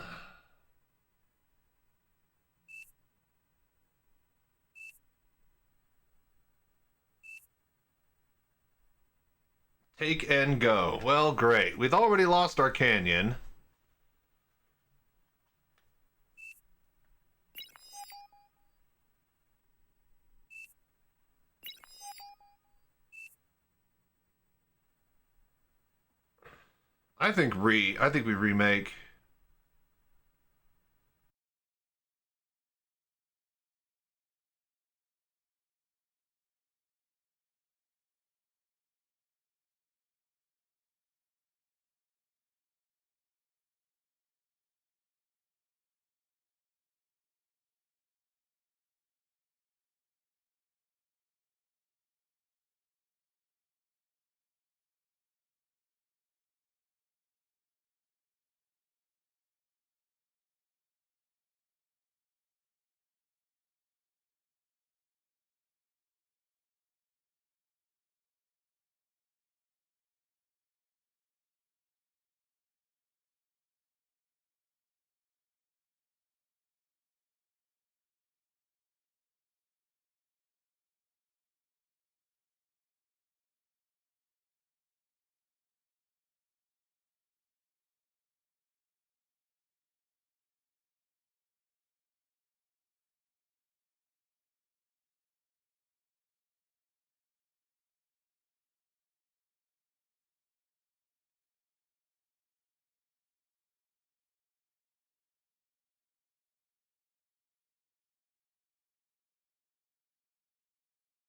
Take and go. Well, great. We've already lost our canyon. I think we remake.